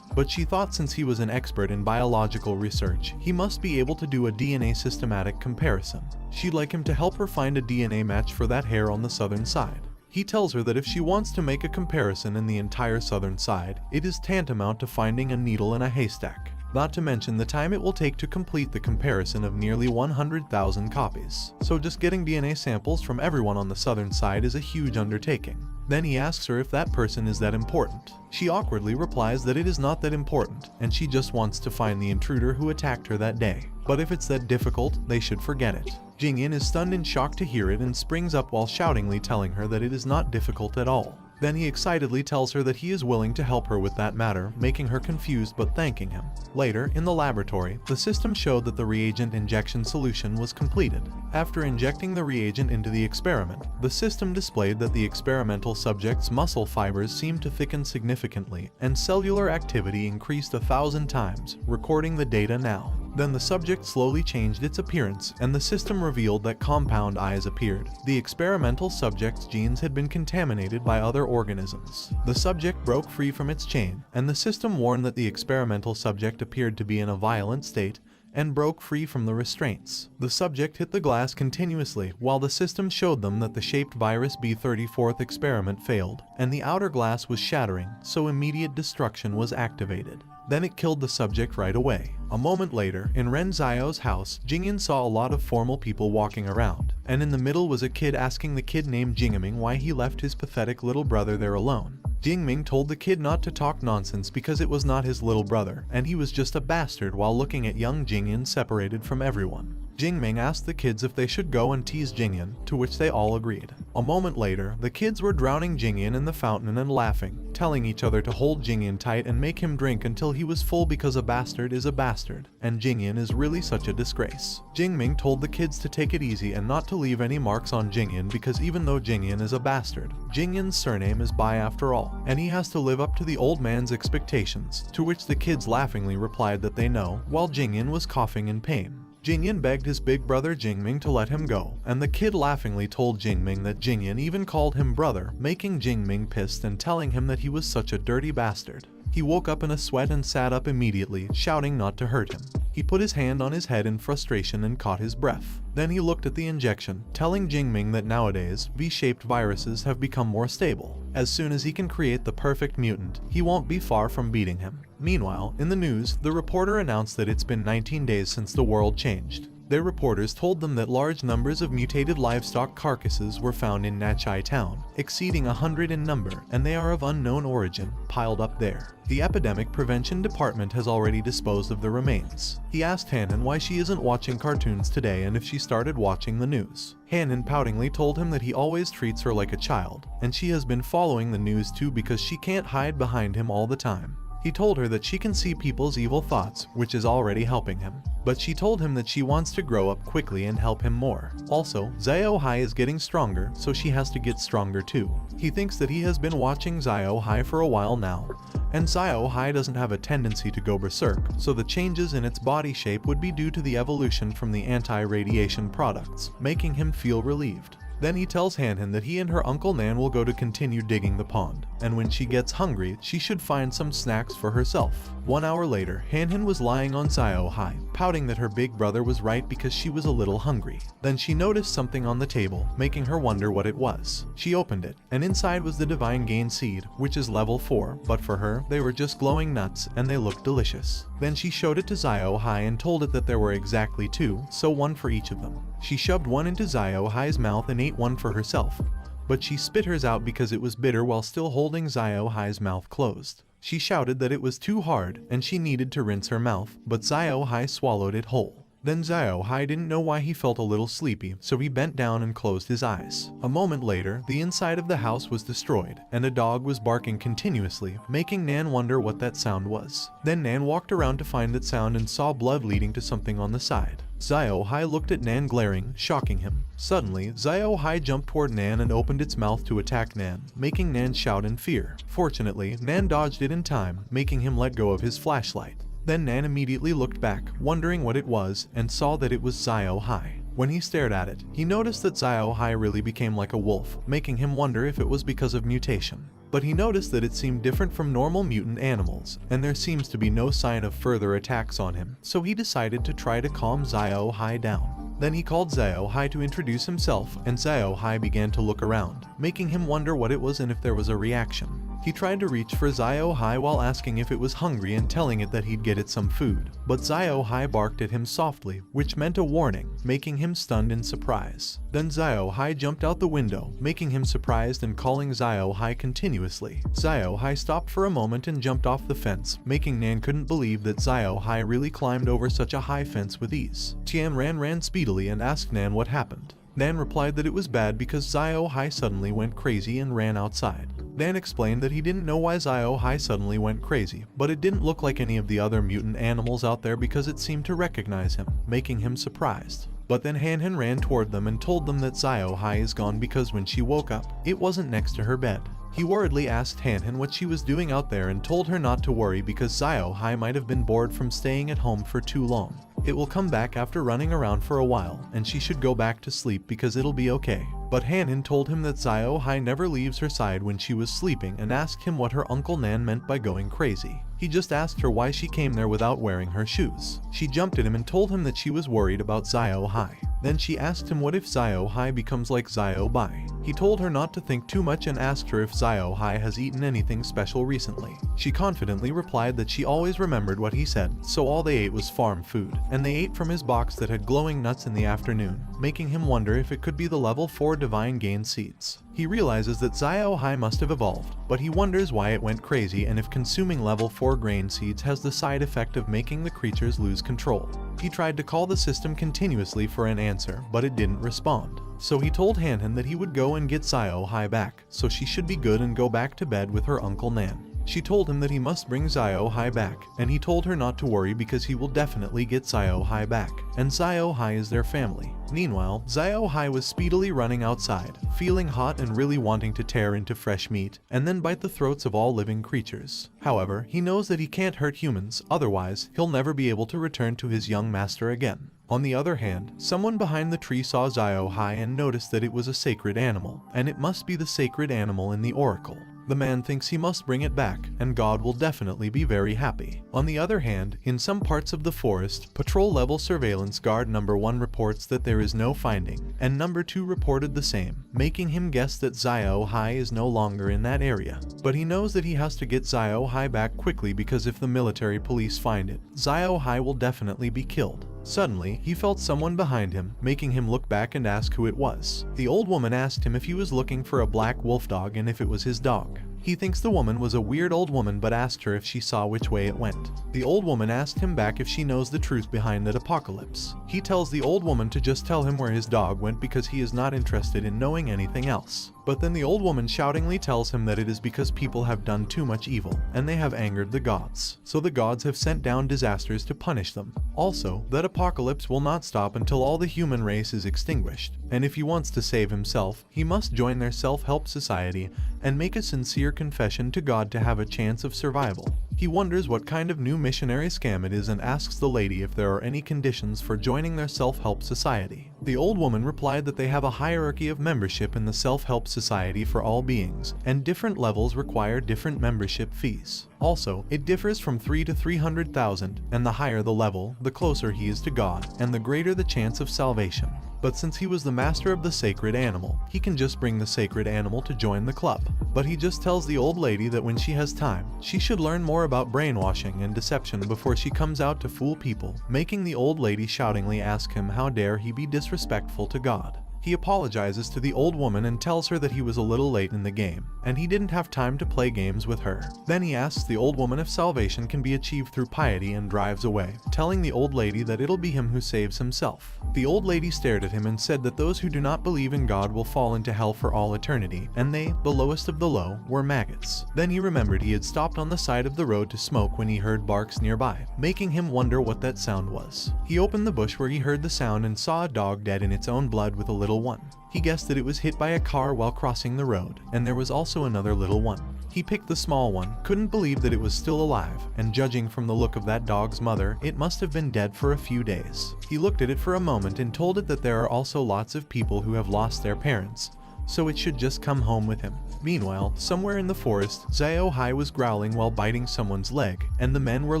but she thought since he was an expert in biological research, he must be able to do a DNA systematic comparison. She'd like him to help her find a DNA match for that hair on the southern side. He tells her that if she wants to make a comparison in the entire southern side, it is tantamount to finding a needle in a haystack. Not to mention the time it will take to complete the comparison of nearly 100,000 copies. So just getting DNA samples from everyone on the southern side is a huge undertaking. Then he asks her if that person is that important. She awkwardly replies that it is not that important, and she just wants to find the intruder who attacked her that day. But if it's that difficult, they should forget it. Jingyan is stunned and shocked to hear it and springs up while shoutingly telling her that it is not difficult at all. Then he excitedly tells her that he is willing to help her with that matter, making her confused but thanking him. Later, in the laboratory, the system showed that the reagent injection solution was completed. After injecting the reagent into the experiment, the system displayed that the experimental subject's muscle fibers seemed to thicken significantly, and cellular activity increased 1,000 times, recording the data now. Then the subject slowly changed its appearance, and the system revealed that compound eyes appeared. The experimental subject's genes had been contaminated by other organisms. The subject broke free from its chain, and the system warned that the experimental subject appeared to be in a violent state and broke free from the restraints. The subject hit the glass continuously, while the system showed them that the shaped virus B34th experiment failed, and the outer glass was shattering, so immediate destruction was activated. Then it killed the subject right away. A moment later, in Ren Zio's house, Jingyan saw a lot of formal people walking around, and in the middle was a kid asking the kid named Jingming why he left his pathetic little brother there alone. Jingming told the kid not to talk nonsense because it was not his little brother, and he was just a bastard, while looking at young Jingyan separated from everyone. Jingming asked the kids if they should go and tease Jingyan, to which they all agreed. A moment later, the kids were drowning Jingyan in the fountain and laughing, telling each other to hold Jingyan tight and make him drink until he was full because a bastard is a bastard, and Jingyan is really such a disgrace. Jingming told the kids to take it easy and not to leave any marks on Jingyan because even though Jingyan is a bastard, Jingyan's surname is Bai after all, and he has to live up to the old man's expectations, to which the kids laughingly replied that they know, while Jingyan was coughing in pain. Jingyan begged his big brother Jingming to let him go, and the kid laughingly told Jingming that Jingyan even called him brother, making Jingming pissed and telling him that he was such a dirty bastard. He woke up in a sweat and sat up immediately, shouting not to hurt him. He put his hand on his head in frustration and caught his breath. Then he looked at the injection, telling Jingming that nowadays, V-shaped viruses have become more stable. As soon as he can create the perfect mutant, he won't be far from beating him. Meanwhile, in the news, the reporter announced that it's been 19 days since the world changed. Their reporters told them that large numbers of mutated livestock carcasses were found in Nachai town, exceeding 100 in number, and they are of unknown origin, piled up there. The Epidemic Prevention Department has already disposed of the remains. He asked Hanhan why she isn't watching cartoons today and if she started watching the news. Hanhan poutingly told him that he always treats her like a child, and she has been following the news too because she can't hide behind him all the time. He told her that she can see people's evil thoughts, which is already helping him. But she told him that she wants to grow up quickly and help him more. Also, Zio Hai is getting stronger, so she has to get stronger too. He thinks that he has been watching Zio Hai for a while now, and Zio Hai doesn't have a tendency to go berserk, so the changes in its body shape would be due to the evolution from the anti-radiation products, making him feel relieved. Then he tells Hanhan that he and her Uncle Nan will go to continue digging the pond, and when she gets hungry, she should find some snacks for herself. 1 hour later, Hanhan was lying on Zio Hai, pouting that her big brother was right because she was a little hungry. Then she noticed something on the table, making her wonder what it was. She opened it, and inside was the Divine Gain Seed, which is level 4, but for her, they were just glowing nuts, and they looked delicious. Then she showed it to Zio Hai and told it that there were exactly 2, so 1 for each of them. She shoved 1 into Zio Hai's mouth and ate 1 for herself, but she spit hers out because it was bitter while still holding Zio Hai's mouth closed. She shouted that it was too hard and she needed to rinse her mouth, but Zio Hai swallowed it whole. Then Zio Hai didn't know why he felt a little sleepy, so he bent down and closed his eyes. A moment later, the inside of the house was destroyed, and a dog was barking continuously, making Nan wonder what that sound was. Then Nan walked around to find that sound and saw blood leading to something on the side. Zio Hai looked at Nan glaring, shocking him. Suddenly, Zio Hai jumped toward Nan and opened its mouth to attack Nan, making Nan shout in fear. Fortunately, Nan dodged it in time, making him let go of his flashlight. Then Nan immediately looked back, wondering what it was, and saw that it was Zio Hai. When he stared at it, he noticed that Zio Hai really became like a wolf, making him wonder if it was because of mutation. But he noticed that it seemed different from normal mutant animals, and there seems to be no sign of further attacks on him, so he decided to try to calm Zio Hai down. Then he called Zio Hai to introduce himself, and Zio Hai began to look around, making him wonder what it was and if there was a reaction. He tried to reach for Zio Hai while asking if it was hungry and telling it that he'd get it some food, but Zio Hai barked at him softly, which meant a warning, making him stunned in surprise. Then Zio Hai jumped out the window, making him surprised and calling Zio Hai continuously. Zio Hai stopped for a moment and jumped off the fence, making Nan couldn't believe that Zio Hai really climbed over such a high fence with ease. Tian ran speedily and asked Nan what happened. Nan replied that it was bad because Zio Hai suddenly went crazy and ran outside. Nan explained that he didn't know why Zio Hai suddenly went crazy, but it didn't look like any of the other mutant animals out there because it seemed to recognize him, making him surprised. But then Hanhan ran toward them and told them that Zio Hai is gone because when she woke up, it wasn't next to her bed. He worriedly asked Hanhan what she was doing out there and told her not to worry because Zio Hai might have been bored from staying at home for too long. It will come back after running around for a while, and she should go back to sleep because it'll be okay. But Hanhan told him that Zio Hai never leaves her side when she was sleeping and asked him what her Uncle Nan meant by going crazy. He just asked her why she came there without wearing her shoes. She jumped at him and told him that she was worried about Zio Hai. Then she asked him what if Zio Hai becomes like Zio Bai. He told her not to think too much and asked her if Zio Hai has eaten anything special recently. She confidently replied that she always remembered what he said, so all they ate was farm food, and they ate from his box that had glowing nuts in the afternoon, making him wonder if it could be the level 4 Divine Gain Seeds. He realizes that Zio Hai must have evolved, but he wonders why it went crazy and if consuming level 4 grain seeds has the side effect of making the creatures lose control. He tried to call the system continuously for an answer, but it didn't respond. So he told Hanhan that he would go and get Zio Hai back, so she should be good and go back to bed with her Uncle Nan. She told him that he must bring Zio Hai back, and he told her not to worry because he will definitely get Zio Hai back, and Zio Hai is their family. Meanwhile, Zio Hai was speedily running outside, feeling hot and really wanting to tear into fresh meat, and then bite the throats of all living creatures. However, he knows that he can't hurt humans, otherwise, he'll never be able to return to his young master again. On the other hand, someone behind the tree saw Zio Hai and noticed that it was a sacred animal, and it must be the sacred animal in the oracle. The man thinks he must bring it back, and God will definitely be very happy. On the other hand, in some parts of the forest, patrol-level surveillance guard number 1 reports that there is no finding, and number 2 reported the same, making him guess that Zio Hai is no longer in that area. But he knows that he has to get Zio Hai back quickly because if the military police find it, Zio Hai will definitely be killed. Suddenly, he felt someone behind him, making him look back and ask who it was. The old woman asked him if he was looking for a black wolf dog and if it was his dog. He thinks the woman was a weird old woman but asked her if she saw which way it went. The old woman asked him back if she knows the truth behind that apocalypse. He tells the old woman to just tell him where his dog went because he is not interested in knowing anything else. But then the old woman shoutingly tells him that it is because people have done too much evil, and they have angered the gods. So the gods have sent down disasters to punish them. Also, that apocalypse will not stop until all the human race is extinguished, and if he wants to save himself, he must join their self-help society and make a sincere confession to God to have a chance of survival. He wonders what kind of new missionary scam it is and asks the lady if there are any conditions for joining their self-help society. The old woman replied that they have a hierarchy of membership in the self-help society for all beings, and different levels require different membership fees. Also, it differs from 3 to 300,000, and the higher the level, the closer he is to God, and the greater the chance of salvation. But since he was the master of the sacred animal, he can just bring the sacred animal to join the club. But he just tells the old lady that when she has time, she should learn more about brainwashing and deception before she comes out to fool people, making the old lady shoutingly ask him how dare he be disrespectful to God. He apologizes to the old woman and tells her that he was a little late in the game, and he didn't have time to play games with her. Then he asks the old woman if salvation can be achieved through piety and drives away, telling the old lady that it'll be him who saves himself. The old lady stared at him and said that those who do not believe in God will fall into hell for all eternity, and they, the lowest of the low, were maggots. Then he remembered he had stopped on the side of the road to smoke when he heard barks nearby, making him wonder what that sound was. He opened the bush where he heard the sound and saw a dog dead in its own blood with a little one. He guessed that it was hit by a car while crossing the road, and there was also another little one. He picked the small one, couldn't believe that it was still alive, and judging from the look of that dog's mother, it must have been dead for a few days. He looked at it for a moment and told it that there are also lots of people who have lost their parents, so it should just come home with him. Meanwhile, somewhere in the forest, Zio Hai was growling while biting someone's leg, and the men were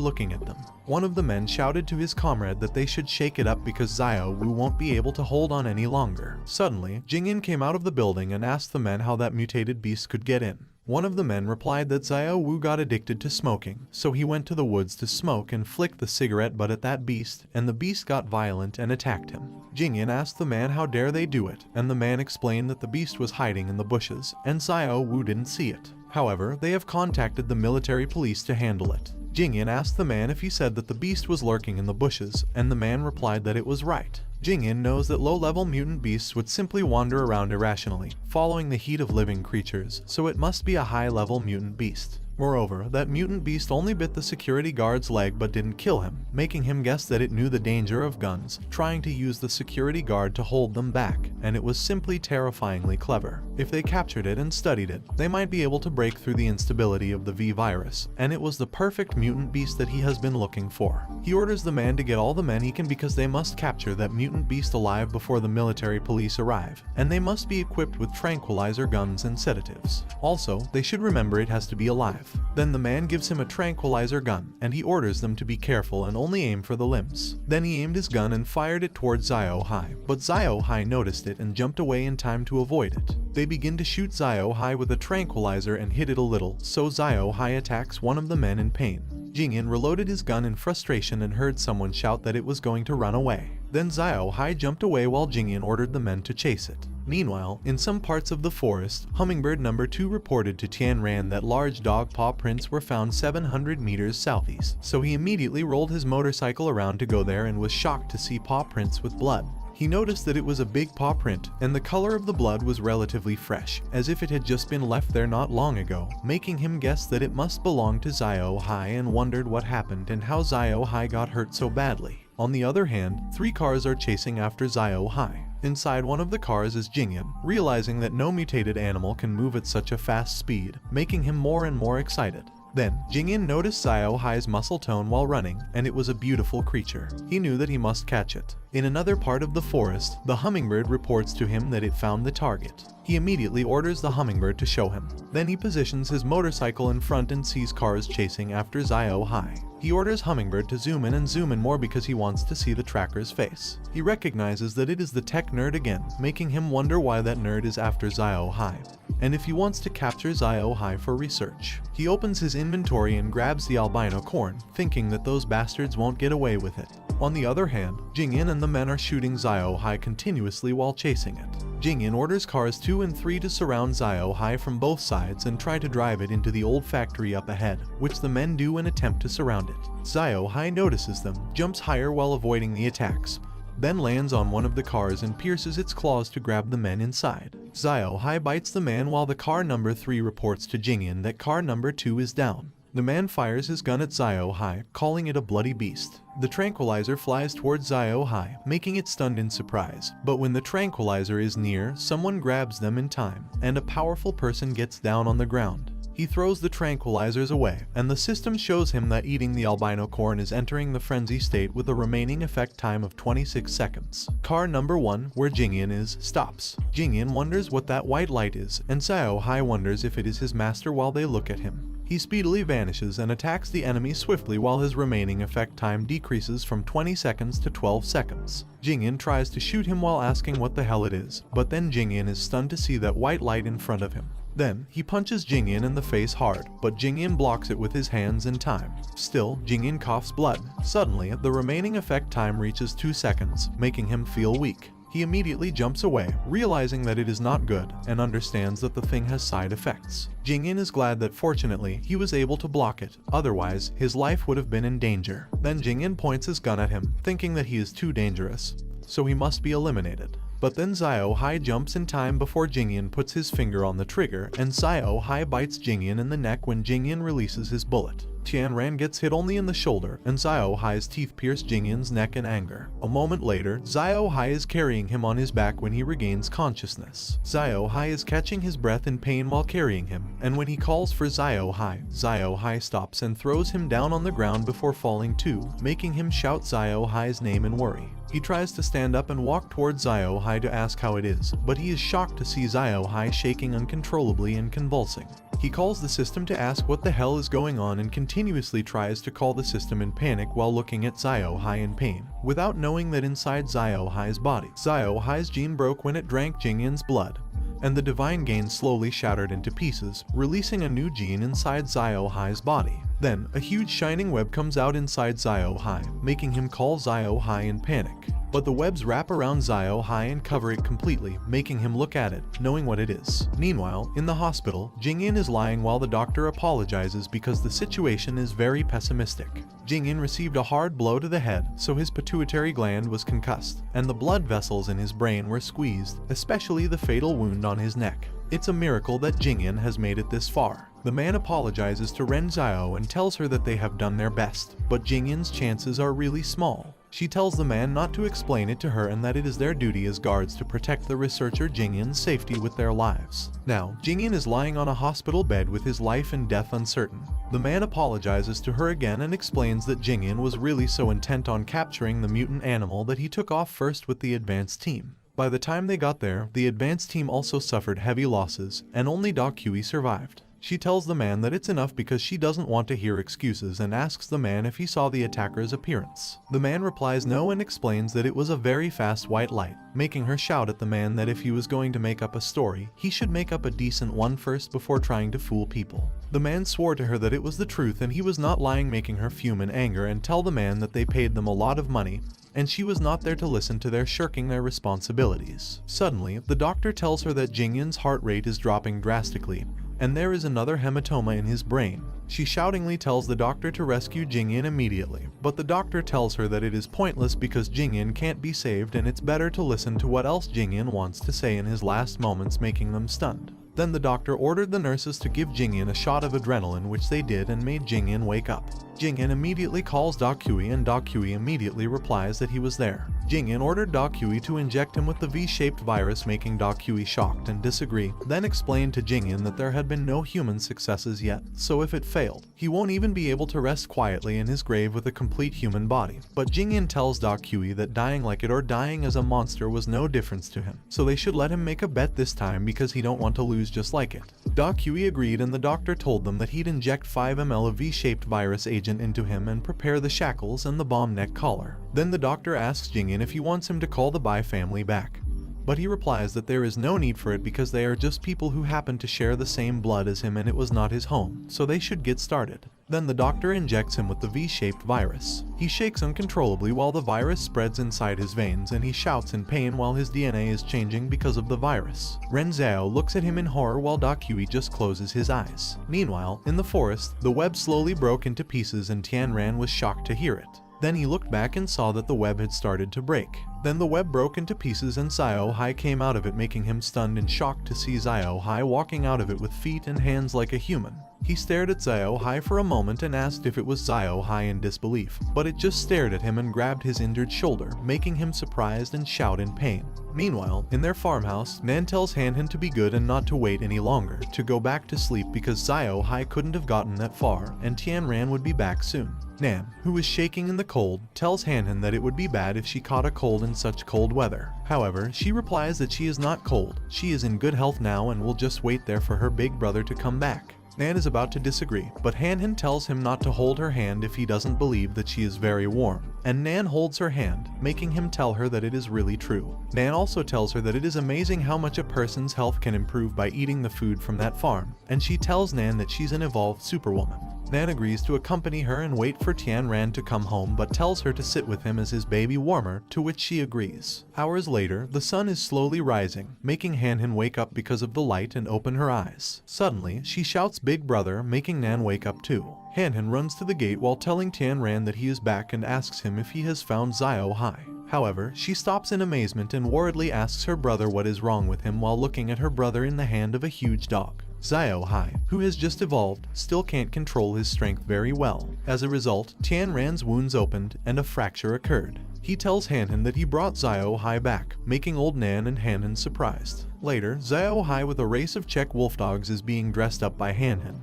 looking at them. One of the men shouted to his comrade that they should shake it up because Zio Wu won't be able to hold on any longer. Suddenly, Jingyin came out of the building and asked the men how that mutated beast could get in. One of the men replied that Zio Wu got addicted to smoking, so he went to the woods to smoke and flicked the cigarette butt at that beast, and the beast got violent and attacked him. Jingyin asked the man how dare they do it, and the man explained that the beast was hiding in the bushes, and Zio Wu didn't see it. However, they have contacted the military police to handle it. Jingyin asked the man if he said that the beast was lurking in the bushes, and the man replied that it was right. Jingyin knows that low-level mutant beasts would simply wander around irrationally, following the heat of living creatures, so it must be a high-level mutant beast. Moreover, that mutant beast only bit the security guard's leg but didn't kill him, making him guess that it knew the danger of guns, trying to use the security guard to hold them back, and it was simply terrifyingly clever. If they captured it and studied it, they might be able to break through the instability of the V virus, and it was the perfect mutant beast that he has been looking for. He orders the man to get all the men he can because they must capture that mutant beast alive before the military police arrive, and they must be equipped with tranquilizer guns and sedatives. Also, they should remember it has to be alive. Then the man gives him a tranquilizer gun, and he orders them to be careful and only aim for the limbs. Then he aimed his gun and fired it towards Zio Hai, but Zio Hai noticed it and jumped away in time to avoid it. They begin to shoot Zio Hai with a tranquilizer and hit it a little, so Zio Hai attacks one of the men in pain. Jingyin reloaded his gun in frustration and heard someone shout that it was going to run away. Then Zio Hai jumped away while Jingyin ordered the men to chase it. Meanwhile, in some parts of the forest, Hummingbird number 2 reported to Tianran that large dog paw prints were found 700 meters southeast, so he immediately rolled his motorcycle around to go there and was shocked to see paw prints with blood. He noticed that it was a big paw print, and the color of the blood was relatively fresh, as if it had just been left there not long ago, making him guess that it must belong to Zio Hai and wondered what happened and how Zio Hai got hurt so badly. On the other hand, 3 cars are chasing after Zio Hai. Inside one of the cars is Jingyin, realizing that no mutated animal can move at such a fast speed, making him more and more excited. Then, Jingyin noticed Zio Hai's muscle tone while running, and it was a beautiful creature. He knew that he must catch it. In another part of the forest, the hummingbird reports to him that it found the target. He immediately orders the hummingbird to show him. Then he positions his motorcycle in front and sees cars chasing after Zio Hai. He orders Hummingbird to zoom in and zoom in more because he wants to see the tracker's face. He recognizes that it is the tech nerd again, making him wonder why that nerd is after Zio Hai, and if he wants to capture Zio Hai for research. He opens his inventory and grabs the albino corn, thinking that those bastards won't get away with it. On the other hand, Jingyin and the men are shooting Zio Hai continuously while chasing it. Jingyin orders cars 2 and 3 to surround Zio Hai from both sides and try to drive it into the old factory up ahead, which the men do and attempt to surround it. Zio Hai notices them, jumps higher while avoiding the attacks, then lands on one of the cars and pierces its claws to grab the men inside. Zio Hai bites the man while the car number 3 reports to Jingyin that car number 2 is down. The man fires his gun at Zio Hai, calling it a bloody beast. The tranquilizer flies towards Zio Hai, making it stunned in surprise. But when the tranquilizer is near, someone grabs them in time, and a powerful person gets down on the ground. He throws the tranquilizers away, and the system shows him that eating the albino corn is entering the frenzy state with a remaining effect time of 26 seconds. Car number 1, where Jingyin is, stops. Jingyin wonders what that white light is, and Zio Hai wonders if it is his master while they look at him. He speedily vanishes and attacks the enemy swiftly while his remaining effect time decreases from 20 seconds to 12 seconds. Jingyin tries to shoot him while asking what the hell it is, but then Jingyin is stunned to see that white light in front of him. Then, he punches Jingyin in the face hard, but Jingyin blocks it with his hands in time. Still, Jingyin coughs blood. Suddenly, the remaining effect time reaches 2 seconds, making him feel weak. He immediately jumps away, realizing that it is not good, and understands that the thing has side effects. Jingyin is glad that fortunately, he was able to block it, otherwise, his life would have been in danger. Then Jingyin points his gun at him, thinking that he is too dangerous, so he must be eliminated. But then Zio Hai jumps in time before Jingyin puts his finger on the trigger, and Zio Hai bites Jingyin in the neck when Jingyin releases his bullet. Tianran gets hit only in the shoulder, and Zio Hai's teeth pierce Jingyin's neck in anger. A moment later, Zio Hai is carrying him on his back when he regains consciousness. Zio Hai is catching his breath in pain while carrying him, and when he calls for Zio Hai stops and throws him down on the ground before falling too, making him shout Zio Hai's name in worry. He tries to stand up and walk towards Zio Hai to ask how it is, but he is shocked to see Zio Hai shaking uncontrollably and convulsing. He calls the system to ask what the hell is going on and continuously tries to call the system in panic while looking at Zio Hai in pain, without knowing that inside Zio Hai's body, Zio Hai's gene broke when it drank Jingyin's blood, and the divine gain slowly shattered into pieces, releasing a new gene inside Zio Hai's body. Then, a huge shining web comes out inside Zio Hai, making him call Zio Hai in panic. But the webs wrap around Zio Hai and cover it completely, making him look at it, knowing what it is. Meanwhile, in the hospital, Jingyin is lying while the doctor apologizes because the situation is very pessimistic. Jingyin received a hard blow to the head, so his pituitary gland was concussed, and the blood vessels in his brain were squeezed, especially the fatal wound on his neck. It's a miracle that Jingyin has made it this far. The man apologizes to Ren Zio and tells her that they have done their best, but Jingyin's chances are really small. She tells the man not to explain it to her and that it is their duty as guards to protect the researcher Jingyin's safety with their lives. Now, Jingyin is lying on a hospital bed with his life and death uncertain. The man apologizes to her again and explains that Jingyin was really so intent on capturing the mutant animal that he took off first with the advanced team. By the time they got there, the advanced team also suffered heavy losses, and only Da Kui survived. She tells the man that it's enough because she doesn't want to hear excuses and asks the man if he saw the attacker's appearance. The man replies no and explains that it was a very fast white light, making her shout at the man that if he was going to make up a story, he should make up a decent one first before trying to fool people. The man swore to her that it was the truth and he was not lying, making her fume in anger and tell the man that they paid them a lot of money, and she was not there to listen to their shirking their responsibilities. Suddenly, the doctor tells her that Jingyin's heart rate is dropping drastically, and there is another hematoma in his brain. She shoutingly tells the doctor to rescue Jingyin immediately, but the doctor tells her that it is pointless because Jingyin can't be saved and it's better to listen to what else Jingyin wants to say in his last moments, making them stunned. Then the doctor ordered the nurses to give Jingyin a shot of adrenaline, which they did and made Jingyin wake up. Jingyin immediately calls Da Kui and Da Kui immediately replies that he was there. Jingyin ordered Dakyui to inject him with the V-shaped virus, making Dakyui shocked and disagree, then explained to Jingyin that there had been no human successes yet, so if it failed, he won't even be able to rest quietly in his grave with a complete human body. But Jingyin tells Dakyui that dying like it or dying as a monster was no difference to him, so they should let him make a bet this time because he don't want to lose just like it. Dakyui agreed, and the doctor told them that he'd inject 5 ml of V-shaped virus agent into him and prepare the shackles and the bomb neck collar. Then the doctor asks Jingyin if he wants him to call the Bai family back, but he replies that there is no need for it because they are just people who happen to share the same blood as him and it was not his home, so they should get started. Then the doctor injects him with the V-shaped virus. He shakes uncontrollably while the virus spreads inside his veins, and he shouts in pain while his DNA is changing because of the virus. Ren Zhao looks at him in horror while Dakyui just closes his eyes. Meanwhile, in the forest, the web slowly broke into pieces and Tianran was shocked to hear it. Then he looked back and saw that the web had started to break. Then the web broke into pieces and Xiao Hai came out of it, making him stunned and shocked to see Xiao Hai walking out of it with feet and hands like a human. He stared at Xiao Hai for a moment and asked if it was Xiao Hai in disbelief, but it just stared at him and grabbed his injured shoulder, making him surprised and shout in pain. Meanwhile, in their farmhouse, Nan tells Han to be good and not to wait any longer, to go back to sleep because Xiao Hai couldn't have gotten that far, and Tianran would be back soon. Nan, who is shaking in the cold, tells Han that it would be bad if she caught a cold in such cold weather. However, she replies that she is not cold, she is in good health now and will just wait there for her big brother to come back. Nan is about to disagree, but Han tells him not to hold her hand if he doesn't believe that she is very warm, and Nan holds her hand, making him tell her that it is really true. Nan also tells her that it is amazing how much a person's health can improve by eating the food from that farm, and she tells Nan that she's an evolved superwoman. Nan agrees to accompany her and wait for Tianran to come home, but tells her to sit with him as his baby warmer, to which she agrees. Hours later, the sun is slowly rising, making Han wake up because of the light and open her eyes. Suddenly, she shouts "Big Brother," making Nan wake up too. Han runs to the gate while telling Tianran that he is back and asks him if he has found Xiao Hai. However, she stops in amazement and worriedly asks her brother what is wrong with him while looking at her brother in the hand of a huge dog. Xiao Hai, who has just evolved, still can't control his strength very well. As a result, Tianran's wounds opened and a fracture occurred. He tells Han that he brought Xiao Hai back, making old Nan and Han surprised. Later, Xiao Hai with a race of Czech wolf dogs is being dressed up by Han,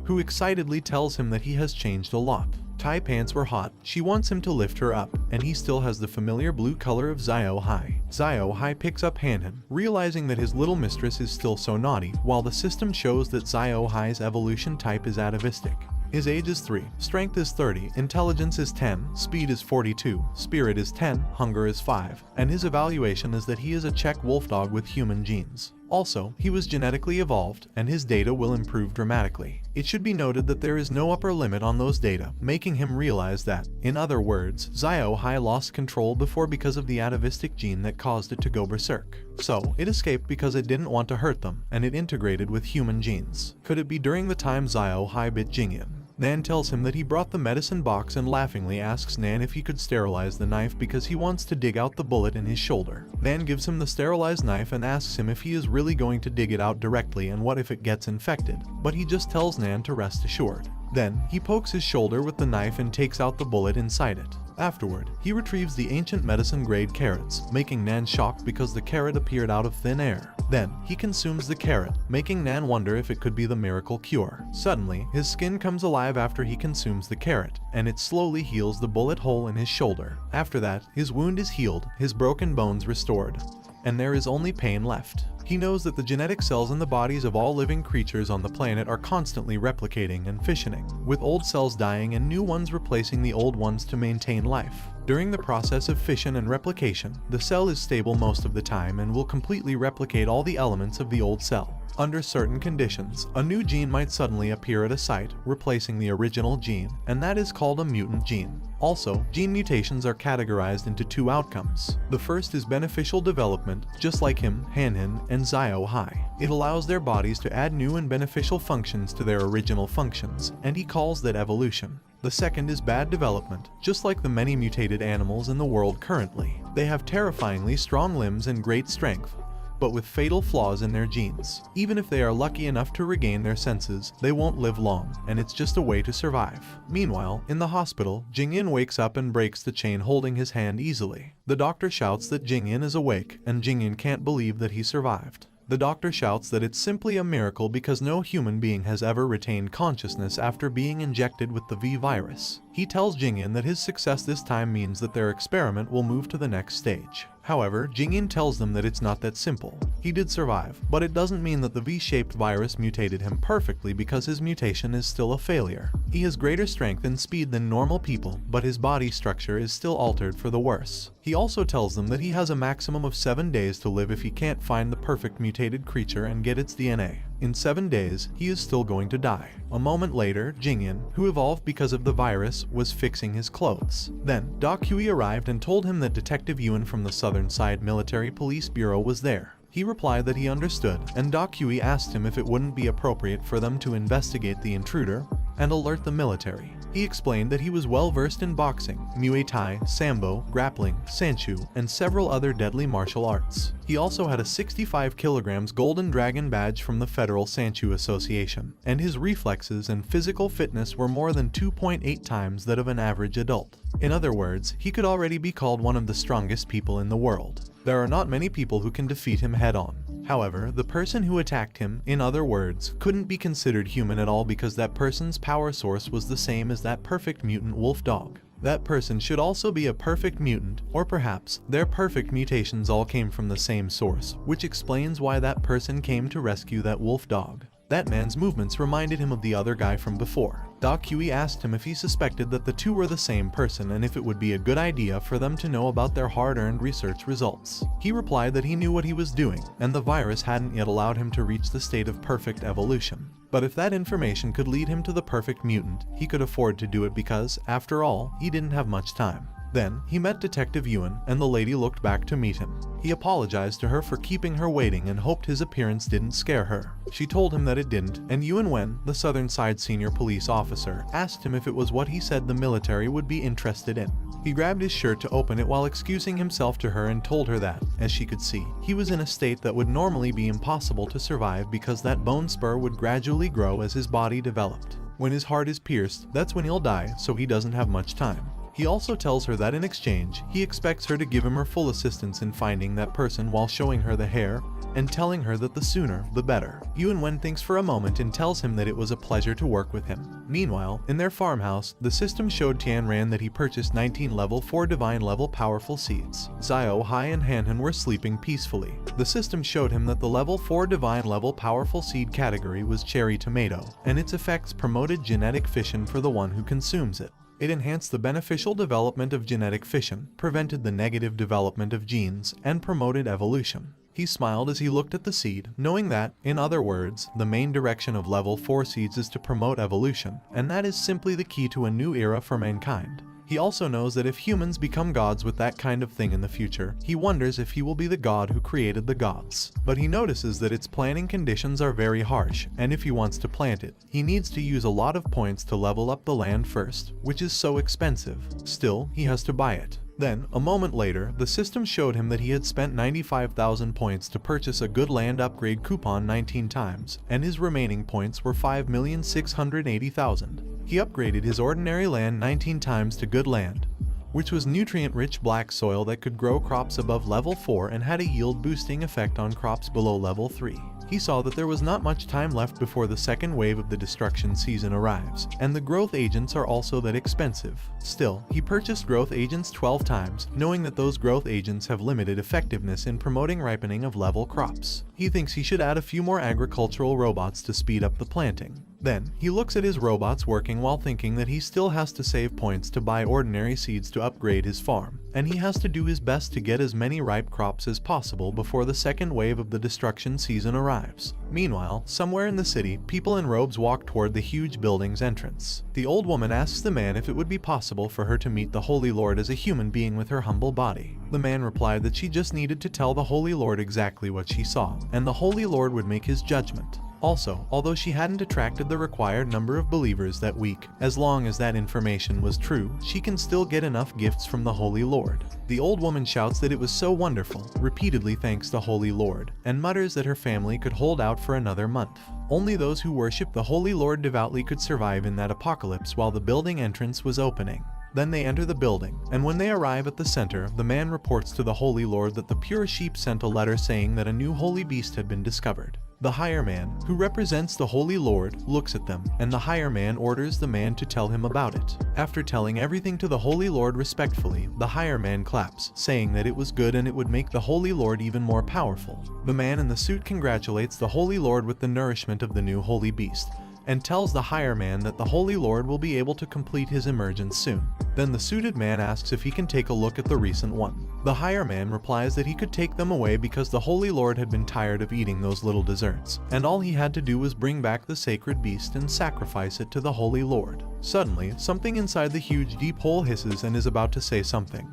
who excitedly tells him that he has changed a lot. Tai pants were hot, she wants him to lift her up, and he still has the familiar blue color of Xiao Hai. Xiao Hai picks up Han, realizing that his little mistress is still so naughty, while the system shows that Xiao Hai's evolution type is atavistic. His age is 3, strength is 30, intelligence is 10, speed is 42, spirit is 10, hunger is 5, and his evaluation is that he is a Czech wolf dog with human genes. Also, he was genetically evolved, and his data will improve dramatically. It should be noted that there is no upper limit on those data, making him realize that, in other words, Xiao Hai lost control before because of the atavistic gene that caused it to go berserk. So, it escaped because it didn't want to hurt them, and it integrated with human genes. Could it be during the time Xiao Hai bit Jingyin? Nan tells him that he brought the medicine box and laughingly asks Nan if he could sterilize the knife because he wants to dig out the bullet in his shoulder. Nan gives him the sterilized knife and asks him if he is really going to dig it out directly and what if it gets infected, but he just tells Nan to rest assured. Then, he pokes his shoulder with the knife and takes out the bullet inside it. Afterward, he retrieves the ancient medicine-grade carrots, making Nan shocked because the carrot appeared out of thin air. Then, he consumes the carrot, making Nan wonder if it could be the miracle cure. Suddenly, his skin comes alive after he consumes the carrot, and it slowly heals the bullet hole in his shoulder. After that, his wound is healed, his broken bones restored, and there is only pain left. He knows that the genetic cells in the bodies of all living creatures on the planet are constantly replicating and fissioning, with old cells dying and new ones replacing the old ones to maintain life. During the process of fission and replication, the cell is stable most of the time and will completely replicate all the elements of the old cell. Under certain conditions, a new gene might suddenly appear at a site, replacing the original gene, and that is called a mutant gene. Also, gene mutations are categorized into 2 outcomes. The first is beneficial development, just like him, Han, and Xiao Hai. It allows their bodies to add new and beneficial functions to their original functions, and he calls that evolution. The second is bad development, just like the many mutated animals in the world currently. They have terrifyingly strong limbs and great strength, but with fatal flaws in their genes. Even if they are lucky enough to regain their senses, they won't live long, and it's just a way to survive. Meanwhile, in the hospital, Jing-in wakes up and breaks the chain holding his hand easily. The doctor shouts that Jing-in is awake, and Jing-in can't believe that he survived. The doctor shouts that it's simply a miracle because no human being has ever retained consciousness after being injected with the V virus. He tells Jing-in that his success this time means that their experiment will move to the next stage. However, Jing-in tells them that it's not that simple. He did survive, but it doesn't mean that the V-shaped virus mutated him perfectly because his mutation is still a failure. He has greater strength and speed than normal people, but his body structure is still altered for the worse. He also tells them that he has a maximum of 7 days to live if he can't find the perfect mutated creature and get its DNA. In 7 days, he is still going to die. A moment later, Jing-in, who evolved because of the virus, was fixing his clothes. Then, Doc Huey arrived and told him that Detective Yuan from the Southern Side Military Police Bureau was there. He replied that he understood, and Doc Huey asked him if it wouldn't be appropriate for them to investigate the intruder and alert the military. He explained that he was well versed in boxing, Muay Thai, Sambo, grappling, Sanchu, and several other deadly martial arts. He also had a 65 kilograms Golden Dragon badge from the Federal Sanchu Association, and his reflexes and physical fitness were more than 2.8 times that of an average adult. In other words, he could already be called one of the strongest people in the world. There are not many people who can defeat him head-on. However, the person who attacked him, in other words, couldn't be considered human at all because that person's power source was the same as that perfect mutant wolf dog. That person should also be a perfect mutant, or perhaps their perfect mutations all came from the same source, which explains why that person came to rescue that wolf dog. That man's movements reminded him of the other guy from before. Doc Huey asked him if he suspected that the two were the same person and if it would be a good idea for them to know about their hard-earned research results. He replied that he knew what he was doing, and the virus hadn't yet allowed him to reach the state of perfect evolution. But if that information could lead him to the perfect mutant, he could afford to do it because, after all, he didn't have much time. Then, he met Detective Yuan, and the lady looked back to meet him. He apologized to her for keeping her waiting and hoped his appearance didn't scare her. She told him that it didn't, and Yuan Wen, the Southern Side senior police officer, asked him if it was what he said the military would be interested in. He grabbed his shirt to open it while excusing himself to her and told her that, as she could see, he was in a state that would normally be impossible to survive because that bone spur would gradually grow as his body developed. When his heart is pierced, that's when he'll die, so he doesn't have much time. He also tells her that in exchange, he expects her to give him her full assistance in finding that person while showing her the hair and telling her that the sooner, the better. Yuan Wen thinks for a moment and tells him that it was a pleasure to work with him. Meanwhile, in their farmhouse, the system showed Tian Ran that he purchased 19 level 4 divine level powerful seeds. Xiao, Hai, and Hanhan were sleeping peacefully. The system showed him that the level 4 divine level powerful seed category was cherry tomato, and its effects promoted genetic fission for the one who consumes it. It enhanced the beneficial development of genetic fission, prevented the negative development of genes, and promoted evolution. He smiled as he looked at the seed, knowing that, in other words, the main direction of level 4 seeds is to promote evolution, and that is simply the key to a new era for mankind. He also knows that if humans become gods with that kind of thing in the future, he wonders if he will be the god who created the gods. But he notices that its planting conditions are very harsh, and if he wants to plant it, he needs to use a lot of points to level up the land first, which is so expensive. Still, he has to buy it. Then, a moment later, the system showed him that he had spent 95,000 points to purchase a good land upgrade coupon 19 times, and his remaining points were 5,680,000. He upgraded his ordinary land 19 times to good land, which was nutrient-rich black soil that could grow crops above level 4 and had a yield-boosting effect on crops below level 3. He saw that there was not much time left before the second wave of the destruction season arrives, and the growth agents are also that expensive. Still, he purchased growth agents 12 times, knowing that those growth agents have limited effectiveness in promoting ripening of level crops. He thinks he should add a few more agricultural robots to speed up the planting. Then, he looks at his robots working while thinking that he still has to save points to buy ordinary seeds to upgrade his farm, and he has to do his best to get as many ripe crops as possible before the second wave of the destruction season arrives. Meanwhile, somewhere in the city, people in robes walk toward the huge building's entrance. The old woman asks the man if it would be possible for her to meet the Holy Lord as a human being with her humble body. The man replied that she just needed to tell the Holy Lord exactly what she saw, and the Holy Lord would make his judgment. Also, although she hadn't attracted the required number of believers that week, as long as that information was true, she can still get enough gifts from the Holy Lord. The old woman shouts that it was so wonderful, repeatedly thanks the Holy Lord, and mutters that her family could hold out for another month. Only those who worship the Holy Lord devoutly could survive in that apocalypse while the building entrance was opening. Then they enter the building, and when they arrive at the center, the man reports to the Holy Lord that the pure sheep sent a letter saying that a new holy beast had been discovered. The higher man, who represents the Holy Lord, looks at them, and the higher man orders the man to tell him about it. After telling everything to the Holy Lord respectfully, the higher man claps, saying that it was good and it would make the Holy Lord even more powerful. The man in the suit congratulates the Holy Lord with the nourishment of the new holy beast, and tells the higher man that the Holy Lord will be able to complete his emergence soon. Then the suited man asks if he can take a look at the recent one. The higher man replies that he could take them away because the Holy Lord had been tired of eating those little desserts, and all he had to do was bring back the sacred beast and sacrifice it to the Holy Lord. Suddenly, something inside the huge deep hole hisses and is about to say something,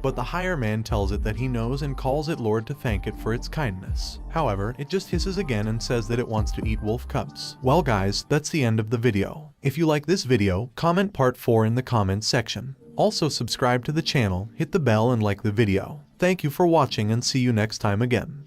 but the higher man tells it that he knows and calls it Lord to thank it for its kindness. However, it just hisses again and says that it wants to eat wolf cubs. Well guys, that's the end of the video. If you like this video, comment part 4 in the comments section. Also subscribe to the channel, hit the bell and like the video. Thank you for watching and see you next time again.